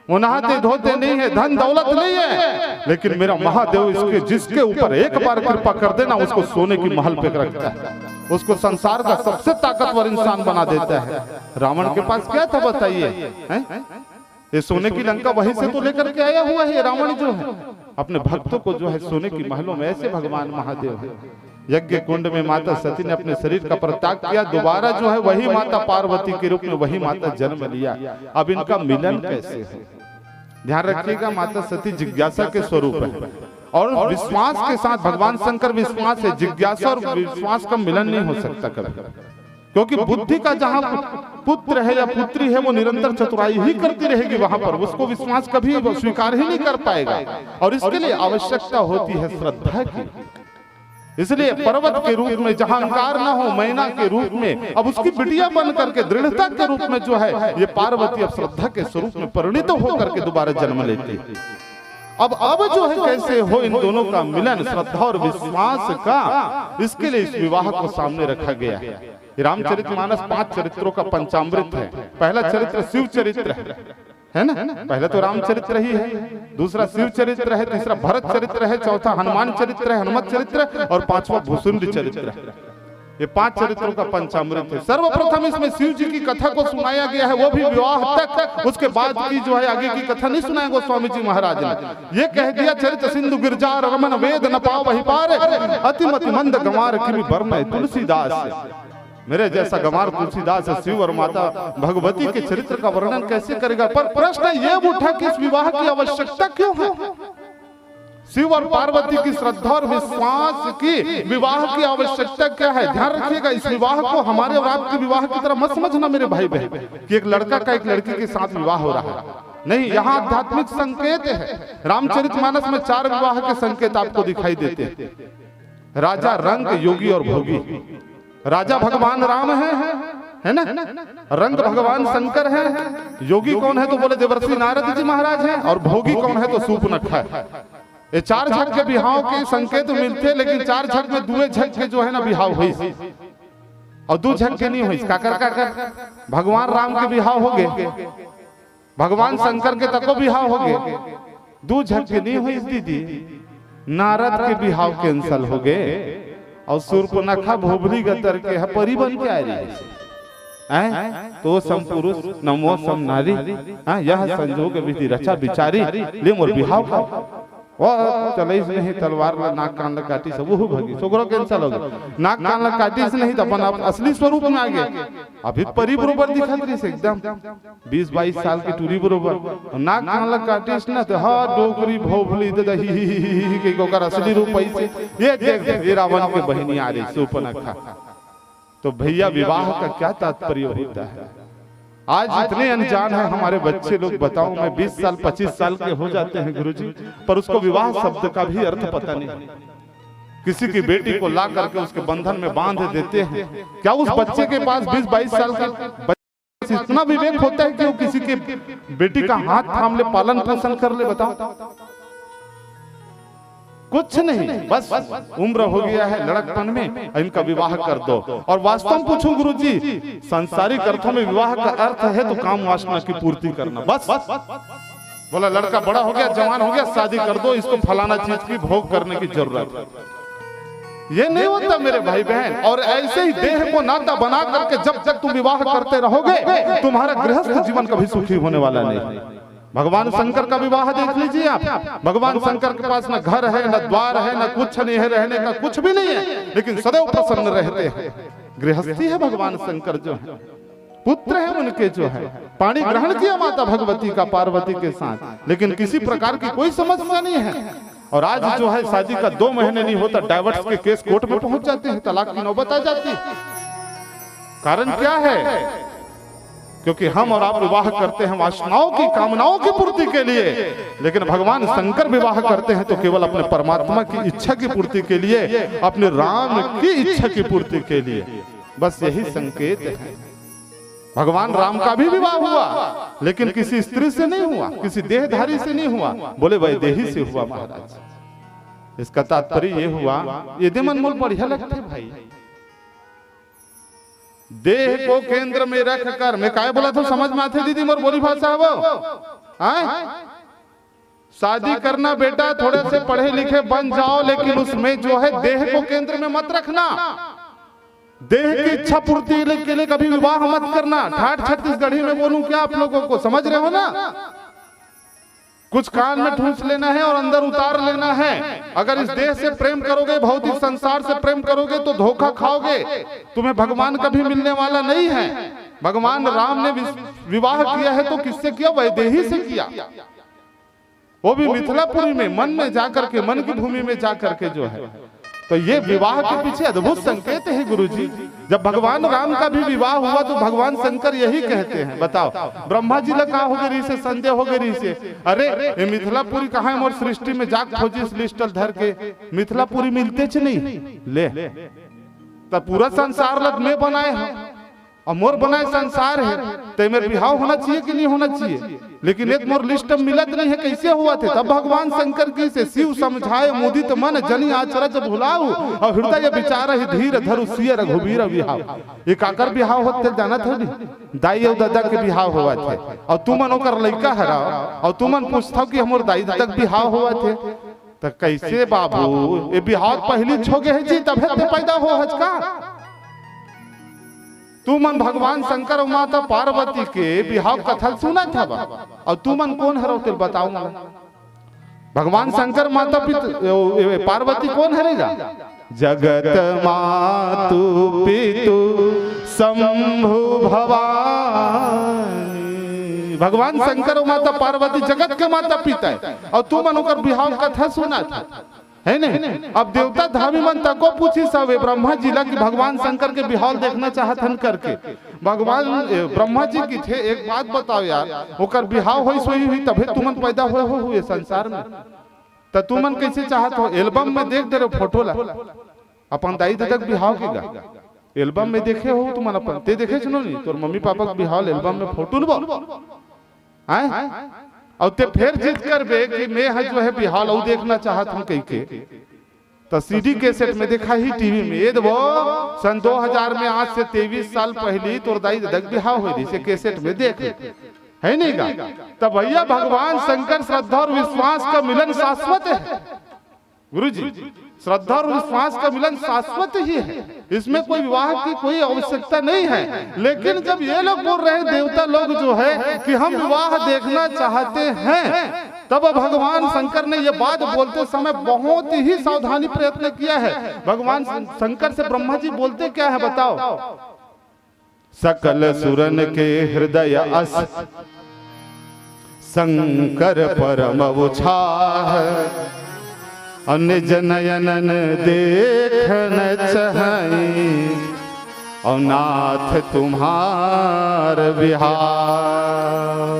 वो नहाते धोते नहीं है, धन दौलत नहीं है, लेकिन मेरा महादेव इसके जिसके ऊपर एक बार कृपा कर देना उसको सोने की महल पे रखता है, उसको संसार का सबसे ताकतवर इंसान बना देता है। रावण के पास क्या था बताइए? ये सोने की लंका वहीं से तो लेकर के आया हुआ है रावण जो है, अपने भक्तों को जो है सोने की महलों में, ऐसे भगवान महादेव है। यज्ञ कुंड में माता सती ने अपने शरीर का परित्याग किया, दोबारा जो है वही माता पार्वती के रूप में वही माता जन्म लिया। अब इनका मिलन कैसे है? ध्यान रखिएगा, माता सती जिज्ञासा के स्वरूप है और विश्वास के साथ भगवान शंकर विश्वास है। जिज्ञासा और विश्वास का मिलन नहीं हो सकता कभी, क्योंकि बुद्धि का जहां पुत्र है या पुत्री है वो निरंतर चतुराई ही करती रहेगी, वहां पर उसको विश्वास कभी स्वीकार ही नहीं कर पाएगा। और इसके लिए आवश्यकता होती है श्रद्धा की। इसलिए पर्वत के रूप में जहां अहंकार न हो, मैना के रूप में अब उसकी बिटिया बन करके दृढ़ता के रूप में जो है ये पार्वती अब श्रद्धा के स्वरूप में परिणित होकर के दोबारा जन्म लेती। अब जो है कैसे हो इन दोनों का मिलन श्रद्धा और विश्वास का, इसके लिए इस विवाह को सामने रखा गया है। रामचरितमानस 5 चरित्रों का पंचामृत है। पहला चरित्र शिव चरित्र है ना। पहले तो रामचरित्र ही है, दूसरा शिव चरित्र है, तीसरा भरत चरित्र है, चौथा हनुमान चरित्र है, हनुमत चरित्र, और पांचवा भूसुंडी चरित्र है। ये 5 चरित्रों का पंचामृत है। सर्वप्रथम इसमें शिव जी की कथा को सुनाया गया है, वो भी विवाह तक। उसके बाद की जो है आगे की कथा नहीं सुनाया गोस्वामी जी महाराज ने। ये कह दिया चरित सिंधु गिरजार रमन वेद न पाव वही पार, अतिमति मंद गंवार की बरमय तुलसीदास। मेरे जैसा गंवार तुलसीदास शिव और माता भगवती के चरित्र का वर्णन कैसे करेगा। पर प्रश्न ये उठा कि इस विवाह की आवश्यकता क्यों है। शिव और पार्वती की श्रद्धा और विश्वास की विवाह की आवश्यकता क्या है। ध्यान रखिएगा, इस विवाह को हमारे और आपके विवाह की तरह मत समझना मेरे भाई बहन कि एक लड़का का एक लड़की के साथ विवाह हो रहा है। नहीं, यहाँ आध्यात्मिक संकेत है। रामचरितमानस में 4 विवाह के संकेत आपको दिखाई देते हैं। राजा, रंग, योगी और भोगी। राजा भगवान राम है ना, रंग भगवान शंकर है, योगी कौन है तो बोले देवर्षि नारद जी महाराज हैं, और भोगी कौन है तो सूर्पनखा है। ये 4 झग के बिहाव के संकेत मिलते, लेकिन 4 झग में 2 झग के जो है ना बिहाव हुई और 2 झग के नहीं हुई। काकर भगवान राम के बिहाव हो गए, भगवान शंकर के तको बिहाव हो गए, 2 झग के नहीं हुई दीदी। नारद के बिहाव कैंसल हो गए और सूर्पनखा भोबली गतर के है परी बन के आ रही है। तो सम पुरुष नमो सम नारी, यह संजोग विधि रचा विचारी, ले मोर बिहाव का वो चले नहीं तलवार नाक कान लग काटी सब वो भगी सोगरो कैंसल हो गया। नाक कान लग काटी से नहीं तो अपन असली स्वरूप में आ गए। अभी परी बरोबर दिखत रही से एकदम 20-22 साल की टूरी बरोबर। नाक कान लग काटी से ना तो हाँ डोगरी भोभली दही के गोकर असली रूप ऐसे। ये देख ये रावण के बहनी आ रही सूर्पनखा। तो भैया विवाह का क्या तात्पर्य होता है। आज इतने अनजान है हमारे बच्चे लोग। बताओ मैं 20 साल 25 साल के हो जाते हैं गुरुजी, पर उसको विवाह शब्द का भी अर्थ पता नहीं। किसी की बेटी को ला करके उसके बंधन में बांध देते हैं। क्या उस बच्चे के पास 20-22 साल का बच्चे इतना विवेक होता है कि वो किसी के बेटी का हाथ थाम ले, पालन पोषण कर ले। बताओ कुछ नहीं, बस उम्र हो गया है लड़कपन में, इनका विवाह कर दो। और वास्तव में पूछूं गुरुजी, सांसारिक अर्थों में विवाह का अर्थ है तो काम वासना की पूर्ति करना। बस बोला लड़का बड़ा हो गया, जवान हो गया, शादी कर दो, इसको फलाना चीज की भोग करने की जरूरत है। ये नहीं होता मेरे भाई बहन। और ऐसे ही देह को नाता बना करके जब तक तुम विवाह करते रहोगे तुम्हारा गृहस्थ जीवन कभी सुखी होने वाला नहीं। भगवान शंकर का विवाह देख लीजिए आप। भगवान शंकर के पास न घर है, न द्वार है, न कुछ नहीं है, रहने का कुछ भी नहीं है, लेकिन सदैव प्रसन्न रहते हैं। गृहस्थी है भगवान शंकर जो है, पुत्र है उनके जो है। पानी ग्रहण किया माता भगवती का पार्वती के साथ, लेकिन किसी प्रकार की कोई समस्या नहीं है। और आज जो है शादी का 2 महीने नहीं होता डाइवोर्स के केस कोर्ट में पहुंच जाते हैं, तलाक की नौबत आ जाती है। कारण क्या है? क्योंकि हम और आप विवाह करते हैं वासनाओं की, कामनाओं की पूर्ति के लिए, लेकिन भगवान शंकर विवाह करते हैं तो केवल अपने परमात्मा की इच्छा की पूर्ति के लिए, अपने राम की इच्छा की पूर्ति के लिए। बस यही संकेत है। भगवान राम का भी विवाह हुआ, लेकिन किसी स्त्री से नहीं हुआ, किसी देहधारी से नहीं हुआ, बोले वैदेही से हुआ महाराज। इसका तात्पर्य ये हुआ, ये दे मनमोल बढ़िया लगते भाई। देह को केंद्र में रख कर, मैं क्या बोला था समझ में आते दीदी मोर बोली भाषा वो शादी करना बेटा, थोड़े से पढ़े लिखे बन जाओ, लेकिन उसमें जो है देह को केंद्र में मत रखना। देह की इच्छा पूर्ति के लिए कभी विवाह मत करना। ठाठ छत्तीसगढ़ी में बोलूं क्या आप लोगों को समझ रहे हो ना? कुछ कान में ठूंस लेना है और अंदर उतार लेना है। अगर इस देह से प्रेम करोगे, भौतिक संसार से प्रेम करोगे तो धोखा खाओगे। तुम्हें भगवान कभी मिलने वाला नहीं है। भगवान राम ने विवाह किया है तो किससे किया? वैदेही से किया, वो भी मिथिलापुरी में, मन में जाकर के, मन की भूमि में जाकर के जो है। तो ये विवाह के पीछे अद्भुत संकेत है गुरुजी। जब भगवान राम का भी विवाह हुआ तो भगवान शंकर यही कहते हैं। बताओ ब्रह्मा जी लगा हो गई से, संदेह हो गई से, अरे ये मिथिलापुरी कहाँ है? मोर सृष्टि में जाग खोजी लिस्टल धर के मिथिलापुरी मिलते च नहीं ले, तब पूरा संसार लग में बनाए हैं और मोर बनाए संसार है। तो मेरे बिहाव होना चाहिए कि नहीं होना चाहिए? लेकिन एक मोर लिस्ट में मिलत नहीं है, कैसे हुआ थे? तब भगवान शंकर की से शिव समझाए मुदित मन जनी आचरज भुलाऊ और हृदय विचार ही धीर धरु सिय रघुबीर बिहाव। ये काकर बिहाव होते जाना था नहीं? दाई और दादा के बिहाव हुआ थे और तुमन ओकर लड़का हरा और तुमन पूछता कि हमर दाई दादा के बिहाव हुआ थे। तो कैसे बाबू ये बिहाव पहली छोगे है जी तब है पैदा हो हजका। तू मन भगवान शंकर और माता पार्वती के बिहाव कथा सुना था और तू मन कौन हरो तेल बताऊंगा। भगवान शंकर माता पिता पार्वती कौन हरेगा? जगत मातु पितु शंभु भवानी। भगवान शंकर और माता पार्वती जगत के माता पिता है और तू मन होकर बिहाव कथा सुना था है नहीं? अब देवता धामी मन तको पूछी सब ब्रह्मा जी ला कि भगवान शंकर के बिहाव देखना चाहतन करके। भगवान ब्रह्मा जी की थे एक बात बताओ यार, ओकर बिहाव होई सोई हुई तभी तुमन पैदा हुए संसार में। तो तुमन कैसे चाहत हो? एल्बम में देख दे रहे फोटो ला अपन दाई दादा के बिहाव के गा एल्बम में देखे हो तुमन अपन ते देखे सुनो नहीं तोर मम्मी पापा के बिहाव एल्बम में फोटो लबो हैं और ते फिर जिद करबे कि मैं है जो है बिहाल और देखना चाहत हूं कह के। तो सीडी कैसेट में देखा ही टीवी में ये वो सन 2000 में आज से 23 साल पहले तोर दाई दादा के बिहाव हुई थी से कैसेट में देख है नहीं गा। तब भैया भगवान शंकर श्रद्धा और विश्वास का मिलन शाश्वत है गुरुजी। श्रद्धा और विश्वास का मिलन शाश्वत ही है, इसमें कोई विवाह की कोई आवश्यकता नहीं है। लेकिन जब ये लोग बोल रहे हैं देवता लोग जो है कि हम विवाह देखना चाहते हैं, तब भगवान शंकर ने ये बात बोलते समय बहुत ही सावधानी प्रयत्न किया है। भगवान शंकर से ब्रह्मा जी बोलते क्या है बताओ? सकल सुरन के हृदय अस शंकर परम उछाह निज नयनन देखन चाहि और नाथ तुम्हार बिहार।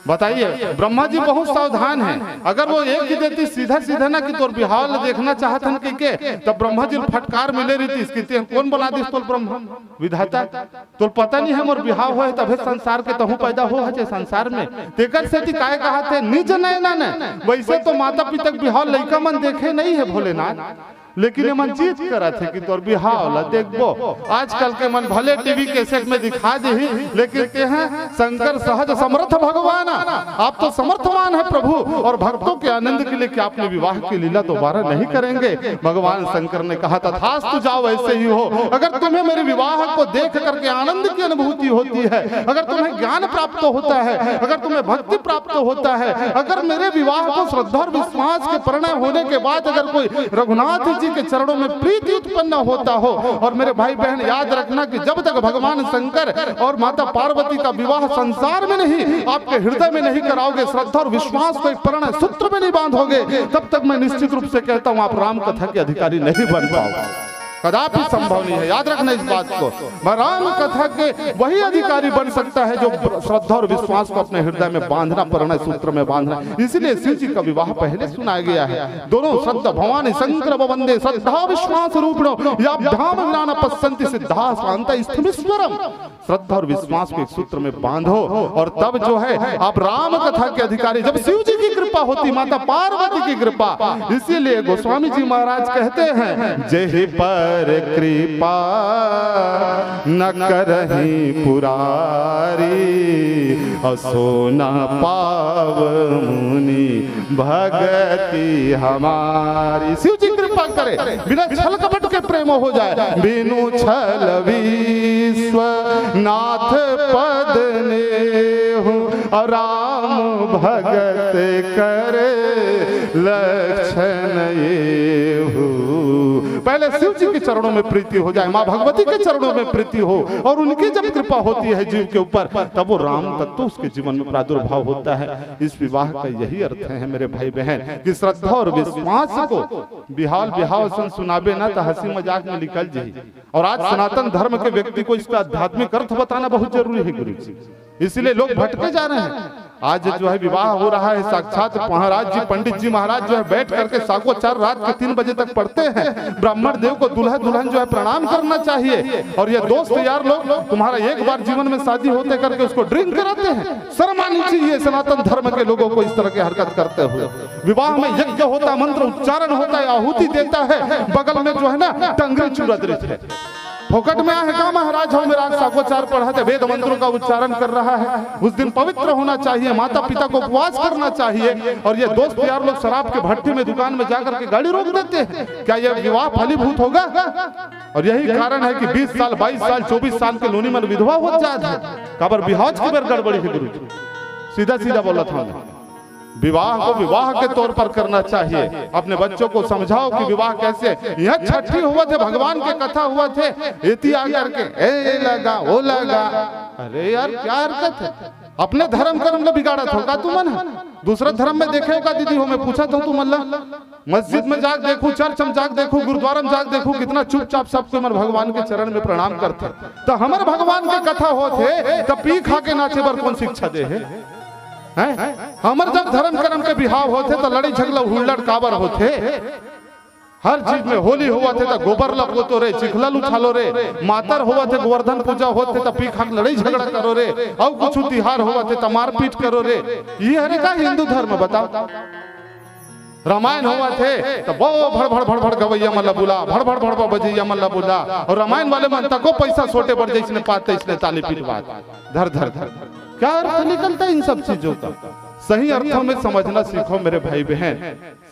बताइए ब्रह्मा जी बहुत सावधान हैं। अगर वो एक ही देती सीधा सीधा ना कि तोर बिहार देखना चाहतन के तब ब्रह्मा जी फटकार मिले रही थी इसकी कौन बना दी तोर ब्रह्मा विधाता। तोर पता नहीं है मोर बिहाव हो तभी संसार के तहु पैदा हो है संसार में। तेकर से काय कहा थे निज नयना ने। वैसे तो माता पिता के बिहाव लड़का मन देखे नहीं है भोलेनाथ, लेकिन मन जीत करा थे कि तोर बिहाव ला देखबो। आजकल के मन भले टीवी कैसेट में दिखा दे ही, लेकिन ते हैं शंकर सहज समर्थ भगवान। आप तो समर्थवान है प्रभु और भक्तों के आनंद के लिए कि आपने विवाह की लीला दोबारा नहीं करेंगे। भगवान शंकर ने कहा तथास्तु जाओ ऐसे ही हो। अगर तुम्हें मेरे विवाह को देख करके आनंद की अनुभूति होती है, अगर तुम्हें ज्ञान प्राप्त होता है, अगर तुम्हें भक्ति प्राप्त होता है, अगर मेरे विवाह को श्रद्धा और विश्वास के परिणय होने के बाद अगर कोई रघुनाथ जी के चरणों में प्रीति उत्पन्न होता हो। और मेरे भाई बहन याद रखना कि जब तक भगवान शंकर और माता पार्वती का विवाह संसार में नहीं आपके हृदय में नहीं कराओगे, श्रद्धा और विश्वास को एक परिणय सूत्र में नहीं बांधोगे, तब तक मैं निश्चित रूप से कहता हूं आप राम कथा के अधिकारी नहीं बन पाओगे। कदापि संभव नहीं है, याद रखना इस बात को। राम कथा के वही अधिकारी बन सकता है जो श्रद्धा और विश्वास को अपने हृदय में बांधना, परिणय सूत्र में बांधना। इसलिए शिव जी का विवाह पहले सुनाया गया है। दोनों श्रद्धा भवानी शंकर वंदे श्रद्धा विश्वास रूपिणो याभ्याम ज्ञान पश्यन्ति सिद्धा शांता स्थमीश्वरम। श्रद्धा और विश्वास को एक सूत्र में बांधो और तब जो है आप राम कथा के अधिकारी। जब शिव जी की कृपा होती, माता पार्वती की कृपा। इसीलिए गोस्वामी जी महाराज कहते हैं जय पर कृपा न करही पुरारी असोना पाव मुनि भगति हमारी। शिव जी कृपा करे, बिना छल कपट के प्रेम हो जाए। बिनु छल विश्व नाथ पद नेहु राम भगत करे लक्षण येहु। पहले शिव जी के चरणों में प्रीति हो जाए, माँ भगवती के चरणों में प्रीति हो और उनकी जब कृपा होती है जीव के ऊपर, तब वो राम तत्व उसके जीवन में प्रादुर्भाव होता है। इस विवाह का यही अर्थ है मेरे भाई बहन कि श्रद्धा और विश्वास को बिहाल बिहाव सन सुनाबे ना तो हंसी मजाक में निकल जाए। और आज सनातन धर्म के व्यक्ति को इसका आध्यात्मिक अर्थ बताना बहुत जरूरी है गुरु जी। इसलिए लोग भटके जा रहे हैं। आज जो है विवाह हो रहा है, साक्षात महाराज जी पंडित जी महाराज जो है बैठ करके सागोचार रात के 3 बजे तक पढ़ते हैं। ब्राह्मण देव को दूल्हा दुल्हन जो है प्रणाम करना चाहिए। और ये दोस्त यार लोग तुम्हारा एक बार जीवन में शादी होते करके उसको ड्रिंक कराते हैं। शर्म आनी चाहिए सनातन धर्म के लोगों को इस तरह की हरकत करते हुए। विवाह में यज्ञ होता है, मंत्र उच्चारण होता है, आहुति देता है, बगल में जो है ना टंगरी चुरदृत है। फोकट में है का महाराज हो मेरा सागोचार पढ़ा थे, वेद मंत्रों का उच्चारण कर रहा है। उस दिन पवित्र होना चाहिए, माता पिता को उपवास करना चाहिए। और ये दोस्त यार लोग शराब के भट्टी में दुकान में जाकर के गाड़ी रोक देते हैं। क्या यह विवाह फलीभूत होगा? और यही कारण है कि 20 साल 22 साल 24 साल के लोनी मन विधवा हो जाता है। काबर बिहाज की बेर गड़बड़ी है गुरु जी, सीधा सीधा बोला था। विवाह को विवाह के तौर पर करना चाहिए। अपने बच्चों को समझाओ कि विवाह कैसे। यह छठी हुआ थे, भगवान के कथा हुआ थे, इति आकर के ए लगा वो लगा। अरे यार क्या हरकत है? अपने धर्म कर्म में बिगाड़ा था तू मन, दूसरा धर्म में देखे होगा दीदी हो। मैं पूछा था तू मतलब मस्जिद में जाग देखू, चर्च में जाग देखू, गुरुद्वारा में जाग देखू, कितना चुपचाप सबको मन भगवान के चरण में प्रणाम करते। तो हमारे भगवान के कथा होते तब पी खा के नाचे बर कौन शिक्षा दे है? हमर जब धर्म कर्म के बिहाव होते तो लड़ी झगड़ा हुल्लड़ काबर होते। हर चीज में होली हुआ थे तो गोबर लगो तो रे, चिखलल उछालो रे, मातर हुआ थे गोवर्धन पूजा होते तो पी खाक लड़ाई झगड़ा करो रे, और कुछ तिहार हुआ थे तो मारपीट करो रे। ये हरे का हिंदू धर्म बताओ? रामायण हुआ थे तो बो भड़ भड़ भड़ भड़ गवैया मल्ला बुला, भड़ भड़ भड़ भड़ बजैया मल्ला बुला। और रामायण वाले मन तक को पैसा सोटे बढ़ जाए, इसने पाते इसने ताली पीटवा धर धर धर। क्या अर्थ निकलता है इन सब चीजों का? सही अर्थों में समझना सीखो मेरे भाई बहन।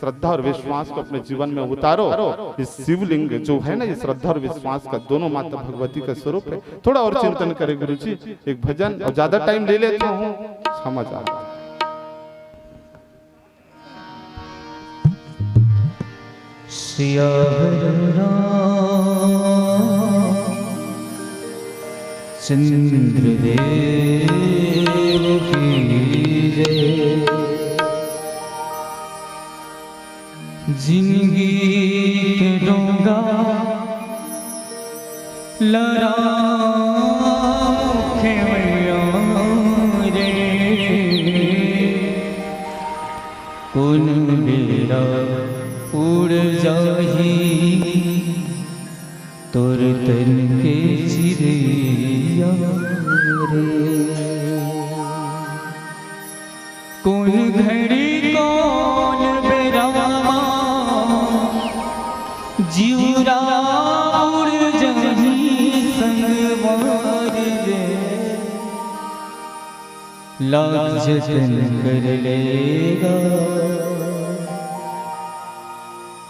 श्रद्धा और विश्वास को अपने जीवन में उतारो। इस शिवलिंग जो है ना, ये श्रद्धा और विश्वास का दोनों माता भगवती का स्वरूप है। थोड़ा और चिंतन करें गुरु जी, एक भजन, और ज्यादा टाइम ले लेता हूँ, समझ आ रहा। चंद्रदेव की जय। जिंदगी के डोंगा लड़ा खेवैया रे, कौन बेरा उड़ जाही तोर तन के चिड़िया रे। कौन घड़ी कौन बेरामा जीवरा उड़ जाही संगवार रे। लाख जतन कर लेगा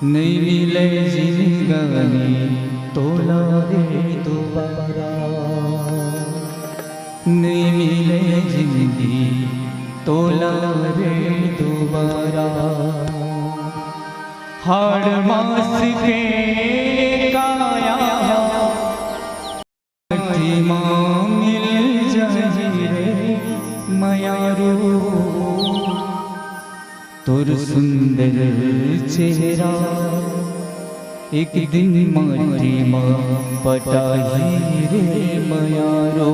नहीं मिले जिंदगानी तोला रे दोबारा। नहीं मिले जिंदगी तोला रे दोबारा। हाड़ मास के काया माँ मिल जाए रे मयारो। तोर सुंदर चेहरा एक दिन माटी माँ पटाही रे मयारो।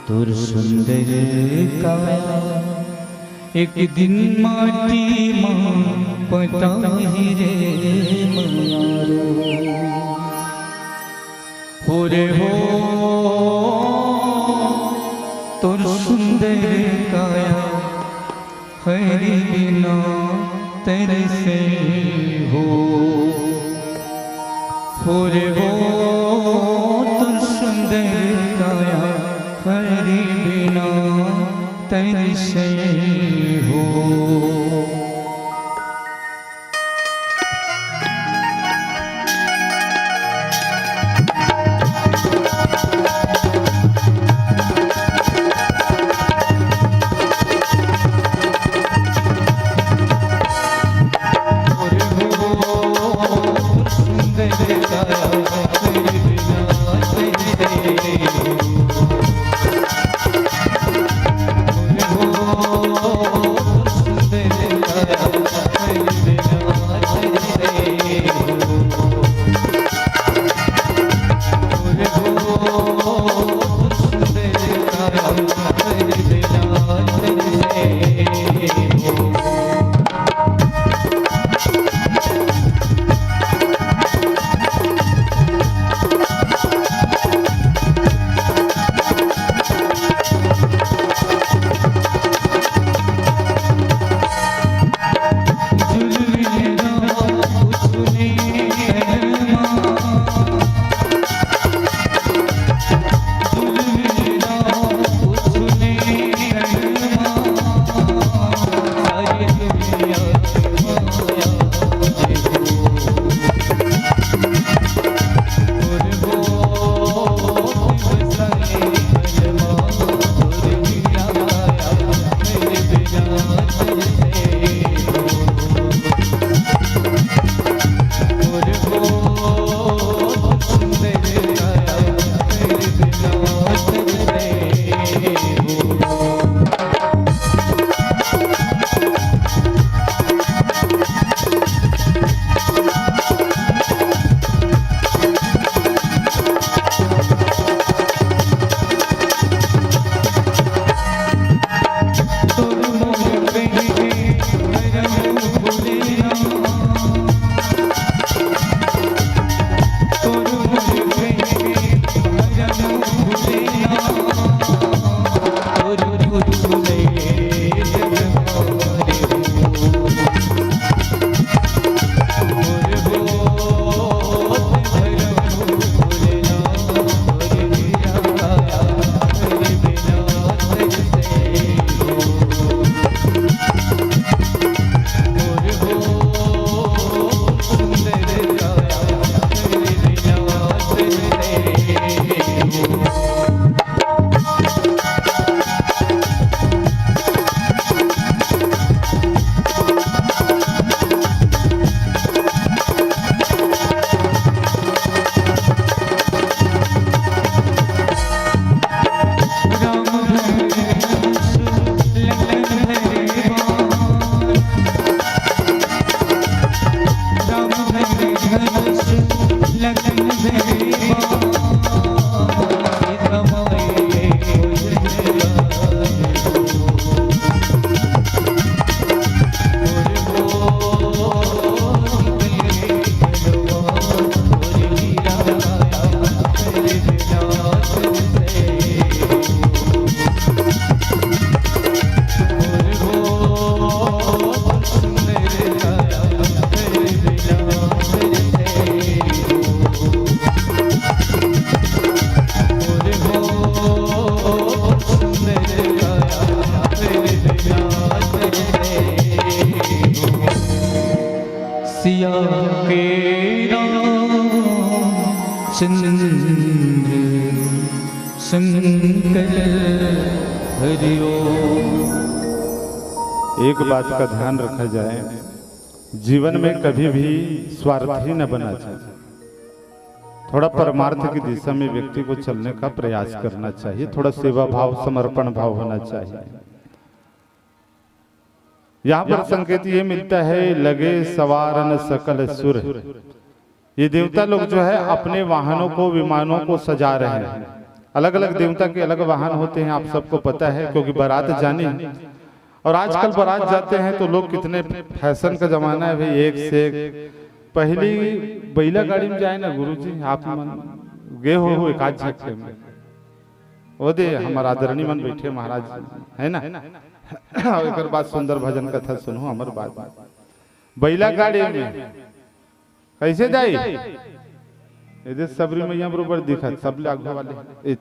तोर सुंदर काया एक दिन माटी माँ पटाही रे मयारो। हो रे हो तोर सुंदर काया हरि बिना तेरे से हो रे हो तुम सुंदर काया हरि बिना तेरे से हो। सिया के चंद्र संकल हरिओ। एक बात का ध्यान रखा जाए, जीवन में कभी भी स्वार्थी न बना चाहिए। थोड़ा परमार्थ की दिशा में व्यक्ति को चलने का प्रयास करना चाहिए, थोड़ा सेवा भाव समर्पण भाव होना चाहिए। यहाँ पर संकेत ये मिलता है, लगे सवारन सकल सुर। ये देवता लोग जो है अपने वाहनों को विमानों को सजा रहे हैं। अलग अलग देवता के अलग वाहन होते हैं, आप सबको पता है, क्योंकि बारात जानी है। और आजकल बारात जाते हैं तो लोग कितने फैशन का जमाना है भाई, एक से एक। पहली बैला गाड़ी में जाए ना गुरुजी, आप गए हो एक आध झटके में, वो दे हमारा आदरणीय मन बैठे महाराज है ना। एक बात सुंदर भजन कथा सुनो हमार बात। बैला गाड़ी में कैसे जाई, इधर सबरी मैया बरोबर दिखा, सब आगे वाले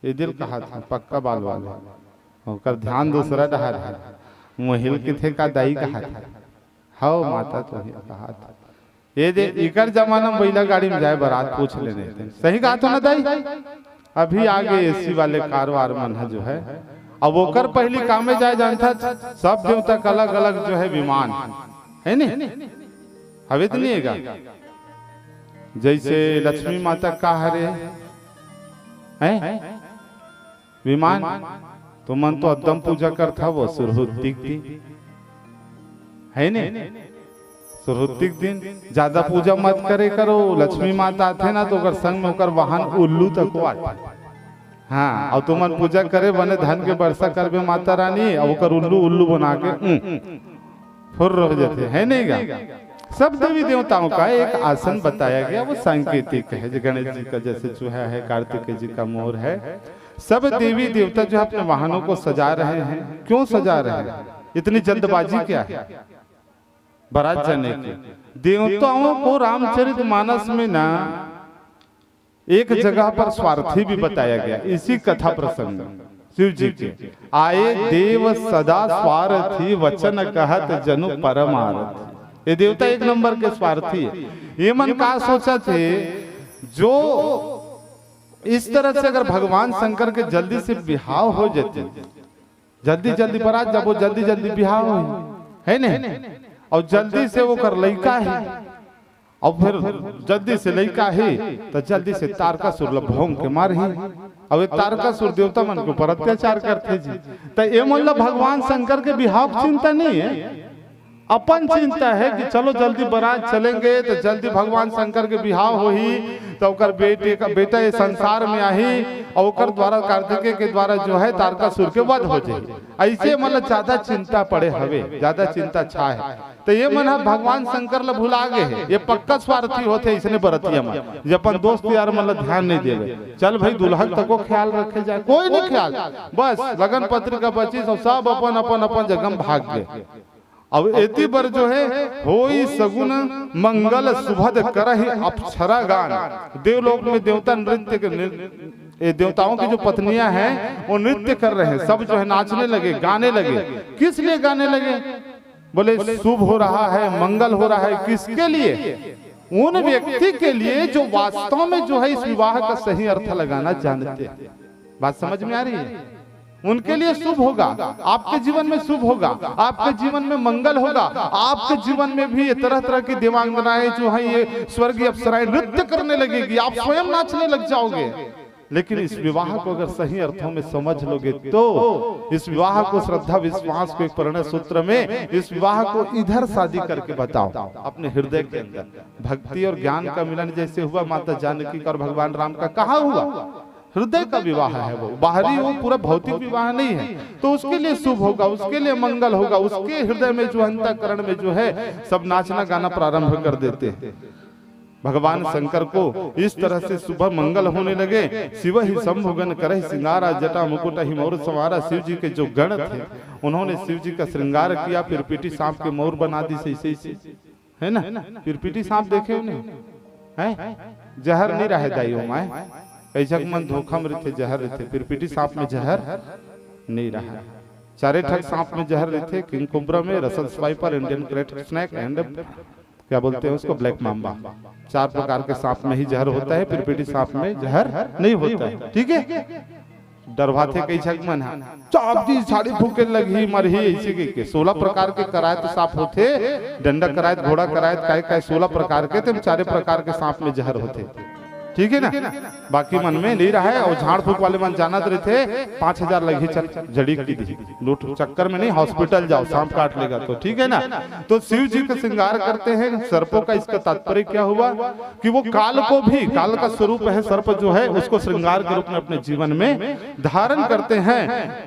इधर कहा था पक्का बाल वाले, और ध्यान दूसरा डहार है। महिल के थे का दाई कहा था, हाँ माता तो कहा था। ये दे इकर जमाना में बैला गाड़ी में जाए बारात पूछ लेने थे, सही कहा तो ना दाई। अभी आगे एसी वाले कारवार मन है जो है, अब वो कर पहली काम में जाए जानता, सब देवता का अलग अलग जो है विमान है नहीं, हवे तो नहीं है। जैसे लक्ष्मी माता का हरे है विमान, तो मन तो अद्दम पूजा करता, वो सुरहुतिक दिन है नहीं। सुरहुतिक दिन ज्यादा पूजा मत करे करो। लक्ष्मी माता आते ना तो अगर संग में होकर वाहन उल्लू तक आते, हाँ, और तुमन पूजा करे बने धन के वर्षा करबे माता रानी, और ओकर उल्लू उल्लू बना के फुर रह जाते है नहीं गा। सब देवी देवताओं का एक आसन बताया गया, वो सांकेतिक है। जो गणेश जी का जैसे चूहा है, कार्तिकेय जी का मोर है, सब देवी देवता जो अपने वाहनों को सजा रहे हैं। क्यों सजा रहे हैं, इतनी जल्दबाजी क्या है बारात जाने की। देवताओं को रामचरितमानस में ना एक जगह पर स्वार्थी भी बताया गया। इसी कथा प्रसंग शिव जी के आए देव सदा स्वार्थी, वचन कहत जनु परमारथ। ये देवता एक नंबर के स्वार्थी है। ये मन का सोचा थे, जो इस तरह से अगर भगवान शंकर के जल्दी से बिहाव हो जाते, जल्दी जल्दी बारात जब वो जल्दी जल्दी बिहाव है नहीं, और जल्दी से वो कर लइका है, और फिर जल्दी से लइका है तो जल्दी से तारकासुर भोंग के मार ही अब ये तारकासुर देवता मन के ऊपर अत्याचार करते जी। तो ये मतलब भगवान शंकर के बिहाव की चिंता नहीं है, अपन चिंता है कि चलो जल्दी बारात चलेंगे तो जल्दी भगवान शंकर के बिहाव हो ही, तो ओकर बेटे का बेटा ये संसार में आही और ओकर द्वारा कार्तिकेय के द्वारा जो है तारकासुर के वध हो जाए। ऐसे मतलब ज्यादा चिंता पड़े हवे, ज्यादा चिंता छा है। तो ये मन भगवान शंकर ला भुला गए है, ये पक्का स्वार्थी होते इसने बरतिया मन, जब अपन दोस्त यार मतलब ध्यान नहीं देवे, चल भाई दुल्हन तक को ख्याल रखे जाए, कोई नहीं ख्याल, बस लगन पत्रिका बची सब अपन अपन अपन जगह भाग गए। अब एती पर जो है होई सगुन मंगल सुभद करहि अप्सरा गान, देवलोक में देवता नृत्य के देवताओं की जो पत्नियां हैं वो नृत्य कर रहे हैं, सब जो है नाचने लगे गाने लगे। किस लिए गाने लगे? बोले शुभ हो रहा है, मंगल हो रहा है। किसके लिए? उन व्यक्ति के लिए जो वास्तव में जो है इस विवाह का सही अर्थ लगाना जानते हैं। बात समझ में आ रही है? उनके लिए शुभ होगा, आपके जीवन में शुभ होगा, आपके जीवन में मंगल होगा, आपके जीवन में भी ये तरह तरह की देवांगनाएं जो है ये स्वर्गीय अप्सराएं नृत्य करने लगेगी, आप स्वयं नाचने लग जाओगे। लेकिन इस विवाह को अगर सही अर्थों में समझ लोगे तो इस विवाह को श्रद्धा विश्वास को एक परिणय सूत्र में इस विवाह को इधर शादी करके बताओ, अपने हृदय के अंदर भक्ति और ज्ञान का मिलन जैसे हुआ माता जानकी का और भगवान राम का, कहाँ हुआ? हृदय का विवाह है वो, बाहरी वो पूरा भौतिक विवाह नहीं है। तो उसके लिए शुभ होगा, उसके लिए मंगल होगा, उसके हृदय में जो अंतःकरण में जो है सब नाचना गाना प्रारंभ कर देते हैं। भगवान शंकर को इस तरह से सुबह मंगल होने लगे। शिव ही शंभुगन करहि सिंगारा, जटा मुकुट ही मोर सवारा। शिव जी के जो गण थे उन्होंने शिव जी का श्रृंगार किया, फिर पीटी सांप के मोर बना दी से है ना। फिर पीटी सांप देखे उन्हें है, जहर नहीं रहे दाइयों माए, ऐसा मन धोखा में रहते जहर रहते। फिर पीटी सांप में जहर नहीं रहा, चारे ठग सांप में जहर रहते। किंग कोबरा में, Russell viper, Indian krait snake and क्या बोलते हैं उसको, ब्लैक माम्बा। 4 प्रकार के सांप में ही जहर होता है, फिर पीटी सांप में जहर नहीं होता है। ठीक है, डरवा थे कई छक मन है, चाप दी साड़ी फूके लगी मरही ऐसे के 16 प्रकार के करायत सांप होते, डंडा करायत, घोड़ा करायत, काय 16 प्रकार के, तो 4 प्रकार के सांप में जहर होते। ठीक है ना, बाकी मन में नहीं रहा है। और झाड़ फूक वाले मन जानत रहे थे 5000 लगी चल जड़ी की दी, लूट चक्कर में नहीं, हॉस्पिटल जाओ सांप काट लेगा तो। ठीक है ना, तो शिव जी का श्रृंगार करते हैं सर्पों का। इसका तात्पर्य क्या हुआ कि वो काल को भी, काल का स्वरूप है सर्प जो है, उसको श्रृंगार के रूप में अपने जीवन में धारण करते हैं।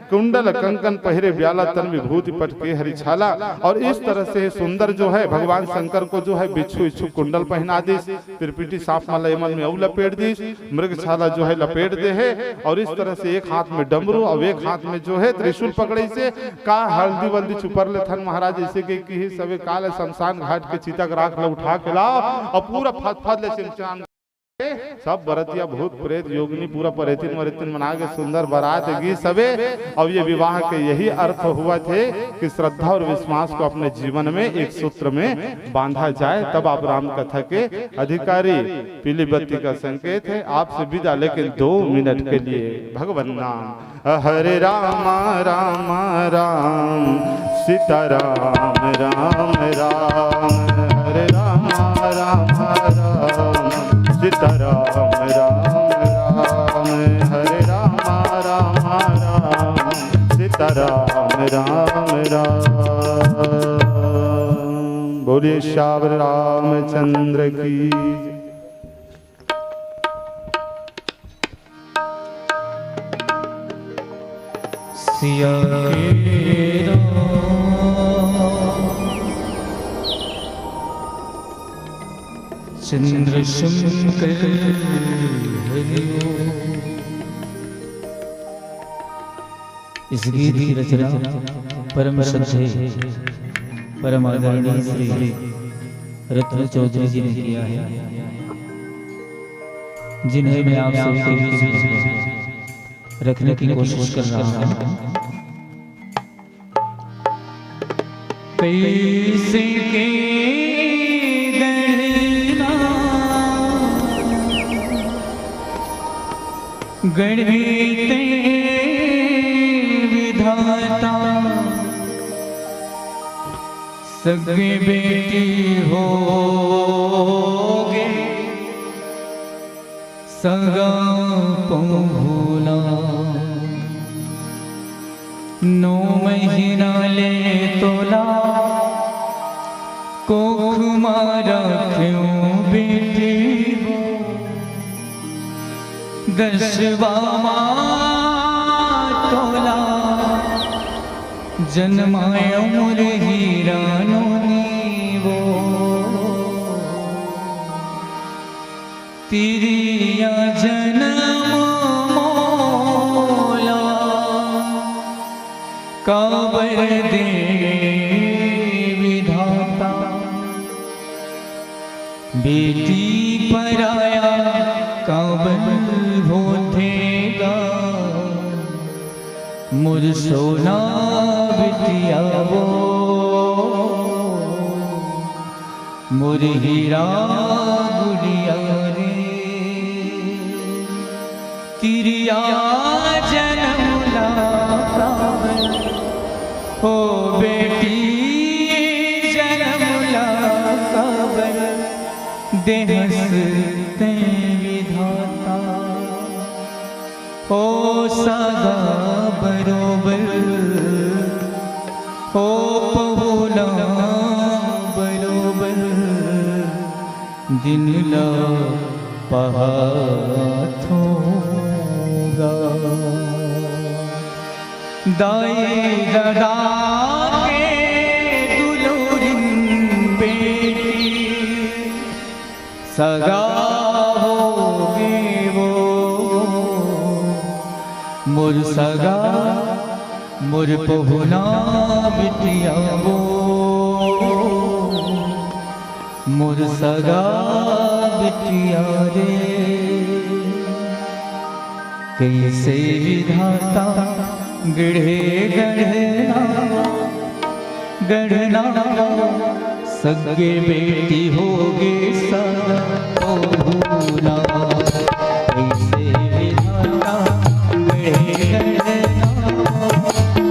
कुंडल कंकन पहिरे ब्याला, तन विभूति पट के हरि छाला। और इस तरह से सुंदर जो है भगवान शंकर को जो है बिच्छू इच्छू कुंडल पहना दी, फिर पीटी सांप माला यमन में औ लपेट दी, मृगशाला जो है लपेट दे है। और इस तरह से एक हाथ में डमरू और एक हाथ में जो है त्रिशूल पकड़े से का हल्दी वल्दी छुपर ले थन महाराज जैसे कि सबे काल शमशान घाट के चिता राख ला उठा के लाओ और पूरा फत ले सिमचान सब बरतिया भूत प्रेत योगिनी पूरा परेतिन वरेतिन मना के सुंदर बारात गी सबे। अब ये विवाह के यही अर्थ हुआ थे कि श्रद्धा और विश्वास को अपने जीवन में एक सूत्र में बांधा जाए, तब आप राम कथा के अधिकारी। पीली बत्ती का संकेत है, आपसे विदा लेकिन 2 मिनट के लिए भगवान नाम। हरे राम राम राम सीता राम राम राम, हरे राम राम राम सीता राम राम राम, हरे राम राम राम सीता राम राम राम। बोलिए श्यावर रामचंद्र की। सिया के राम चंद्र शंकर हरिओ। इस गीत की रचना परम श्रद्धेय परम आदरणीय श्री रत्न चौधरी जी ने किया है, जिन्हें मैं आप सभी के बीच में रखने की कोशिश कर रहा हूं। कैसे के गणित विधाता सगे बेटी होगे सगा पहुना 9 महीना ले तोला कोख मारा क्यों बेटी वो 10वां तोला जन्माया मोर हीरा नोनी वो तिरिया जन्म मोला काबर दे विधाता बेटी पराया काबर होतेगा मुझ सोना बिटिया वो मुझ हीरा गुड़िया रे तिरिया जन्मला काबर हो बेटी जन्मला काबर देहसते विधाता हो सगा बरोबर हो पहुना बरोबर दिन ला पहाथोगा दाई दादा के दुलूरिन बेटी सगा होगे वो मुर सगा मुर पहुना बिटिया वो मुर सगा बिटिया रे कैसे विधाता गढ़े गढ़ना सगे बेटी होगे सगा पहुना कैसे विधाता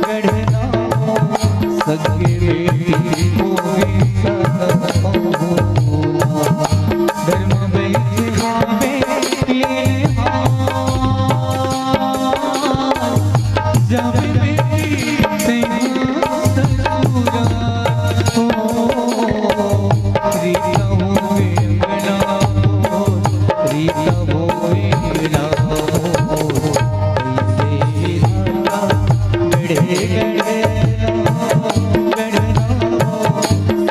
गढ़ना सगे बेटी होगे सगा पहुना धर्म बैठे जब बेटी से ससुरा हो रीता होए गना हो रीता होए गना हो कैसे विधाता गढ़े गढ़ना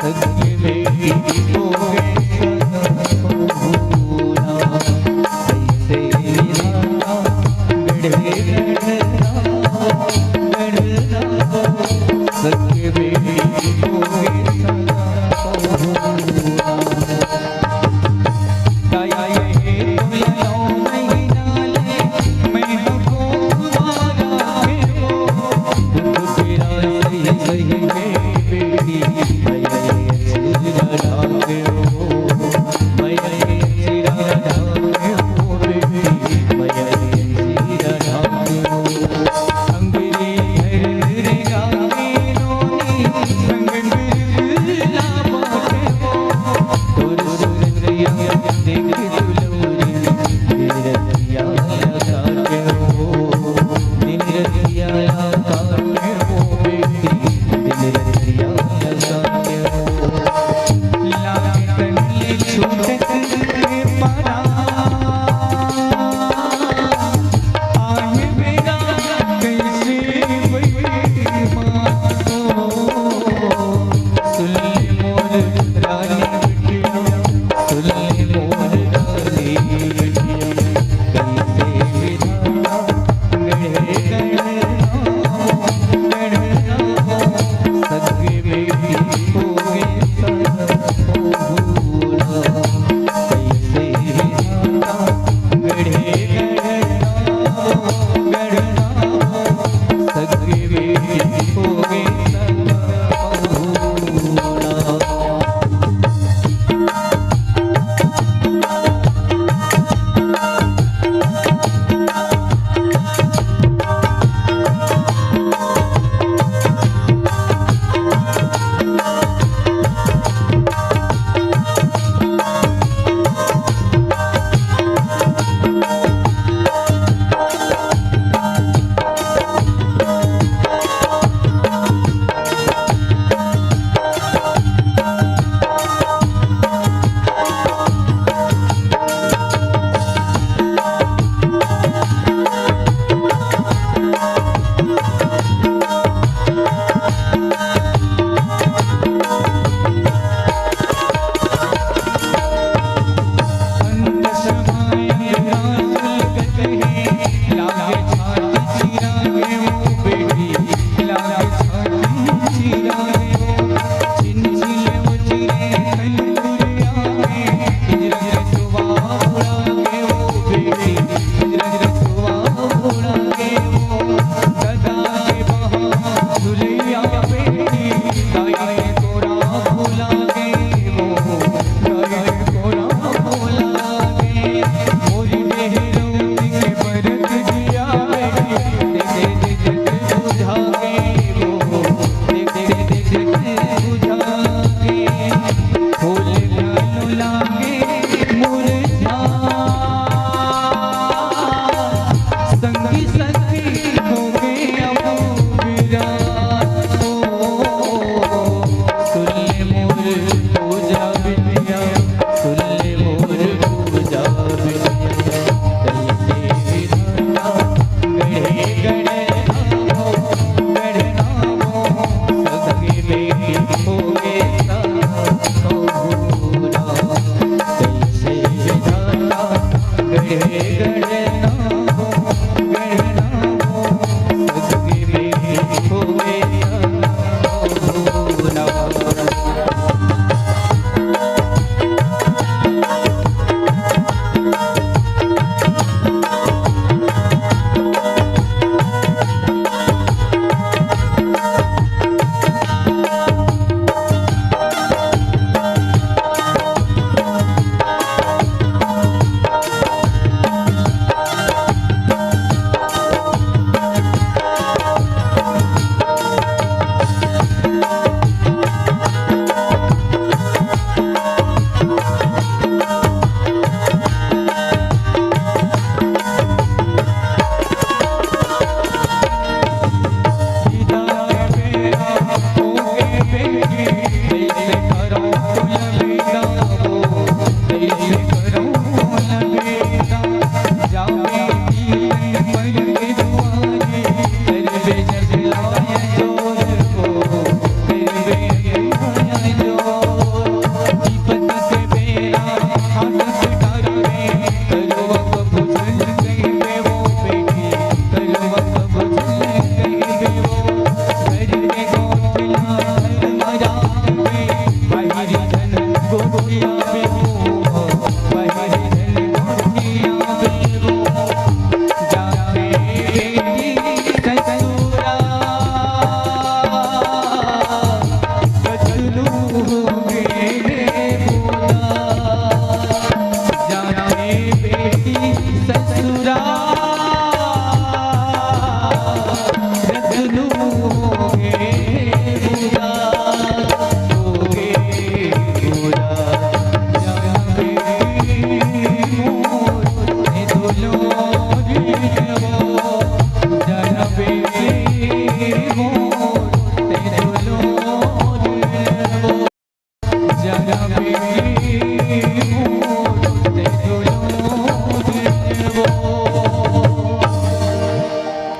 सगे बेटी होगे सगा पहुना कैसे विधाता गढ़े सगे बेटी होगे सगा पहुना ताया ये तुम 9 महीना ले मैं हमको मारा के वो दुख तेरा सही है बेटी मैं चिरा ढाके हो मैं चिरा ढाके हो बेटी मैं चिरा ढाके हो अंगरी घर रे गाके नोनी संगन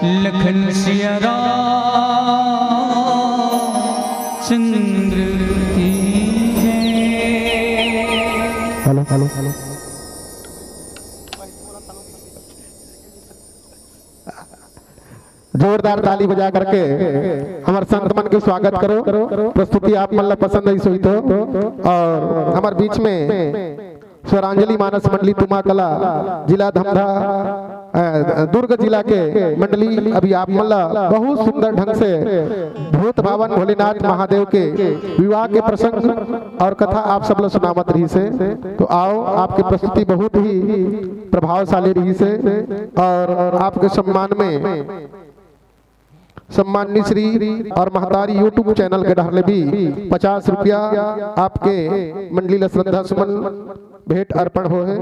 लखन सिया रामचंद्र की जय। Hello hello hello. जोरदार ताली बजा करके हमारे संत मन के स्वागत करो। प्रस्तुति आप मतलब पसंद आई सोई तो। और हमारे बीच में स्वरांजलि मानस मंडली तुमा कला जिला धमधा दुर्ग जिला के मंडली अभी आप मतलब बहुत सुंदर ढंग से भूत भावन भोलेनाथ महादेव के विवाह के प्रसंग और कथा आप सब लोग सुनावत रही से। तो आओ, आपकी प्रस्तुति बहुत ही प्रभावशाली रही से। और आपके सम्मान में सम्माननीय श्री और महतारी यूट्यूब चैनल के डहले भी 50 रुपया आपके मंडली ला श्रद्धा सुमन भेंट अर्पण हो है।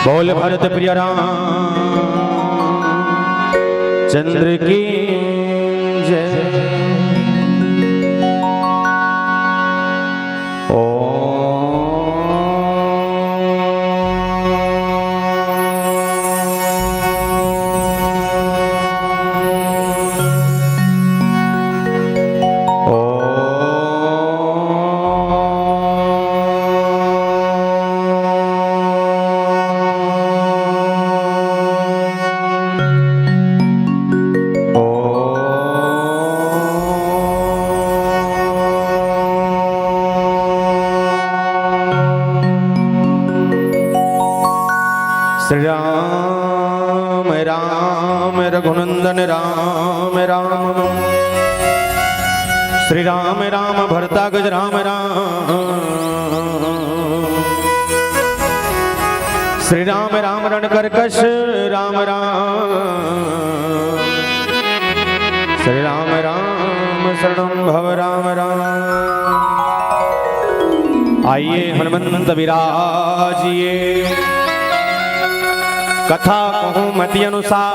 बोल भरत प्रिय राम चंद्र की जय। श्री राम राम रघुनंदन राम राम श्री राम राम भरतागज राम राम श्री राम राम रणकर्कश राम राम श्री राम राम शरणं भव राम राम। आइए हनुमंत विराजिए कथा कहूँ मति अनुसार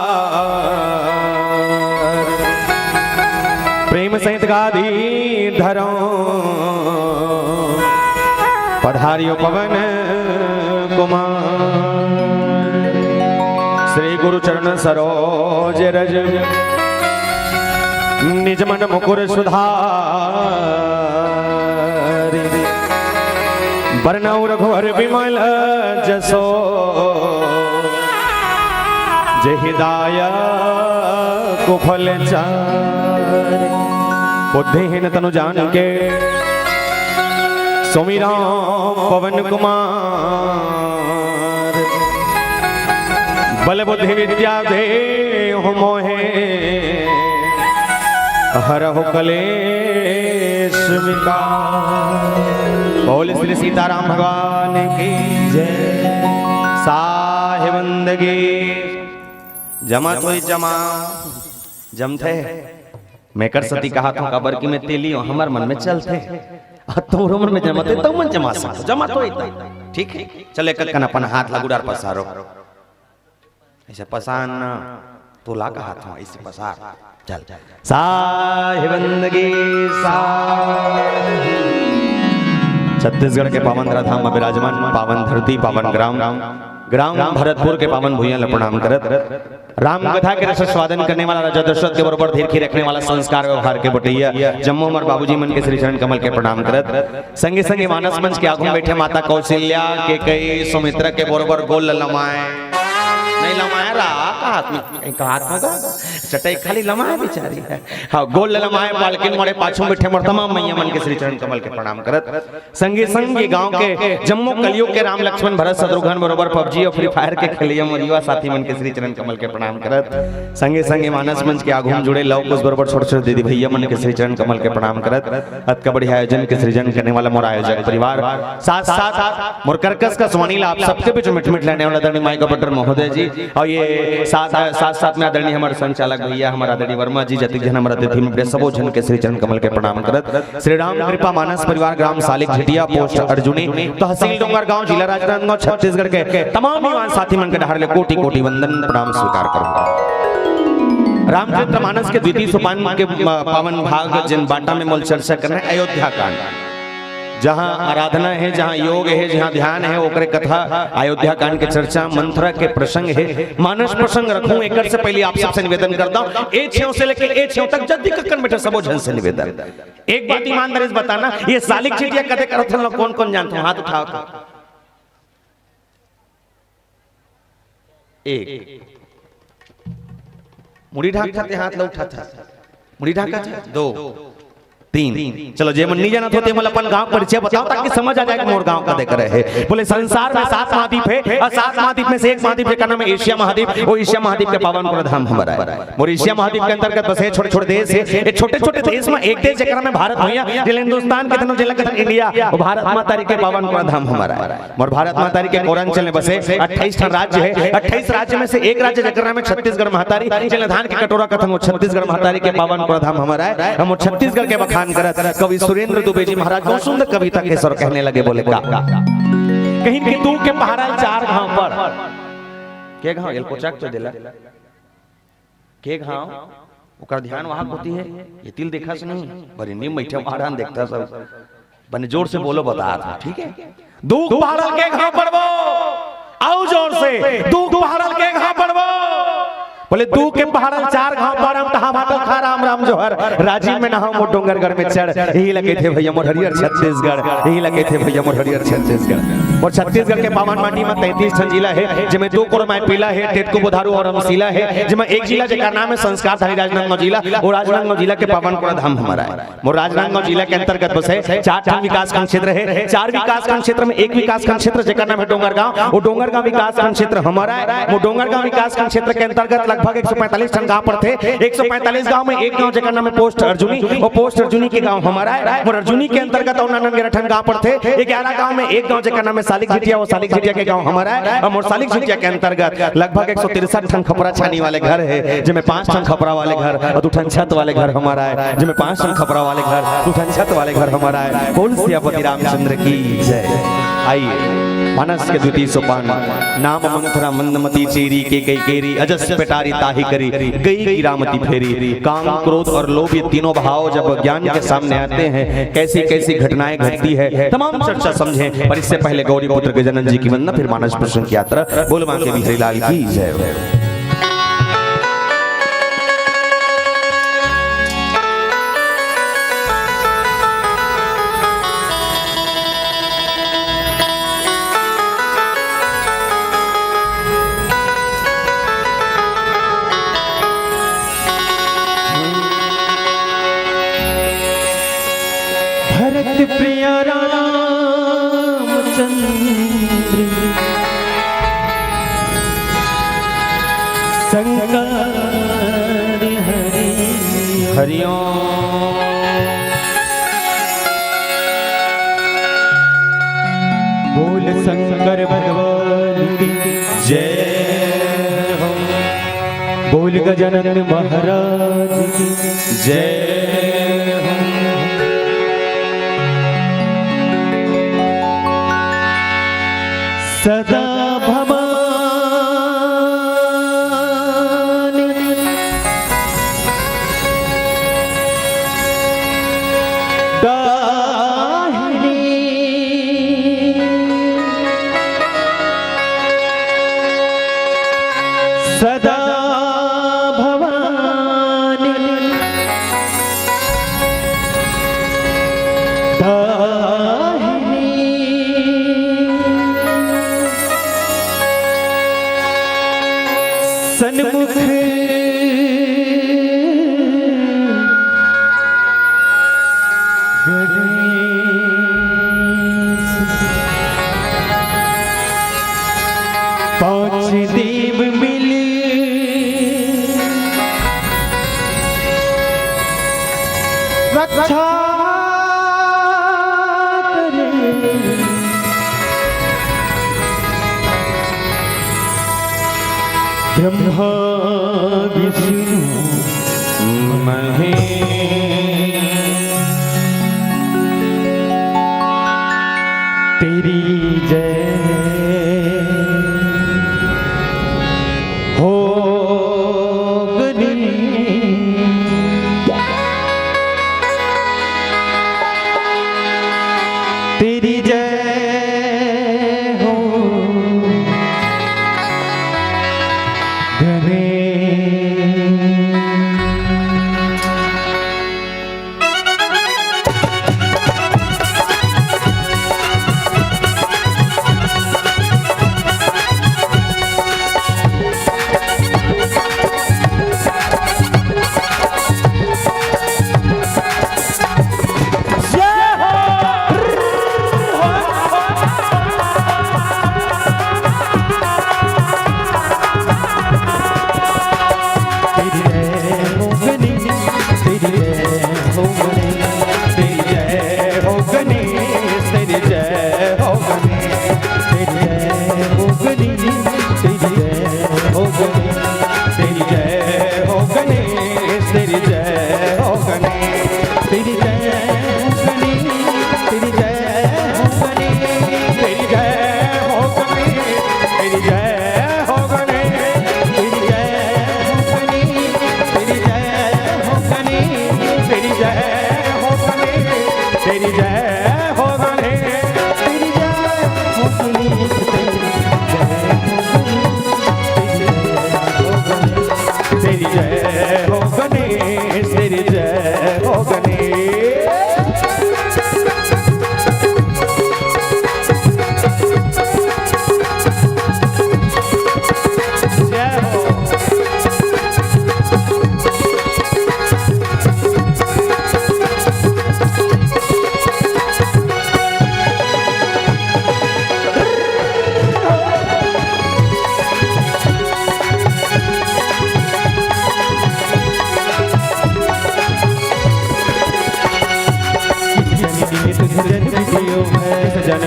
प्रेम सहित गाधी धरो पधारियो पवन कुमार। श्री गुरु चरण सरोज रज निज मन मुकुर सुधार बरनऊ रघुवर विमल जसो जय हृदय कुफल चार। बुद्धिहीन तनु जान के सुमिरा पवन कुमार बल बुद्धि विद्या दे मोहे हरहु कलेश विकार। बोल श्री सीताराम भगवान की जय। साहिब बंदगी जमा तो जमा जमथे मैं कर सती कहा था कबर की में तेली हमार मन में चलते तोरो मन में जमते तो मन जमा सकते जमा तो इतना ठीक है। चले कन अपन हाथ लगुडार पसारो ऐसे पसान तो ला का हाथ में ऐसे पसार चल साहिब बंदगी सा। छत्तीसगढ़ के पावन धाम में विराजमान पावन धरती पावन ग्राम ग्राम भरतपुर के पावन भूया प्रणाम करत राम कथा के रस स्वादन करने वाला राजा दशरथ के बरोबर धीर रखने वाला संस्कार व्यवहार के बटैया जम्मू हमार बाबूजी मन के श्री चरण कमल के प्रणाम करत संगे संगे मानस मंच के आगू बैठे माता कौशल्या के कई सुमित्रा के बरोबर गोल लमाए नहीं लमाया रहा हाथ में का हाथ होगा चटाई खाली लमाए बेचारी है हाँ गोल लमाए बालकिन मोड़े पाछू बैठे मोर तमाम मैया मन के श्री चरण कमल के प्रणाम करत संगे संगे गांव के जम्मू कलियुग के राम लक्ष्मण भरत शत्रुघ्न बरोबर पबजी और फ्री फायर के खेलिया मरिया साथी मन के श्री चरण कमल के प्रणाम करत संगे संगे मानस मंच के आगू जुड़े लव कुछ बरोबर छोटे छोटे दीदी भैया मन के श्री चरण कमल के प्रणाम करत अत का बढ़िया आयोजन के सृजन करने वाला मोर आयोजक परिवार साथ साथ मोर कर्कश का सुनील आप सबके बीच मिट मिट लेने वाला आदरणीय माइक ऑपरेटर महोदय जी और ये साथ में आदरणीय हमारे संचालक भैया हमारा आदरणीय वर्मा जी जतिक जन हमारा तिथि में सबो जन के श्री चरण कमल के प्रणाम करत श्री राम कृपा मानस परिवार ग्राम सालिक झिटिया पोस्ट अर्जुनी तहसील डोंगर गांव जिला राजनांदगांव छत्तीसगढ़ के तमाम युवा साथी मन के ढार ले कोटि कोटि वंदन प्रणाम स्वीकार करूंगा। रामचरित्र मानस के द्वितीय सोपान के पावन भाग जिन बाटा में मूल चर्चा करना है अयोध्या कांड जहाँ आराधना है जहाँ योग है जहाँ ध्यान है ओकरे कथा अयोध्या कांड के चर्चा मंथरा के प्रसंग है मानस प्रसंग रखूं एक से पहले आप सबसे निवेदन करता हूँ ए छेव से लेकर ए छेव तक जल्दी कक्कन बैठे सबो जन से निवेदन एक बात ईमानदारी से बताना ये सालिक चिड़िया कदे करत लोग कौन कौन जानते हो हाथ उठाओ तो एक मुड़ी ढाकते हाथ ला उठाता मुड़ी ढाका दो तीन चलो जे मन नहीं जाना होते मतलब अपन गांव परिचय बताओ ताकि समझ आ जाए कि मोर गांव का देख रहे हैं। बोले संसार में 7 महाद्वीप है और 7 महाद्वीप में से एक महाद्वीप का नाम है एशिया महाद्वीप। वो एशिया महाद्वीप के पावन प्रधान हमारा है और एशिया महाद्वीप के अंतर्गत बसे छोटे छोटे देश है। ये छोटे छोटे देश में एक देश जेकरा में भारत भैया जिले हिंदुस्तान के तनो जिला के इंडिया और भारत माता के पावन प्रधान हमारा है और भारत माता के कोरांचल में बसे 28 राज्य है। 28 राज्य में से एक राज्य जेकरा में छत्तीसगढ़ महातारी जिले धान के कटोरा कथन वो छत्तीसगढ़ महातारी के पावन प्रधान हमारा है। हम छत्तीसगढ़ के बखान करत कवि सुरेंद्र दुबे जी महाराज बहुत सुंदर कविता के स्वर कहने लगे बोले का कहीं कि तू के पहाड़ा 4 गांव पर के घाव एल कोचाक तो देला के घाव ओकर ध्यान वहां होती है ये तिल देखा से नहीं बड़ी नीम बैठे महारान देखता सब बने जोर से बोलो बता था ठीक है दुख पहाड़ल के घाव पड़बो आओ जोर से दुख पहाड़ल के घाव पड़बो बोले दू के पहाड़ल 4 घाव परम तहा भाटल खा राम राम जोहर राजीव में नहा मो डोंगरगढ़ में चढ़ यही लगे थे भैया मोर हरियर छत्तीसगढ़ यही लगे थे भैया मोर हरियर छत्तीसगढ़ और छत्तीसगढ़ के पावन माटी में 33 ठन जिला है जिसमें 2 कोर में पीला है टेटको बुधारू और हमसीला है जिसमें एक जिला जेका नाम है संस्कार धारी राजनांदगांव जिला और राजनांदगांव जिला के पावन कोड़ा धाम हमारा है मोर राजनांदगांव जिला के अंतर्गत बसे 4 ठन विकासखंड क्षेत्र है 4 विकासखंड क्षेत्र में एक विकासखंड क्षेत्र जेका नाम है डोंगरगांव वो डोंगरगांव विकासखंड क्षेत्र हमारा है वो डोंगरगांव विकासखंड क्षेत्र के अंतर्गत लगभग 145 गांव पर थे 145 गांव में एक गांव जेका नाम है पोस्ट अर्जुनी वो पोस्ट अर्जुनी के गांव हमारा है और अर्जुनी के अंतर्गत 99 गांव पर थे 11 गांव में एक गांव जेका नाम है सालिक झिटिया वो सालिक झिटिया के गांव हमारा है और सालिक झिटिया के अंतर्गत लगभग 163 ठन खपरा छानी वाले घर है जिसमें 5 ठन खपरा वाले घर और 2 ठन छत वाले घर हमारा है जिसमें 5 ठन खपरा वाले घर 2 ठन छत वाले घर हमारा है बोल सियापति रामचंद्र की जय आइए मानस के द्वितीय सोपान नाम मंथरा मंदमती चेरी के कई केरी अजस पेटारी ताही करी गई गिरामती फेरी काम क्रोध और लोभ ये तीनों भाव जब ज्ञान के सामने आते हैं कैसी कैसी घटनाएं घटती है तमाम चर्चा समझें पर इससे पहले गौरी पुत्र गजानन जी की वंदना फिर मानस प्रश्न की यात्रा बोल मां के बिहारी लाल की जय भरत प्रिय रामचंद्र संकर हरि हरिओम बोल शंकर भगवान की जय हो बोल गजानन महाराज की जय हो सदा भवानी दाहिनी सदा भवानी सन्मुख गणेश 5 देव मिले रक्षा ब्रह्मा विष्णु महेश तेरी जय हो गनी तेरी जय हो गनी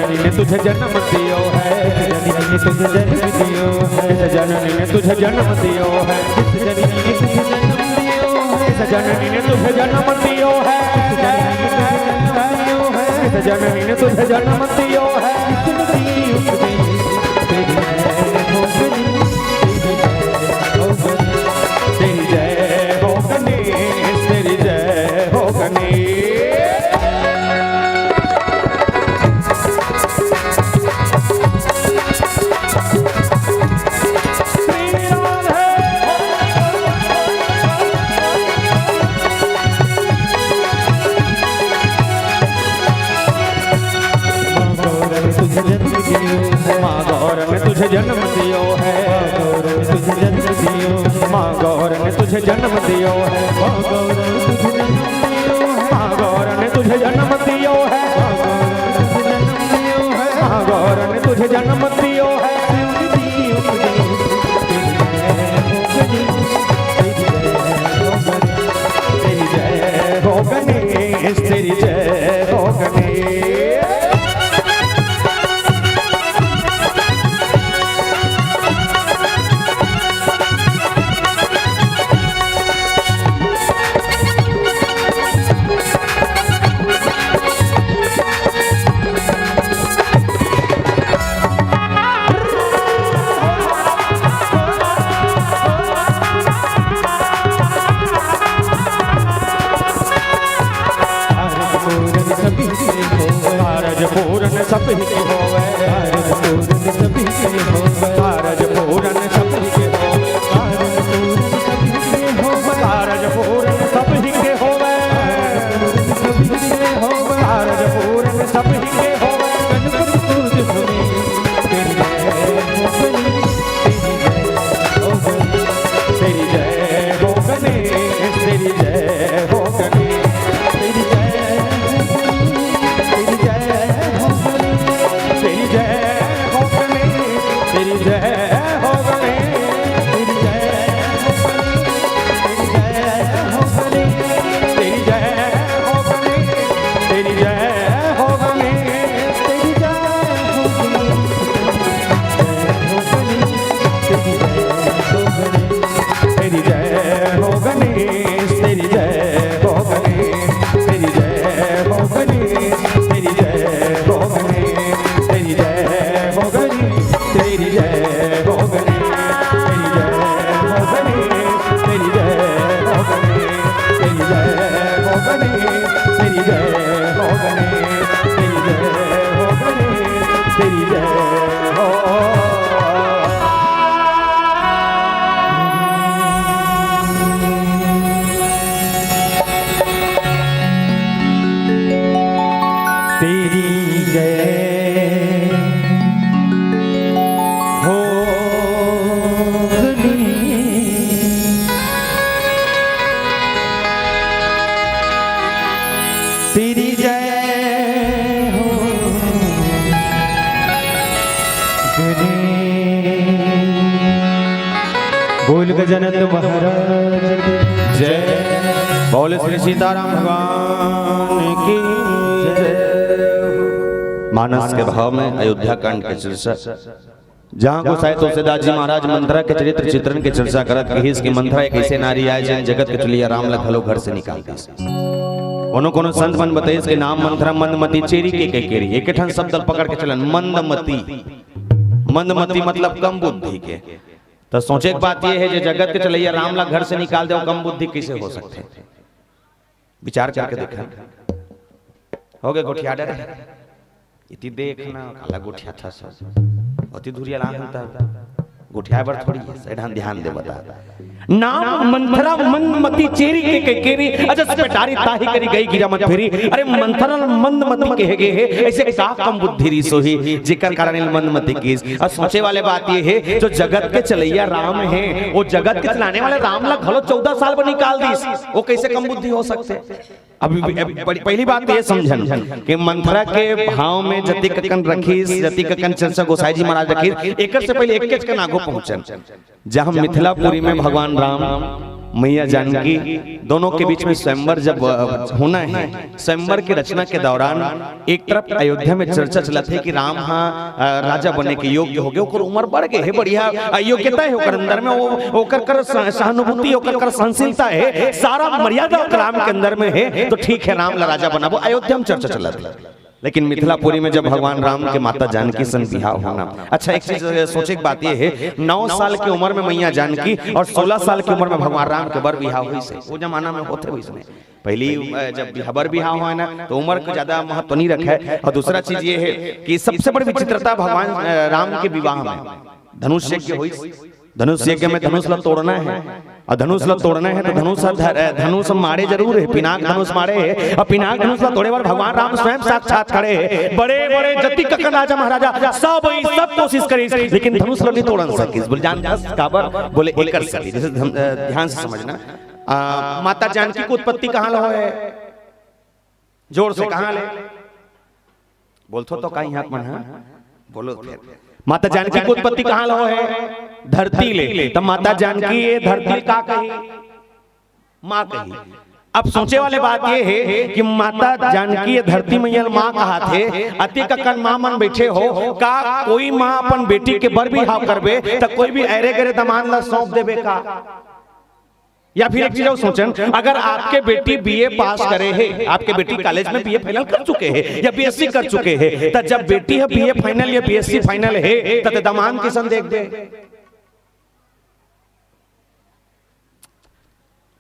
जननी ने तुझे जन्म दियो है, जननी ने तुझे जन्म दियो है, जननी ने तुझे जन्म दियो है, जननी ने तुझे जन्म दियो है, जननी ने तुझे जन्म दियो है। तेरी जय हो गणेश, तेरी जय हो गणेश। माँ गौर ने तुझे जन्म दियो है, माँ गौर ने तुझे जन्म दियो है, माँ गौर ने तुझे जन्म दियो है, माँ गौर ने तुझे जन्म दियो है। तेरी जय हो गणेश, तेरी जय हो गणेश। पूरन सभी के होवे, कारज पूरन सभी के होवे, कारज पूरन सभी के होवे, कारज पूरन सभी के होवे, कारज पूरन सभी के होवे। गणपति तुझ सुनी तेरी जय हो गणेश, तेरी जय हो गणेश, तेरी जय बोल गजानन महाराज जय, बोल श्री सीताराम भगवान की जय। मानस के भाव में अयोध्या कांड के चर्चा, जहाँ को साहित्य तुलसीदास जी महाराज मंथरा के चरित्र चित्रण के चर्चा करत कि इसकी मंथरा एक ऐसे नारी आए जिन जगत के चलिया राम लखलो घर से निकाल दी। कोनो संत मन बताइए इसके नाम मंथरा मंदमती चेरी के केरी एक ठन शब्द पकड़ के चलन मंदमती। मंदमती मतलब कम बुद्धि के। तो सोचे एक बात यह है जो जगत के चलैया रामला घर से निकाल दे, कम बुद्धि कैसे हो सकते हैं? विचार करके देखा हो गए गोठिया डर इति देखना काला गोठिया था सब अति धुरिया लान होता गोठिया पर थोड़ी है ध्यान दे बता नाम मंथरा मंदमती चेरी के केरी अजस पे डारी ताही करी गई गिरा मत फेरी। अरे मंथरा मंदमती कहे गए है ऐसे का कम बुद्धि री सोही जिकर कारण मंदमती की। और सोचे वाले बात ये है जो जगत के चलैया राम है वो जगत के चलाने वाले राम ला घलो 14 साल पर निकाल दी, वो कैसे कम बुद्धि हो सकते? अभी पहली बात ये समझन कि मंथरा के भाव में जति ककन रखी जति ककन चर्चा गोसाई जी महाराज रखी एक से पहले एक के नागो पहुंचन जहां मिथिलापुरी में भगवान राम मैया जानकी दोनों के बीच में स्वयंवर जब होना है, स्वयंवर की रचना के दौरान एक तरफ अयोध्या में चर्चा चला थे कि राम हाँ राजा बनने के योग्य हो गए, ओकर उम्र बढ़ गए है, बढ़िया योग्यता है ओकर अंदर में, वो कर सहानुभूति ओकर कर सहनशीलता है, सारा मर्यादा राम के अंदर में है, तो ठीक है राम ला राजा बना। वो अयोध्या में चर्चा चला था। लेकिन मिथिलापुरी में जब भगवान राम के माता जानकी सन बिहाव होना, अच्छा एक चीज सोचे की बात यह है, 9 साल की उम्र में मैया जानकी और 16 साल की उम्र में भगवान राम के बर बिहाव हुई से, वो जमाना में होते हुए इसमें पहली जब बर बिहाव हुआ ना तो उम्र को ज्यादा महत्व नहीं रखा है। और दूसरा चीज ये है कि सबसे बड़ी विचित्रता भगवान राम के विवाह में धनुष यज्ञ हुई। धनुष यज्ञ में धनुष ला तोड़ना है, और धनुष ला तोड़ना है तो धनुष मारे जरूर है, पिनाक धनुष मारे है, और पिनाक धनुष ला तोड़े बार भगवान राम स्वयं साक्षात खड़े है, बड़े बड़े जति कक्कन राजा महाराजा सब कोशिश करी लेकिन धनुष ला नहीं तोड़न सकिस। बोले जान काबर, बोले एकर सकी। जैसे ध्यान से समझना, माता जानकी की उत्पत्ति कहाँ ला है, जोर से कहाँ ले बोलथो तो कहीं हाथ मन बोलो फिर। माता जानकी की उत्पत्ति कहाँ ला है, धरती ले, तब माता जानकी ये धरती का कही माँ कही। अब सोचे वाले बात ये है कि माता जानकी ये धरती मैया माँ कहा थे, अति कक्कन माँ मन बैठे हो का कोई माँ अपन बेटी के बर भी हाव करबे तो कोई भी अरे गरे दमान ला सौंप देबे का। या फिर एक चीज और सोचन, अगर आपके बेटी बीए पास करे है, आपके बेटी कॉलेज में बीए फाइनल कर चुके हैं या बीएससी कर चुके हैं, तो जब बेटी है बीए फाइनल या बीएससी फाइनल है तो दमान किसन देख दे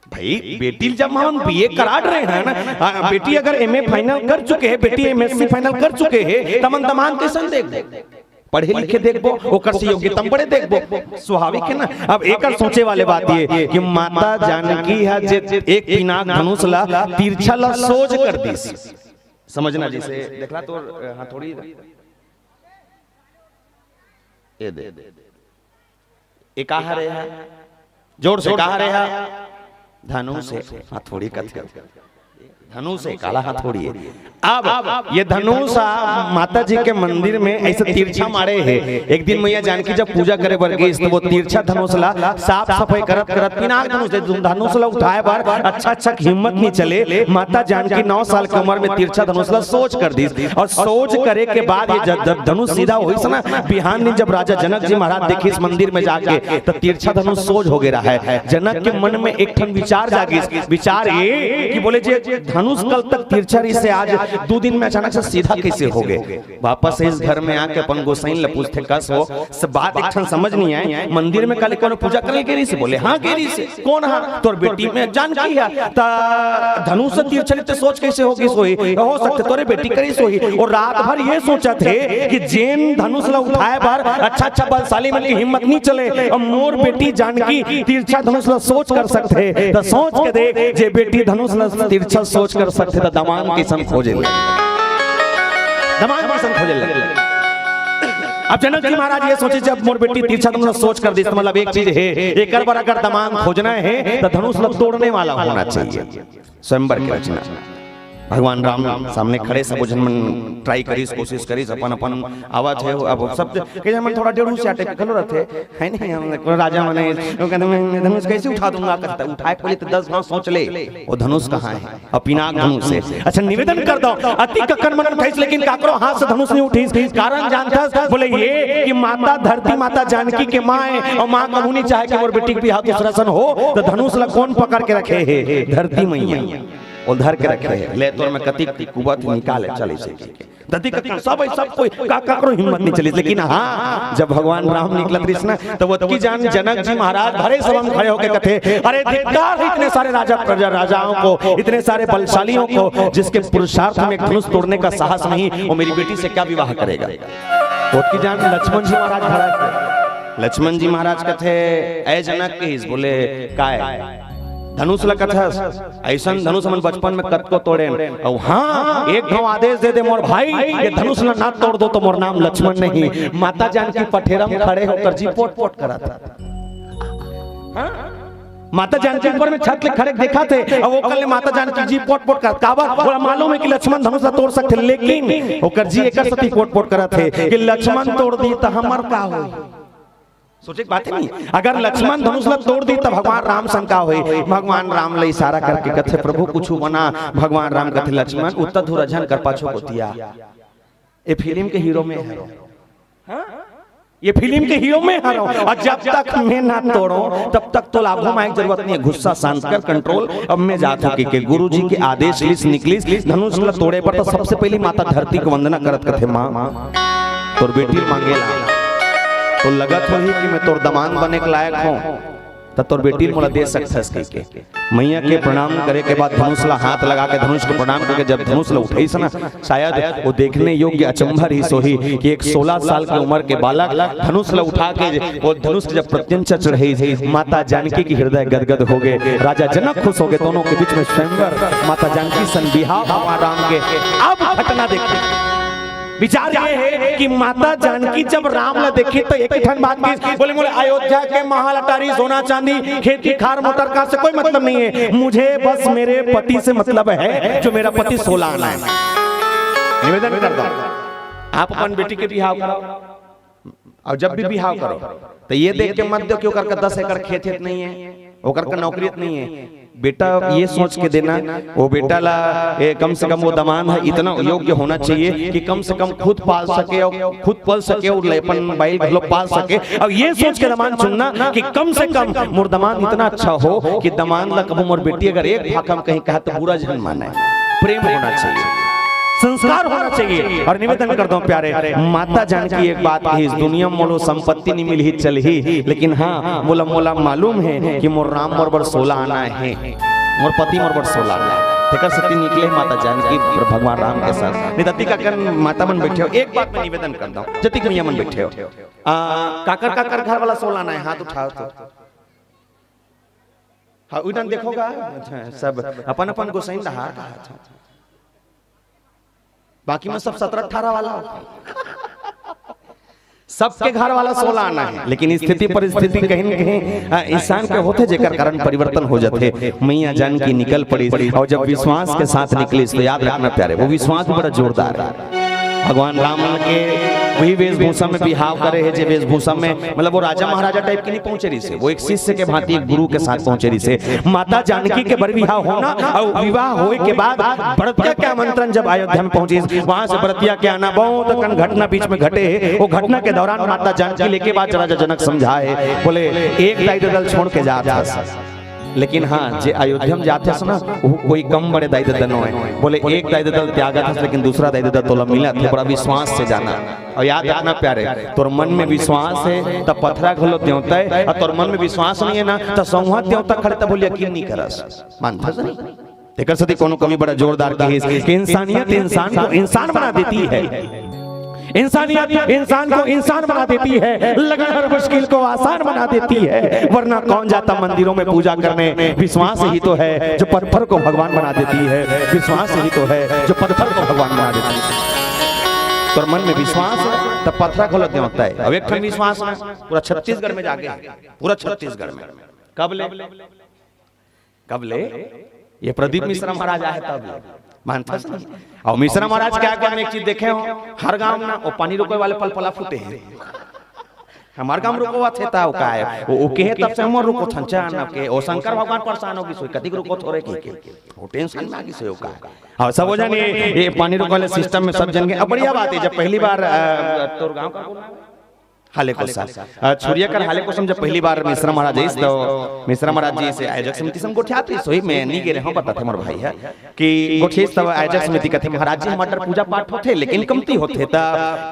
भाई। बेटी जब हम बीए करा रहे हैं ना, बेटी अगर एमए फाइनल कर चुके हैं, बेटी एमएससी फाइनल कर चुके हैं, तमन दमान किसन देख दे, पढ़े लिखे देखबो, ओकर से योग्यता बड़े देखबो, स्वाभाविक है ना। अब एक सोचे वाले बात ये कि माता जानकी है जे एक पिनाक धनुष ला तिरछा ला सोज कर दी, समझना जिसे देखला तो हां थोड़ी ये दे एक कहा रे है, जोर से कहा रे है, धनुष से हां थोड़ी कथे, धनुष से काला हथौड़ी है। अब ये धनुष माता जी के मंदिर में ऐसे तिरछा मारे है। एक दिन मैया जानकी जब पूजा करे बर गई तो वो तिरछा धनुष ला साफ सफाई करत करत पिनाक धनुष ला उठाए बार अच्छा हिम्मत नहीं चले। माता जानकी 9 साल की उम्र में तिरछा धनुष ला सोच कर दी, और सोच करे के बाद ये जब धनुष सीधा हुई से ना, बिहान दिन जब राजा जनक जी महाराज देखी इस मंदिर में जाके तो तिरछा धनुष सोच हो गया है। जनक के मन में एक ठन विचार जागी, विचार ये कि बोले जे धनुष कल तक तिरछा रही से आज 2 दिन में अचानक से सीधा कैसे हो गए। वापस इस घर में आके अपन गोसाइन ले पूछते कस हो सब बात एक समझ नहीं आए। मंदिर में कल कौन पूजा करे के रही से, बोले हाँ के रही से, कौन है तोर बेटी में जानकी है, ता धनुष से तिरछा सोच कैसे होगी, सोई हो सकते तोरे बेटी करी सोई। और रात भर ये सोचा थे कि जेन धनुष ला उठाए बार अच्छा बलशाली मन की हिम्मत नहीं चले, और मोर बेटी जानकी तिरछा धनुष ला सोच कर सकते, तो सोच के देख जे बेटी धनुष ला तिरछा सोच कर सकते तो दमान के सन खोजे ले, दमान के सन खोजे ले। अब जनक जी महाराज ये सोचे जब मोर बेटी तिरछा धनुष सोच कर दी, तो मतलब एक चीज है, एक बार अगर दमान खोजना है तो धनुष ला तोड़ने वाला होना चाहिए। स्वयंवर की रचना भगवान राम सामने खड़े सब जन ट्राई करीस, कोशिश करीस, अपन अपन आवाज है। अब सब कहे मन थोड़ा डेढ़ से आटे खलो रहते है नहीं, हम राजा मने कहते मैं धनुष कैसे उठा दूंगा, कहता उठाए पहले तो 10 बार सोच ले वो धनुष कहां है, और पिनाक धनुष से। अच्छा निवेदन कर दो, अति कक्कन मन उठाइस लेकिन काकरो हाथ से धनुष नहीं उठीस, कारण जानता बोले ये कि माता धरती माता जानकी के मां है, और मां कबू नहीं चाहे कि मोर बेटी के हाथ दूसरा सन हो, तो धनुष ला कौन पकड़ के रखे है, धरती मैया और धर के रखे है। ले तोर में कति कुबत निकाले चले से दति का सब कोई काकरो हिम्मत नहीं चली। लेकिन हाँ जब भगवान राम निकलत रही ना, तो वो की जान जनक जी महाराज भरे सभा खड़े होकर कथे, अरे धिक्कार है इतने सारे राजाओं को, इतने सारे बलशालियों को, जिसके पुरुषार्थ में धनुष तोड़ने का साहस नहीं, वो मेरी बेटी से क्या विवाह करेगा। वो की जान लक्ष्मण जी महाराज खड़ा, लक्ष्मण जी महाराज कथे ऐ जनक के बोले काय धनुष ला कथा ऐसा धनुष मन बचपन में कत को तोड़े, और हाँ एक घाव आदेश दे दे मोर भाई ये धनुष ला ना तोड़ दो तो मोर नाम लक्ष्मण नहीं। माता जानकी पठेरा में खड़े होकर जी पोट पोट करा था। माता जानकी ऊपर में छत ले खड़े देखा थे, और वो कल माता जानकी जी पोट पोट कर काबा बोला मालूम है कि लक्ष्मण धनुष ला तोड़ सकते, लेकिन ओकर जी एक सती पोट पोट करा थे कि लक्ष्मण तोड़ दी तो हमर का हो। सोचे बात नहीं। अगर लक्ष्मण धनुष ला तोड़ दी तो भगवान राम शंका हुई, भगवान राम ले इशारा करके कथे प्रभु कुछ बना, भगवान राम कथे लक्ष्मण उत्तर धुरझन कर पाछो को दिया। ये फिल्म के हीरो में है, ये फिल्म के हीरो में हरो, और जब तक मैं ना तोड़ो तब तक तो लाभों में जरूरत नहीं है। गुस्सा शांत कर, कंट्रोल। अब मैं जाता हूं कि गुरु जी के आदेश लिस निकली धनुष ला तोड़े पर तो सबसे पहली माता धरती को वंदना करत कथे मां तोर बेटी मांगेला तो लगत हो ही कि मैं तोर दमान बने के लायक हूं, तो तोर बेटी मोला दे सकथस के मैया के प्रणाम करे के बाद धनुष ला हाथ लगा के धनुष को प्रणाम करके जब धनुष ला उठाई से ना, शायद वो देखने योग्य अचंभर ही सोही कि एक 16 साल की उम्र के बालक धनुष ला उठा के वो धनुष जब प्रत्यंचा चढ़ाई थी, माता जानकी की हृदय गदगद हो गए, राजा जनक खुश हो गए, दोनों के बीच में स्वयंवर माता जानकी सन बिहाव भगवान राम के। अब घटना देखिए, विचार ये है कि माता जानकी जब राम ला देखी तो एक ही ठन बात की, बोले बोले अयोध्या के महल अटारी सोना चांदी खेती खार मोटर कार से कोई मतलब नहीं है, मुझे बस मेरे पति से मतलब है जो मेरा पति 16 आना है। निवेदन कर दो आप अपन बेटी के बिहाव करो, और जब भी बिहाव करो तो ये देख के मत दो कि ओकर का 10 एकड़ खेत नहीं है, ओकर का नौकरी नहीं है। बेटा ये सोच के देना वो बेटा ला कम से कम वो दमान है इतना योग्य होना चाहिए कि कम से कम खुद पाल सके और खुद पल सके और अपन भाई लोग पाल सके। और ये सोच के दमान चुनना कि कम से कम मोर दमान इतना अच्छा हो कि दमान ला कबू मोर बेटी अगर एक भाकम कहीं कहा तो बुरा जन माना है। प्रेम होना चाहिए, संस्कार होना चाहिए। और निवेदन करता हूँ प्यारे, माता जानकी एक बात कही, इस दुनिया में मोलो संपत्ति नहीं मिली चल ही, लेकिन हाँ मोला मोला मालूम है कि मोर राम मोर बर 16 आना है, मोर पति मोर बर 16 आना है। तेकर सती निकले माता जानकी भगवान राम के साथ। निदत्ती काकर माता मन बैठे हो, एक बात में निवेदन करता हूँ, जतिक मैया मन बैठे हो, काकर काकर घर वाला 16 आना है, हाथ उठाओ तो हाँ उधर देखोगा सब अपन अपन गोसाई रहा, बाकी में सब 17-18 वाला सबके घर वाला 16 आना है। लेकिन स्थिति परिस्थिति कहीं न कहीं इंसान के होते जेकर कारण परिवर्तन हो जाते। मैया जानकी निकल पड़ी और जब विश्वास के साथ निकली तो याद रखना प्यारे, वो विश्वास भी बड़ा जोरदार है। भगवान राम के वही वेशभूषा में बिहाव करे है, जो वेशभूषा में मतलब वो राजा महाराजा टाइप की नहीं पहुंचे रही से, वो एक शिष्य के भांति एक गुरु के साथ पहुंचे रही से। माता जानकी के बर विवाह होना और विवाह होए के बाद भरतिया के आमंत्रण जब अयोध्या में पहुंची, वहां से भरतिया के आना बहुत कन घटना बीच में घटे। वो घटना के दौरान माता जानकी लेके बाद राजा जनक समझाए, बोले एक दाई दल छोड़ के जा था, लेकिन हाँ जे अयोध्या में जाते हैं ना वो कोई कम बड़े दाई दल न है। बोले एक दाई दल त्यागा था लेकिन दूसरा दाई दल तोला मिला था, बड़ा विश्वास से जाना। और याद रखना प्यारे, तोर मन में विश्वास है तब पथरा घलो त्योंता है, और तोर मन में विश्वास नहीं है ना तो संवाद त्योंता खड़े तब बोले यकीन नहीं करस, मानता नहीं। तेकर सती कोनो कमी बड़ा जोरदार की कि इंसानियत इंसान को इंसान बना देती है, इंसानियत इंसान को इंसान बना देती है, लगन हर मुश्किल को आसान बना देती है। वरना कौन जाता मंदिरों में पूजा करने, विश्वास ही तो है जो पत्थर को भगवान बना देती है, विश्वास ही तो है जो पत्थर को भगवान बना देती है। तो मन में विश्वास है तब पत्थर खोलत नहीं होता है। अब एक ठन विश्वास है पूरा छत्तीसगढ़ में जाके, पूरा छत्तीसगढ़ में कब ले ये प्रदीप मिश्रा महाराज आए तब मानता नहीं। और मिश्रा महाराज क्या क्या एक चीज देखे हो, हर गांव में वो पानी रोके वाले पलपला फूटे हैं, हमार गांव रुकोवा थे ता का है वो के तब से हमर रुको थंचा ना के ओ शंकर भगवान परेशान होगी सोई कदी रुको थोड़े के वो टेंशन में आगी से का। हां सब हो जाने ये पानी रोके वाले सिस्टम में सब जन के। अब बढ़िया बात है जब पहली बार तोर गांव का हाले को छुरिया कर हाले को समझ पहली बार मिश्रा महाराज इस तो मिश्रा महाराज जी से आयोजक समिति सम गोठियाती सोई में नहीं गे रहे पता थे मोर भाई है कि गोठिस तब आयोजक समिति कथे महाराज जी हमार पूजा पाठ होते लेकिन कमती होते ता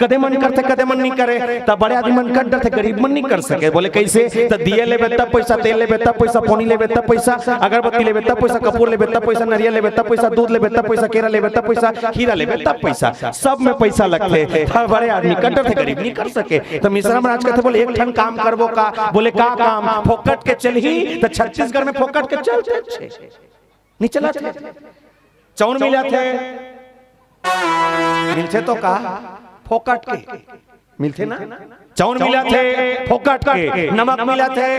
कदे मन करते कदे मन नहीं करे ता बड़े आदमी मन कर थे गरीब मन नहीं कर सके। बोले कैसे त दिए लेबे तब पैसा, तेल लेबे तब पैसा, पानी लेबे तब पैसा, अगरबत्ती लेबे तब पैसा, कपूर लेबे तब पैसा, नारियल लेबे तब पैसा, दूध लेबे तब पैसा, केरा लेबे तब पैसा, खीरा लेबे तब पैसा, सब में पैसा लगते। बड़े आदमी कर थे गरीब नहीं कर सके। तो मिश्रा महाराज कहते बोले ठन काम करबो का। बोले का काम, फोकट के चलही तो छत्तीसगढ़ में फोकट के चलते नहीं चला थे, चौन मिला थे मिलते तो का फोकट के मिलते ना, चौन मिला थे फोकट के, नमक मिला थे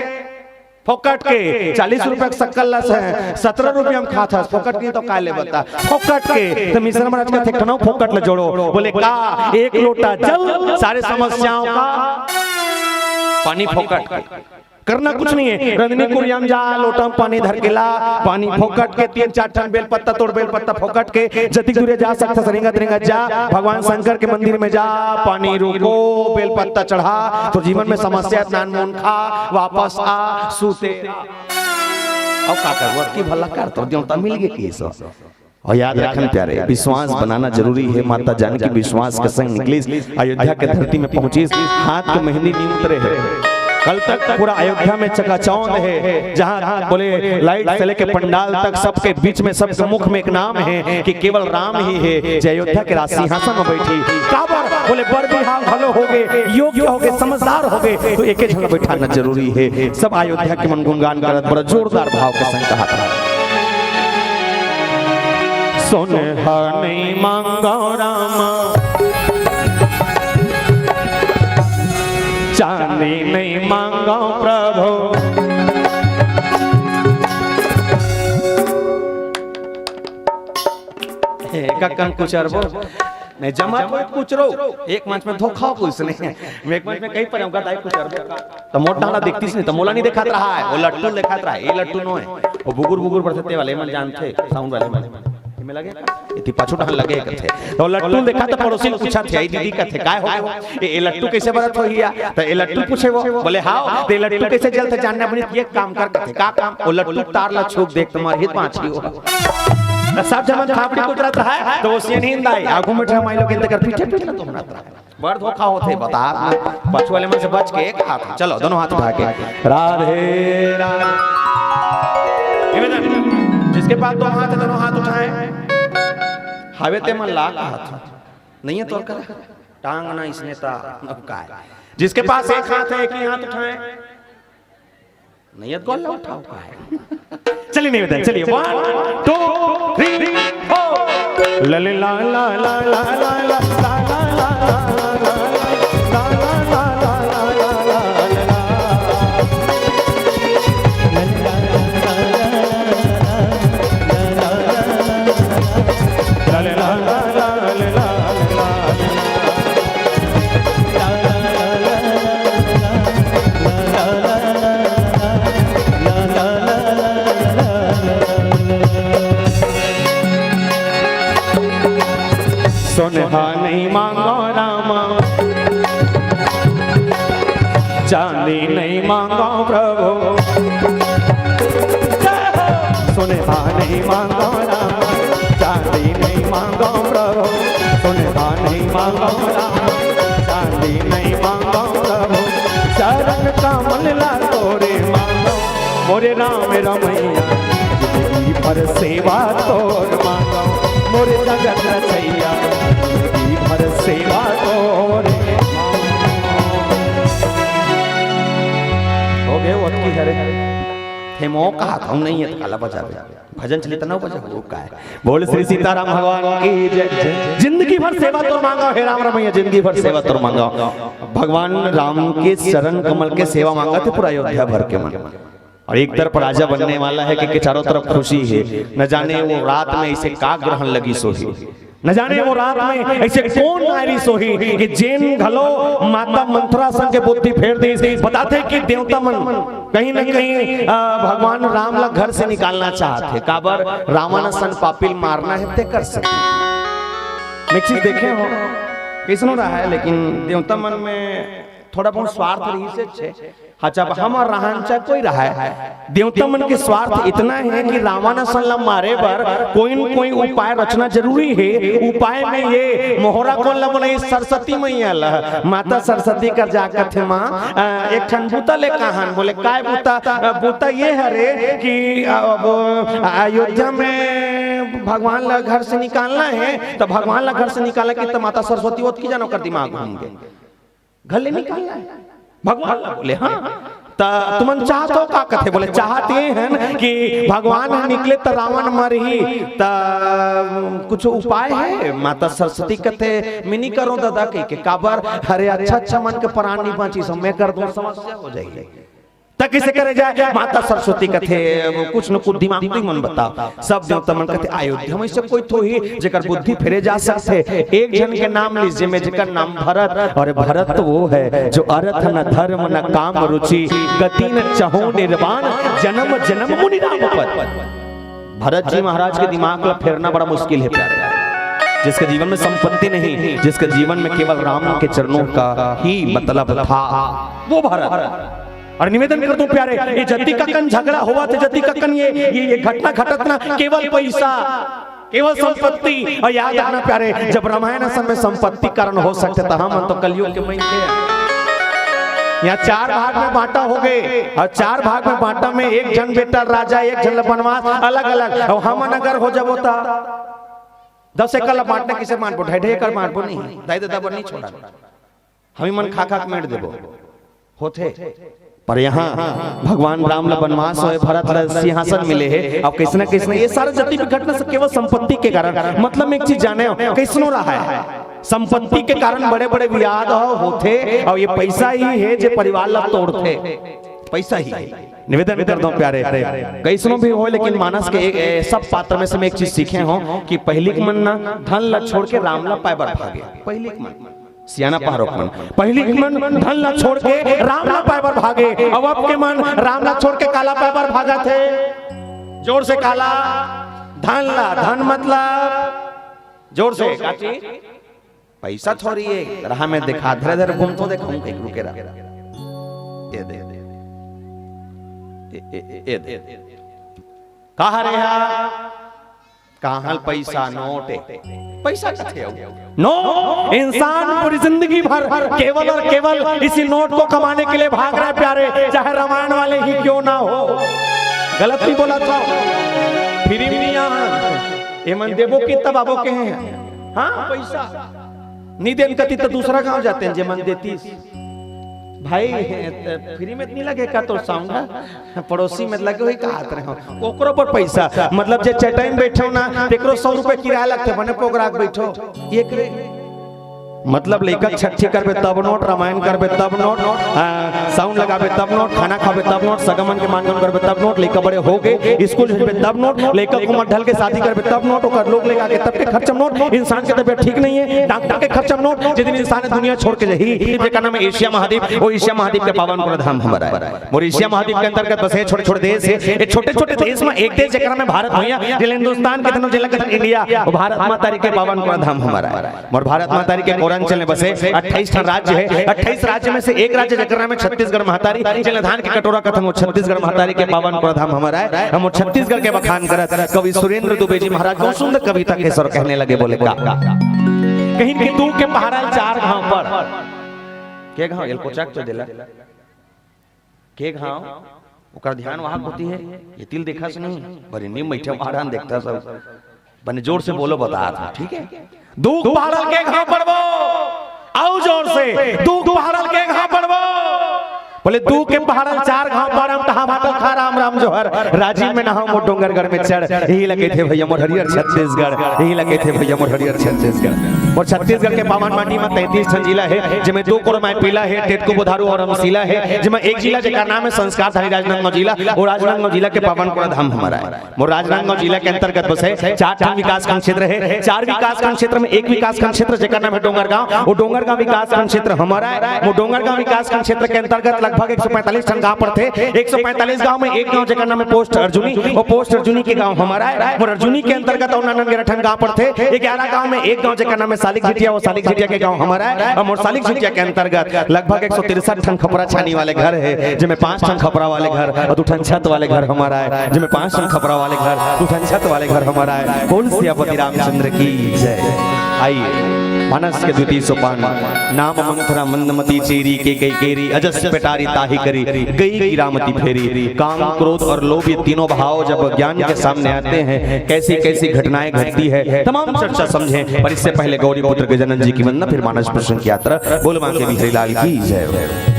फोकट के, 40 रुपए का शक्कर लस है, 17 रुपए हम खाता फोकट की तो का ले बता फोकट के। तो मिश्रा महाराज कहते कनो फोकट ले जोड़ो। बोले का एक लोटा जल सारे समस्याओं का पानी फोकट के करना कुछ नहीं है। रंधनी कुरियाम जा, लोटा में पानी धर के ला, पानी फोकट के 3-4 टन बेल पत्ता तोड़, बेल पत्ता फोकट के जति दूरे जा सकता सरिंगा दरिंगा जा, भगवान शंकर के मंदिर में जा, पानी रोको, बेल पत्ता चढ़ा, तो जीवन में समस्या स्नान मून खा, वापस आ, सूते और का कर की भला कर तो देवता मिल गए की सो। और याद रखन प्यारे, विश्वास बनाना जरूरी है। माता जानकी विश्वास के संग निकली, अयोध्या के धरती में पहुंची, हाथ के मेहंदी नहीं उतरे है। कल तक पूरा अयोध्या में चकाचौंध है, जहां बोले लाइट से लेके पंडाल तक सबके बीच में, सबके मुख में एक नाम है कि केवल राम ही है जो अयोध्या के राज सिंहासन में बैठी। काबर बोले बर बिहार भलो हो गए, योग्य हो गए, समझदार हो गए, तो एक एक जगह बैठाना जरूरी है। सब अयोध्या के मन गुणगान करत बड़ा जोरदार भाव के संग कहा था, सोनहा नहीं मांगो रामा, चांदी नहीं मांगो प्रभु, कक्कन कुछ अरबो नहीं जमा कुछ रो, एक मंच में धोखा कुछ नहीं, मैं एक मंच में कहीं पर आऊंगा दाई कुछ अरबो तो मोटा वाला दिखती नहीं, तो मोला नहीं दिखात रहा है, वो लट्टू दिखात रहा है, ये लट्टू नो है, वो बुगुर बुगुर बढ़ते वाले मन जानते साउंड वाले मन में लगे इतनी पाछू टहल लगे थे, तो लट्टू देखा तो पड़ोसी ने पूछा थे, आई दीदी का थे काय हो ये लट्टू कैसे बरत हो गया, तो ये लट्टू पूछे वो बोले हां ते लट्टू कैसे जलते जानने अपनी ये काम करते का काम, वो लट्टू तार ला छूक देख तुम्हारे हित पाछी हो सब जमन खापड़ी कुतरत है, तो वो नींद आई आगू में ठा माई लोग इंतजार कर पीछे पीछे तुम ना बड़ धोखा होते बता पाछू वाले मन से बच के एक हाथ, चलो दोनों हाथ उठा के राधे राधे, जिसके पास दो हाथ है दोनों हाथ उठाए, हावे ते मन ला का हाथ नहीं है तो कर टांग ना इसने ता अब का है, जिसके पास एक हाथ है एक ही हाथ उठाए, नहीं है गोल उठाओ का है। चलिए नहीं बताए, चलिए 1 2 3 4 ला ला ला ला ला ला ला ला सोनहा नहीं मांगो रामा, चांदी नहीं मांगो प्रभु, सोनहा नहीं मांगो रामा, चांदी नहीं मांगो प्रभु, सोनहा नहीं मांगो रामा, चांदी नहीं मांगो प्रभु, चरण कमल ला तोरे मांगो, मोरे राम रमैया, जिंदगी भर सेवा तोर मांगो, मोरे जगत रचैया, जिंदगी भर सेवा तोरे हो गए वो की हरे थे मो कहा था नहीं है तो काला बजा भजन चले तो ना बजा वो का है। बोल श्री सीताराम भगवान की जय। जिंदगी भर सेवा तो मांगा हे राम रमैया, जिंदगी भर सेवा तो मांगा, भगवान राम के चरण कमल के सेवा मांगा थे पूरा अयोध्या भर के मन, और एक तरफ राजा बनने वाला है कि चारों तरफ खुशी है, न जाने वो रात में ऐसे का ग्रहण लगी सोही, न जाने वो रात में ऐसे कौन नारी सोही कि जेन घलो माता मंथरा संग के बुद्धि फेर दी, बताते कि देवता मन कहीं न कहीं भगवान राम ला घर से निकालना चाहते, काबर रावण सन पापिल मारना है ते कर सकते। एक चीज देखे हो कैसनो रहा है, लेकिन देवता मन में थोड़ा बहुत स्वार्थ रही से छे, अच्छा हम और राहनचा कोई रहा है, देवता मन के स्वार्थ इतना है कि रावण सन मारे पर कोई न कोई उपाय रचना जरूरी है। उपाय में ये मोहरा कौन ला बोले सरस्वती मैया ला, माता सरस्वती का जाकर थे माँ एक ठन बूता ले कहान बोले काय बूता, बूता ये है रे कि अयोध्या में भगवान ला घर से निकालना है, तो भगवान ला घर से निकाला कि तो माता सरस्वती वो की जानो कर दिमाग घूम गए घर ले निकालना है भगवान बोले हाँ तुमन चाहतो का कथे बोले चाहते हैं कि भगवान निकले तो रावण मर ही, कुछ उपाय है माता सरस्वती कथे मिनी करो दादा के काबर, अरे अच्छा अच्छा मन के प्राण नहीं बची सब मैं कर दूं समस्या हो जाएगी, तक किसे करे जाए माता सरस्वती कथे कुछ न कुछ दिमाग में मन बताओ सब देवता मन कथे अयोध्या में से कोई तो ही जेकर बुद्धि फेरे जा सकते एक जन के नाम लीजिए में जेकर नाम भरत और भरत तो वो है जो अर्थ न धर्म न काम रुचि गति न चाहो निर्वाण जन्म जन्म मुनि राम पद। भरत जी महाराज के दिमाग को फेरना बड़ा मुश्किल है प्यारे, जिसके जीवन में संपत्ति नहीं, जिसके जीवन में केवल राम के चरणों का ही मतलब था, वो भरत। और निवेदन कर दूं प्यारे, ये जति ककन झगड़ा हुआ था, जति ककन ये घटना घटत ना केवल पैसा केवल संपत्ति। और याद रखना प्यारे, जब रामायण समय संपत्ति कारण हो सकते तो हम तो कलयुग के महीने यहाँ 4 भाग में बांटा हो गए और 4 भाग में बांटा में एक जन बेटा राजा एक जन बनवास अलग अलग। और हम अगर हो जब होता 10 एकड़ बांटने किसे बांटबो 2.5 एकड़ बांटबो नहीं दाई दादा पर नहीं छोड़ा हम मन खा खा मेट देबो होते। पर यहाँ भगवान राम ला वनवास होए भरत ला सिंहासन मिले है। अब किसना ये सारा जति भी घटना से केवल संपत्ति के कारण, मतलब में एक चीज जाने हो कैसनो रहा है संपत्ति के कारण बड़े बड़े विवाद होते और ये पैसा ही है जो परिवार ला तोड़ते, पैसा ही। निवेदन कर दो प्यारे, कैसनो भी हो लेकिन मानस के सब पात्र में से मैं एक चीज सीखे हो कि पहली मन ना धन ला छोड़ के राम ला पाए बर भागे। पहली मन सियाना पहाड़ों मन पहली मन धन ला छोड़ के राम ला पाए बर भागे। अब के मन राम ला छोड़ के काला पाए बर भागा थे। जोर से काला धन ला, धन मतलब जोर से काची पैसा थोड़ी है रहा में दिखा धरे धरे घूम तो देखो एक रुके रहा ये दे कहा रहा कहां पैसा नोट पैसा कथे नो इंसान पूरी जिंदगी भर केवल और केवल इसी नोट को कमाने के लिए भाग रहा है प्यारे, चाहे रामायण वाले ही क्यों ना हो। गलत नहीं बोला था फिर ये मन देवो की तब आबो के हैं। हाँ पैसा नहीं देन कती तो दूसरा गांव जाते हैं जे मन देती भाई फ्री में इतनी लगे का तो साउंड पड़ोसी में लगे हुई कहा रहे ओकरो पर पैसा मतलब जे चटाई में बैठो ना तेकरो 100 रुपए किराया लगते बने पोगरा के बैठो एक मतलब लेकर छठी करबे तब नोट, रामायण करबे तब नोट, साउंड लगाबे तब नोट, खाना खाबे तब नोट, सगमन के मानगन करबे तब नोट, लेकर बड़े हो गए स्कूल भेजबे तब नोट, लेकर कुमार ढल के शादी करबे तब नोट, ओकर लोग लेगा के तब के खर्चम नोट। इंसान के तबीयत ठीक नहीं है डॉक्टर के खर्चम नोट। जिस इंसान दुनिया छोड़ के जही जेका नाम है एशिया महाद्वीप, वो एशिया महाद्वीप के पावन पूर्ण धाम हमारा है। और एशिया महाद्वीप के अंतर्गत बसे छोटे छोटे देश है। ये छोटे छोटे देश में एक देश जेकरा में भारत भैया जिले हिंदुस्तान के तनो जिला के इंडिया और भारत माता के पावन पूर्ण धाम हमारा है। और भारत माता के कोरांचल में बसे 28 राज्य है। 28 राज्य में से एक राज्य जेकर नाम है छत्तीसगढ़ महातारी, जलधान के कटोरा कथन छत्तीसगढ़ महातारी के पावन प्रधाम हमारा है। हम छत्तीसगढ़ के बखान करत कवि सुरेंद्र दुबे जी महाराज बहुत सुंदर कविता के स्वर कहने लगे, बोले का कहीं के तू के पहाड़ा 4 घाव पर के घाव एल कोचाक तो देला के घाव ओकर ध्यान वहां होती है। ये तिल देखा से नहीं बड़ी नीम बैठे पहाड़ान देखता सब बने जोर से बोलो बता था ठीक है। दूध पहाड़ के घाव पड़बो आओ जोर से दूध पहाड़ के घाव पड़बो बोले दू के पहाड़ 4 घाव पर हम कहा भाटल खा राम राम जोहर राजीव में नहा मो डोंगरगढ़ में चढ़ यही लगे थे भैया मोर हरियर छत्तीसगढ़, यही लगे थे भैया मोर हरियर छत्तीसगढ़। और छत्तीसगढ़ के पावन माटी में 33 ठन जिला है जिसमें 2 कोर माय पीला है, टेटको बुधारू और हमसिला है, जिसमें एक जिला जेका नाम है संस्कारधारी राजनांदगांव जिला। और राजनांदगांव जिला के पावन पूर्ण धाम हमारा है। और राजनांदगांव जिला के अंतर्गत बसे 4 विकासखंड क्षेत्र है। 4 विकासखंड क्षेत्र में एक विकासखंड क्षेत्र जेका नाम है डोंगरगांव। वो डोंगरगांव विकासखंड क्षेत्र हमारा है। वो डोंगरगांव विकासखंड क्षेत्र के अंतर्गत लगभग 145 ठन गांव पड़ते। 145 गांव में एक गांव जेका नाम है पोस्ट अर्जुनी, वो पोस्ट अर्जुनी के गांव हमारा है। और अर्जुनी के अंतर्गत 99 ठन गांव पड़ते। 11 गांव में एक गांव जेका नाम है सालिक झिटिया, वो सालिक झिटिया के गांव हमारा है। और सालिक झिटिया के अंतर्गत लगभग 163 ठन खपरा छानी वाले घर है, जिसमें 5 ठन खपरा वाले घर और 2 ठन छत वाले घर हमारा है, जिसमें 5 ठन खपरा वाले घर 2 ठन छत वाले घर हमारा है। बोल सियापति रामचंद्र की जय। आइए मानस के द्वितीय सोपान नाम मंथरा मंदमती चेरी के कई केरी अजस पेटारी ताही करी गई गिरामती फेरी। काम क्रोध और लोभ ये तीनों भाव जब ज्ञान के सामने आते हैं कैसी कैसी घटनाएं घटती है तमाम चर्चा समझें। पर इससे पहले गौरी पुत्र गजानन जी की वंदना, फिर मानस प्रश्न की यात्रा। बोल मां के बिहारी लाल की जय।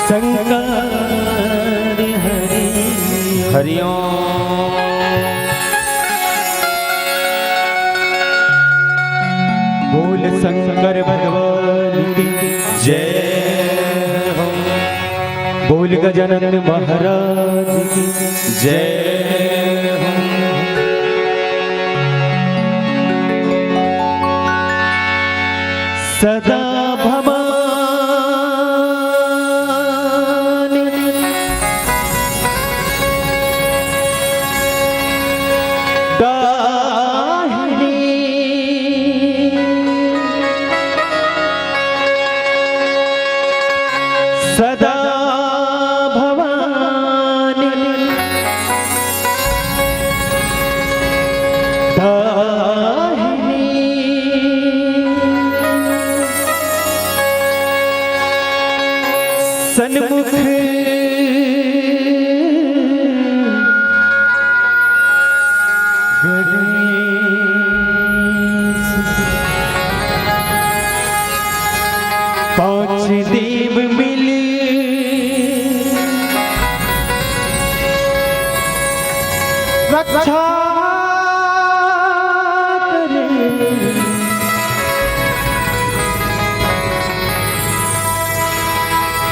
शंकर हरि हरिओम। बोल शंकर भगवान की जय हो। बोल गजानन महाराज की जय हो। सदा भवानी दाहिनी सदा भवानी दाहिनी सन्मुख गणेश पांच देव मिले रक्षा करे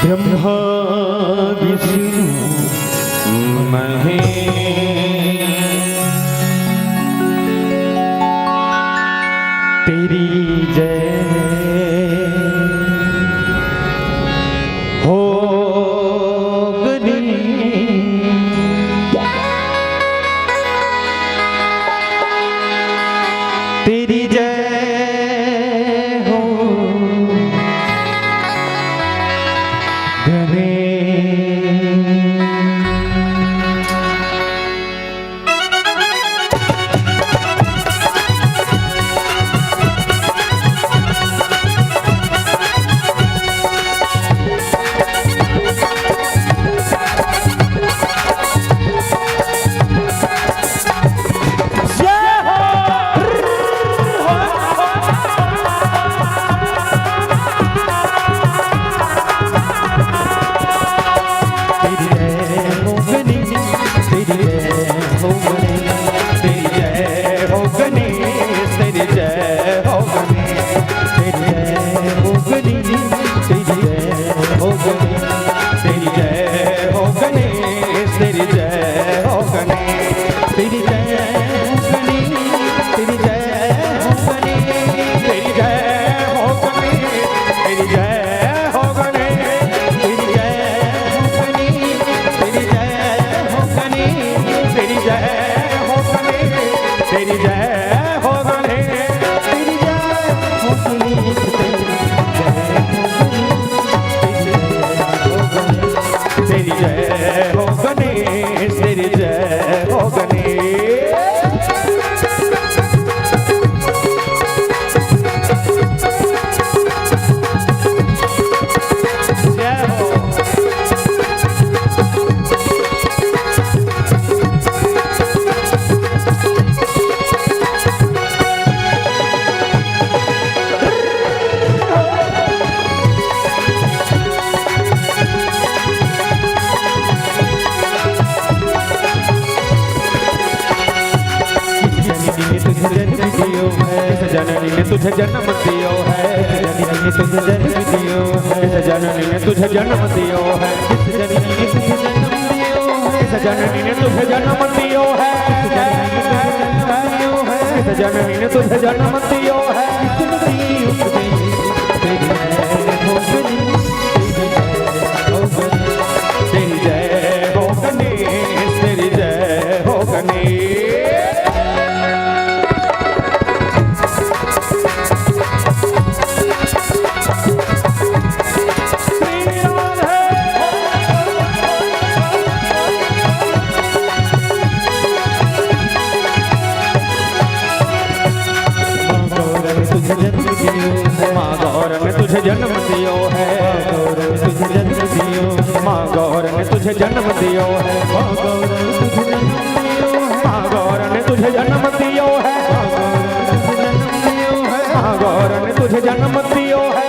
ब्रह्मा विष्णु तेरी जय हो गनी। तेरी जय हो गनी। जननी ने तुझे जन्म दियो है, जननी ने तुझे जन्म दियो है, जननी ने तुझे जन्म दियो है, जननी ने तुझे जन्म दियो है, जननी ने तुझे जन्म दियो है, जननी ने तुझे जन्म दियो है। तेरी जय हो गणेश, तेरी जय हो गणेश। माँ गौर ने तुझे जन्म दियो है, तुझे जन्म दियो, माँ गौर ने तुझे जन्म दियो है, माँ गौर ने तुझे जन्म दियो है, माँ गौर ने तुझे जन्म दियो है।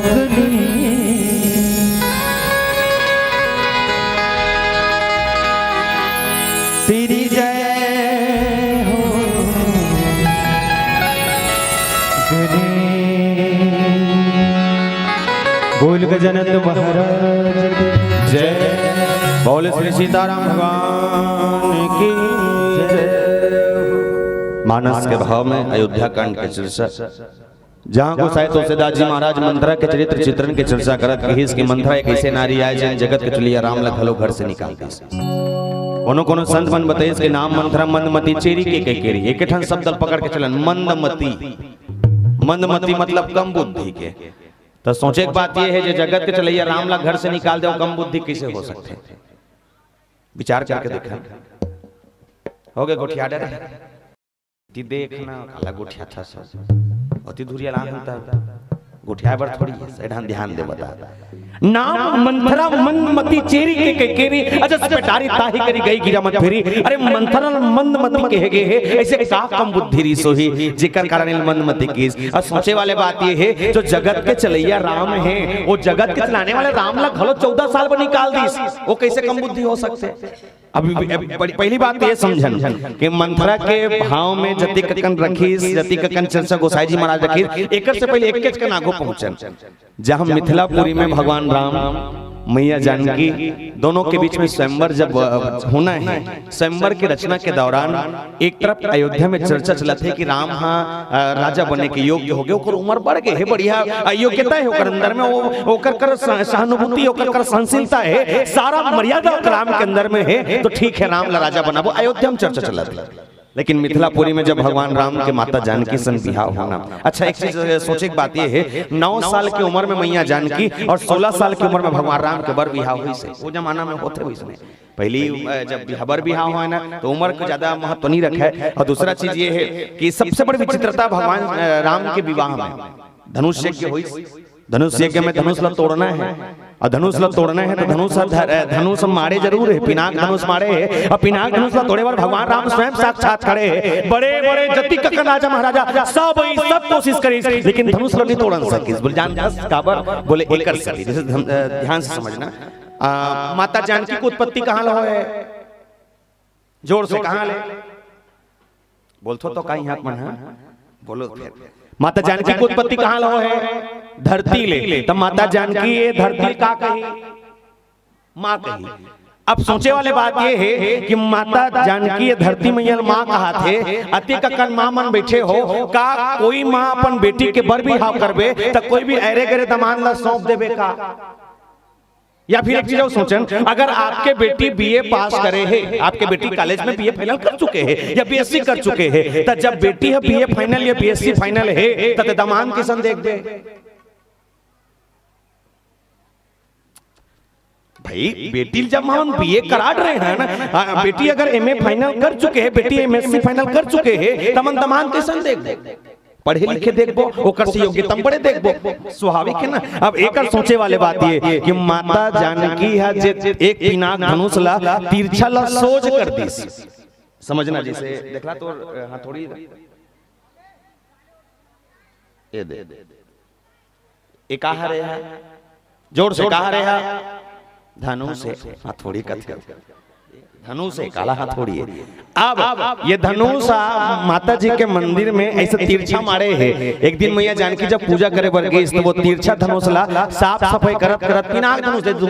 मंगनी तेरी जय हो बोल गजानंद महाराज की जय। बोल श्री सीताराम भगवान की जय। मानस के भाव में अयोध्या कांड के चर्चा, जहाँ गोसाई तुलसीदास जी महाराज मंथरा के चरित्र चित्रण की चर्चा करत कि इसकी मंथरा एक ऐसे नारी आए जिन जगत के चलिए राम लखलो घर से निकाल दी। कोनो संत मन बताइए इसके नाम मंथरा मंदमती चेरी के केरी एक ठन शब्द पकड़ के चलन मंदमती। मंदमती मतलब कम बुद्धि के। तो सोचे एक बात यह है जो जगत के चलिए राम ला घर से निकाल दे, कम बुद्धि कैसे हो सकते हैं? विचार करके देखा हो गए गोठिया डर देखना काला गोठिया था सब अति दूरिया लाता गोठिया पर थोड़ी है ध्यान दे बता नाम मंथरा मंदमती चेरी के केरी अजस पे डारी ताही करी गई गिरा मत फेरी। अरे मंथरा मंदमती कहे गए है ऐसे का कम बुद्धि री सोही जिकर कारण मंदमती की। और सोचे वाले बात ये है जो जगत के चलैया राम है वो जगत के चलाने वाले राम ला घलो 14 साल पर निकाल दी, वो कैसे कम बुद्धि हो सकते? अभी पहली बात ये समझन कि मंथरा के भाव में जति ककन रखी जति ककन चर्चा गोसाई जी महाराज रखी एक से पहले एक के नागो पहुंचन जहां मिथिलापुरी में भगवान राम मैया जानकी दोनों के बीच में स्वयंवर जब होना है, स्वयंवर की रचना के दौरान एक तरफ अयोध्या में चर्चा चला थे कि राम हाँ राजा बनने के योग्य हो गए, ओकर उम्र बढ़ गए है, बढ़िया योग्यता है ओकर अंदर में, वो ओकर कर सहानुभूति ओकर कर सहनशीलता है, सारा मर्यादा राम के अंदर में है, तो ठीक है राम ला राजा बना। वो अयोध्या में चर्चा चला था। लेकिन मिथिलापुरी में जब भगवान राम के माता जानकी सन बिहाव होना, अच्छा एक चीज सोचे की बात ये है 9 साल की उम्र में मैया जानकी और 16 साल की उम्र में भगवान राम के बर बिहाव हुई से वो जमाना में होते हुए इसमें पहली जब बर बिहाव हुआ ना तो उम्र को ज्यादा महत्व नहीं रखा है। और दूसरा चीज ये है कि सबसे बड़ी विचित्रता भगवान राम के विवाह में धनुष यज्ञ हुई। धनुष यज्ञ में धनुष ला तोड़ना है और धनुष ला तोड़ना है तो धनुष मारे जरूर है, पिनाक धनुष मारे है और पिनाक धनुष ला तोड़े पर भगवान राम स्वयं साक्षात खड़े है। बड़े बड़े जति ककन राजा महाराजा सब कोशिश करी लेकिन धनुष ला नहीं तोड़न सकिस। बोले जान काबर बोले एकर सकी। जैसे ध्यान से समझना माता जानकी की उत्पत्ति कहाँ ला है? जोर से कहाँ ले बोलथो तो कहीं हाथ मन है बोलो। माता जानकी की उत्पत्ति कहाँ ला है? धरती ले। तब माता जानकी ये धरती का कही माँ कही। अब सोचे वाले बात ये है कि माता जानकी ये धरती मैया माँ कहा थे अति ककन माँ मन बैठे हो का कोई माँ अपन बेटी के बर भी हाव करबे तो कोई भी अरे गरे दमान ला सौंप देबे का? या फिर एक चीज और सोचन अगर आपके बेटी बीए पास करे है, आपके बेटी कॉलेज में बीए फाइनल कर चुके हैं या बीएससी कर चुके हैं, तो जब बेटी है बीए फाइनल या बीएससी फाइनल है तो दमान किसन देख दे भाई। बेटी जब हम बीए करा रहे हैं ना, बेटी अगर एमए फाइनल कर चुके हैं, बेटी एमएससी फाइनल कर चुके हैं, तमन दमान किसन देख दे? पढ़े लिखे देखबो ओकर से योग्यता बड़े देखबो, स्वाभाविक है ना। अब एक सोचे वाले बात ये कि माता जानकी है जे एक पिनाक धनुष ला तिरछा ला सोज कर दी। समझना जैसे देखला तो हां थोड़ी ये दे एक कहा रहे है जोर से कहा रहे है धनुष से हां थोड़ी कथ धनुष है काला हथौड़ी है। अब ये धनुष माता जी के मंदिर में ऐसे तिरछा मारे है। एक दिन मैया जानकी जब पूजा करे बर गई तो वो तिरछा धनुष ला साफ सफाई करत करत पिनाक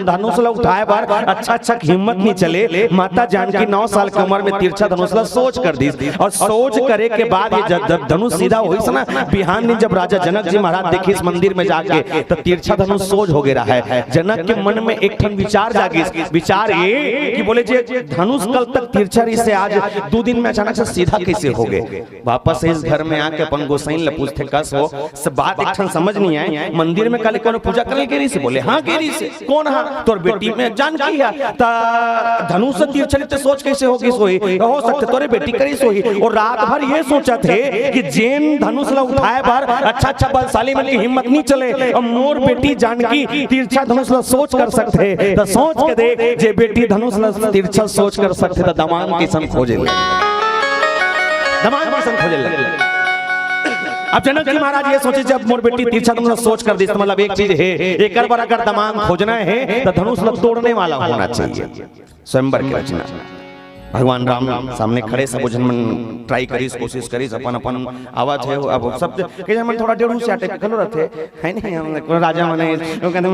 धनुष ला उठाए बार अच्छा हिम्मत नहीं चले। माता जानकी 9 साल की उम्र में तिरछा धनुष ला सोच कर दी और सोच करे के बाद ये जब धनुष सीधा हुई ना बिहान में जब राजा जनक जी महाराज देखे इस मंदिर में जाके तो तिरछा धनुष सोच हो गया है। जनक के मन में एक ठन विचार जागी, विचार ये कि बोले जे धनुष कल तक तिरछा से आज 2 दिन में अचानक से सीधा कैसे हो गए? वापस इस घर में आके अपन गोसाई ले पूछते कस हो सब बात एक क्षण समझ नहीं आई। मंदिर में कल कौन पूजा करे गेरी से? बोले हाँ गेरी से। कौन है? तोर बेटी में जानकी है ता धनुष से तिरछा ते सोच कैसे होगी सोई हो सकते तोरे बेटी करी सोई। और रात भर ये सोचा थे कि जेन धनुष ला उठाए बार अच्छा बलशाली में की हिम्मत नहीं चले और मोर बेटी जानकी तिरछा धनुष ला सोच कर सकते तो सोच के देख जे बेटी धनुष ला तिरछा सोच कर सकते तो दमान किसन खोजे ले, दमान किसन खोजे ले। अब जनक जी महाराज ये सोचे जब मोर बेटी तिरछा तुमने सोच कर दी मतलब एक चीज है एक बार अगर दमाम खोजना है तो धनुष लग तोड़ने वाला होना चाहिए। स्वयंवर की रचना भगवान राम सामने खड़े सब जन मन ट्राई करीस कोशिश करीस अपन अपन आवाज है अब सब के मन थोड़ा डेढ़ से आटे कलो रहते है नहीं हम राजा मने कहते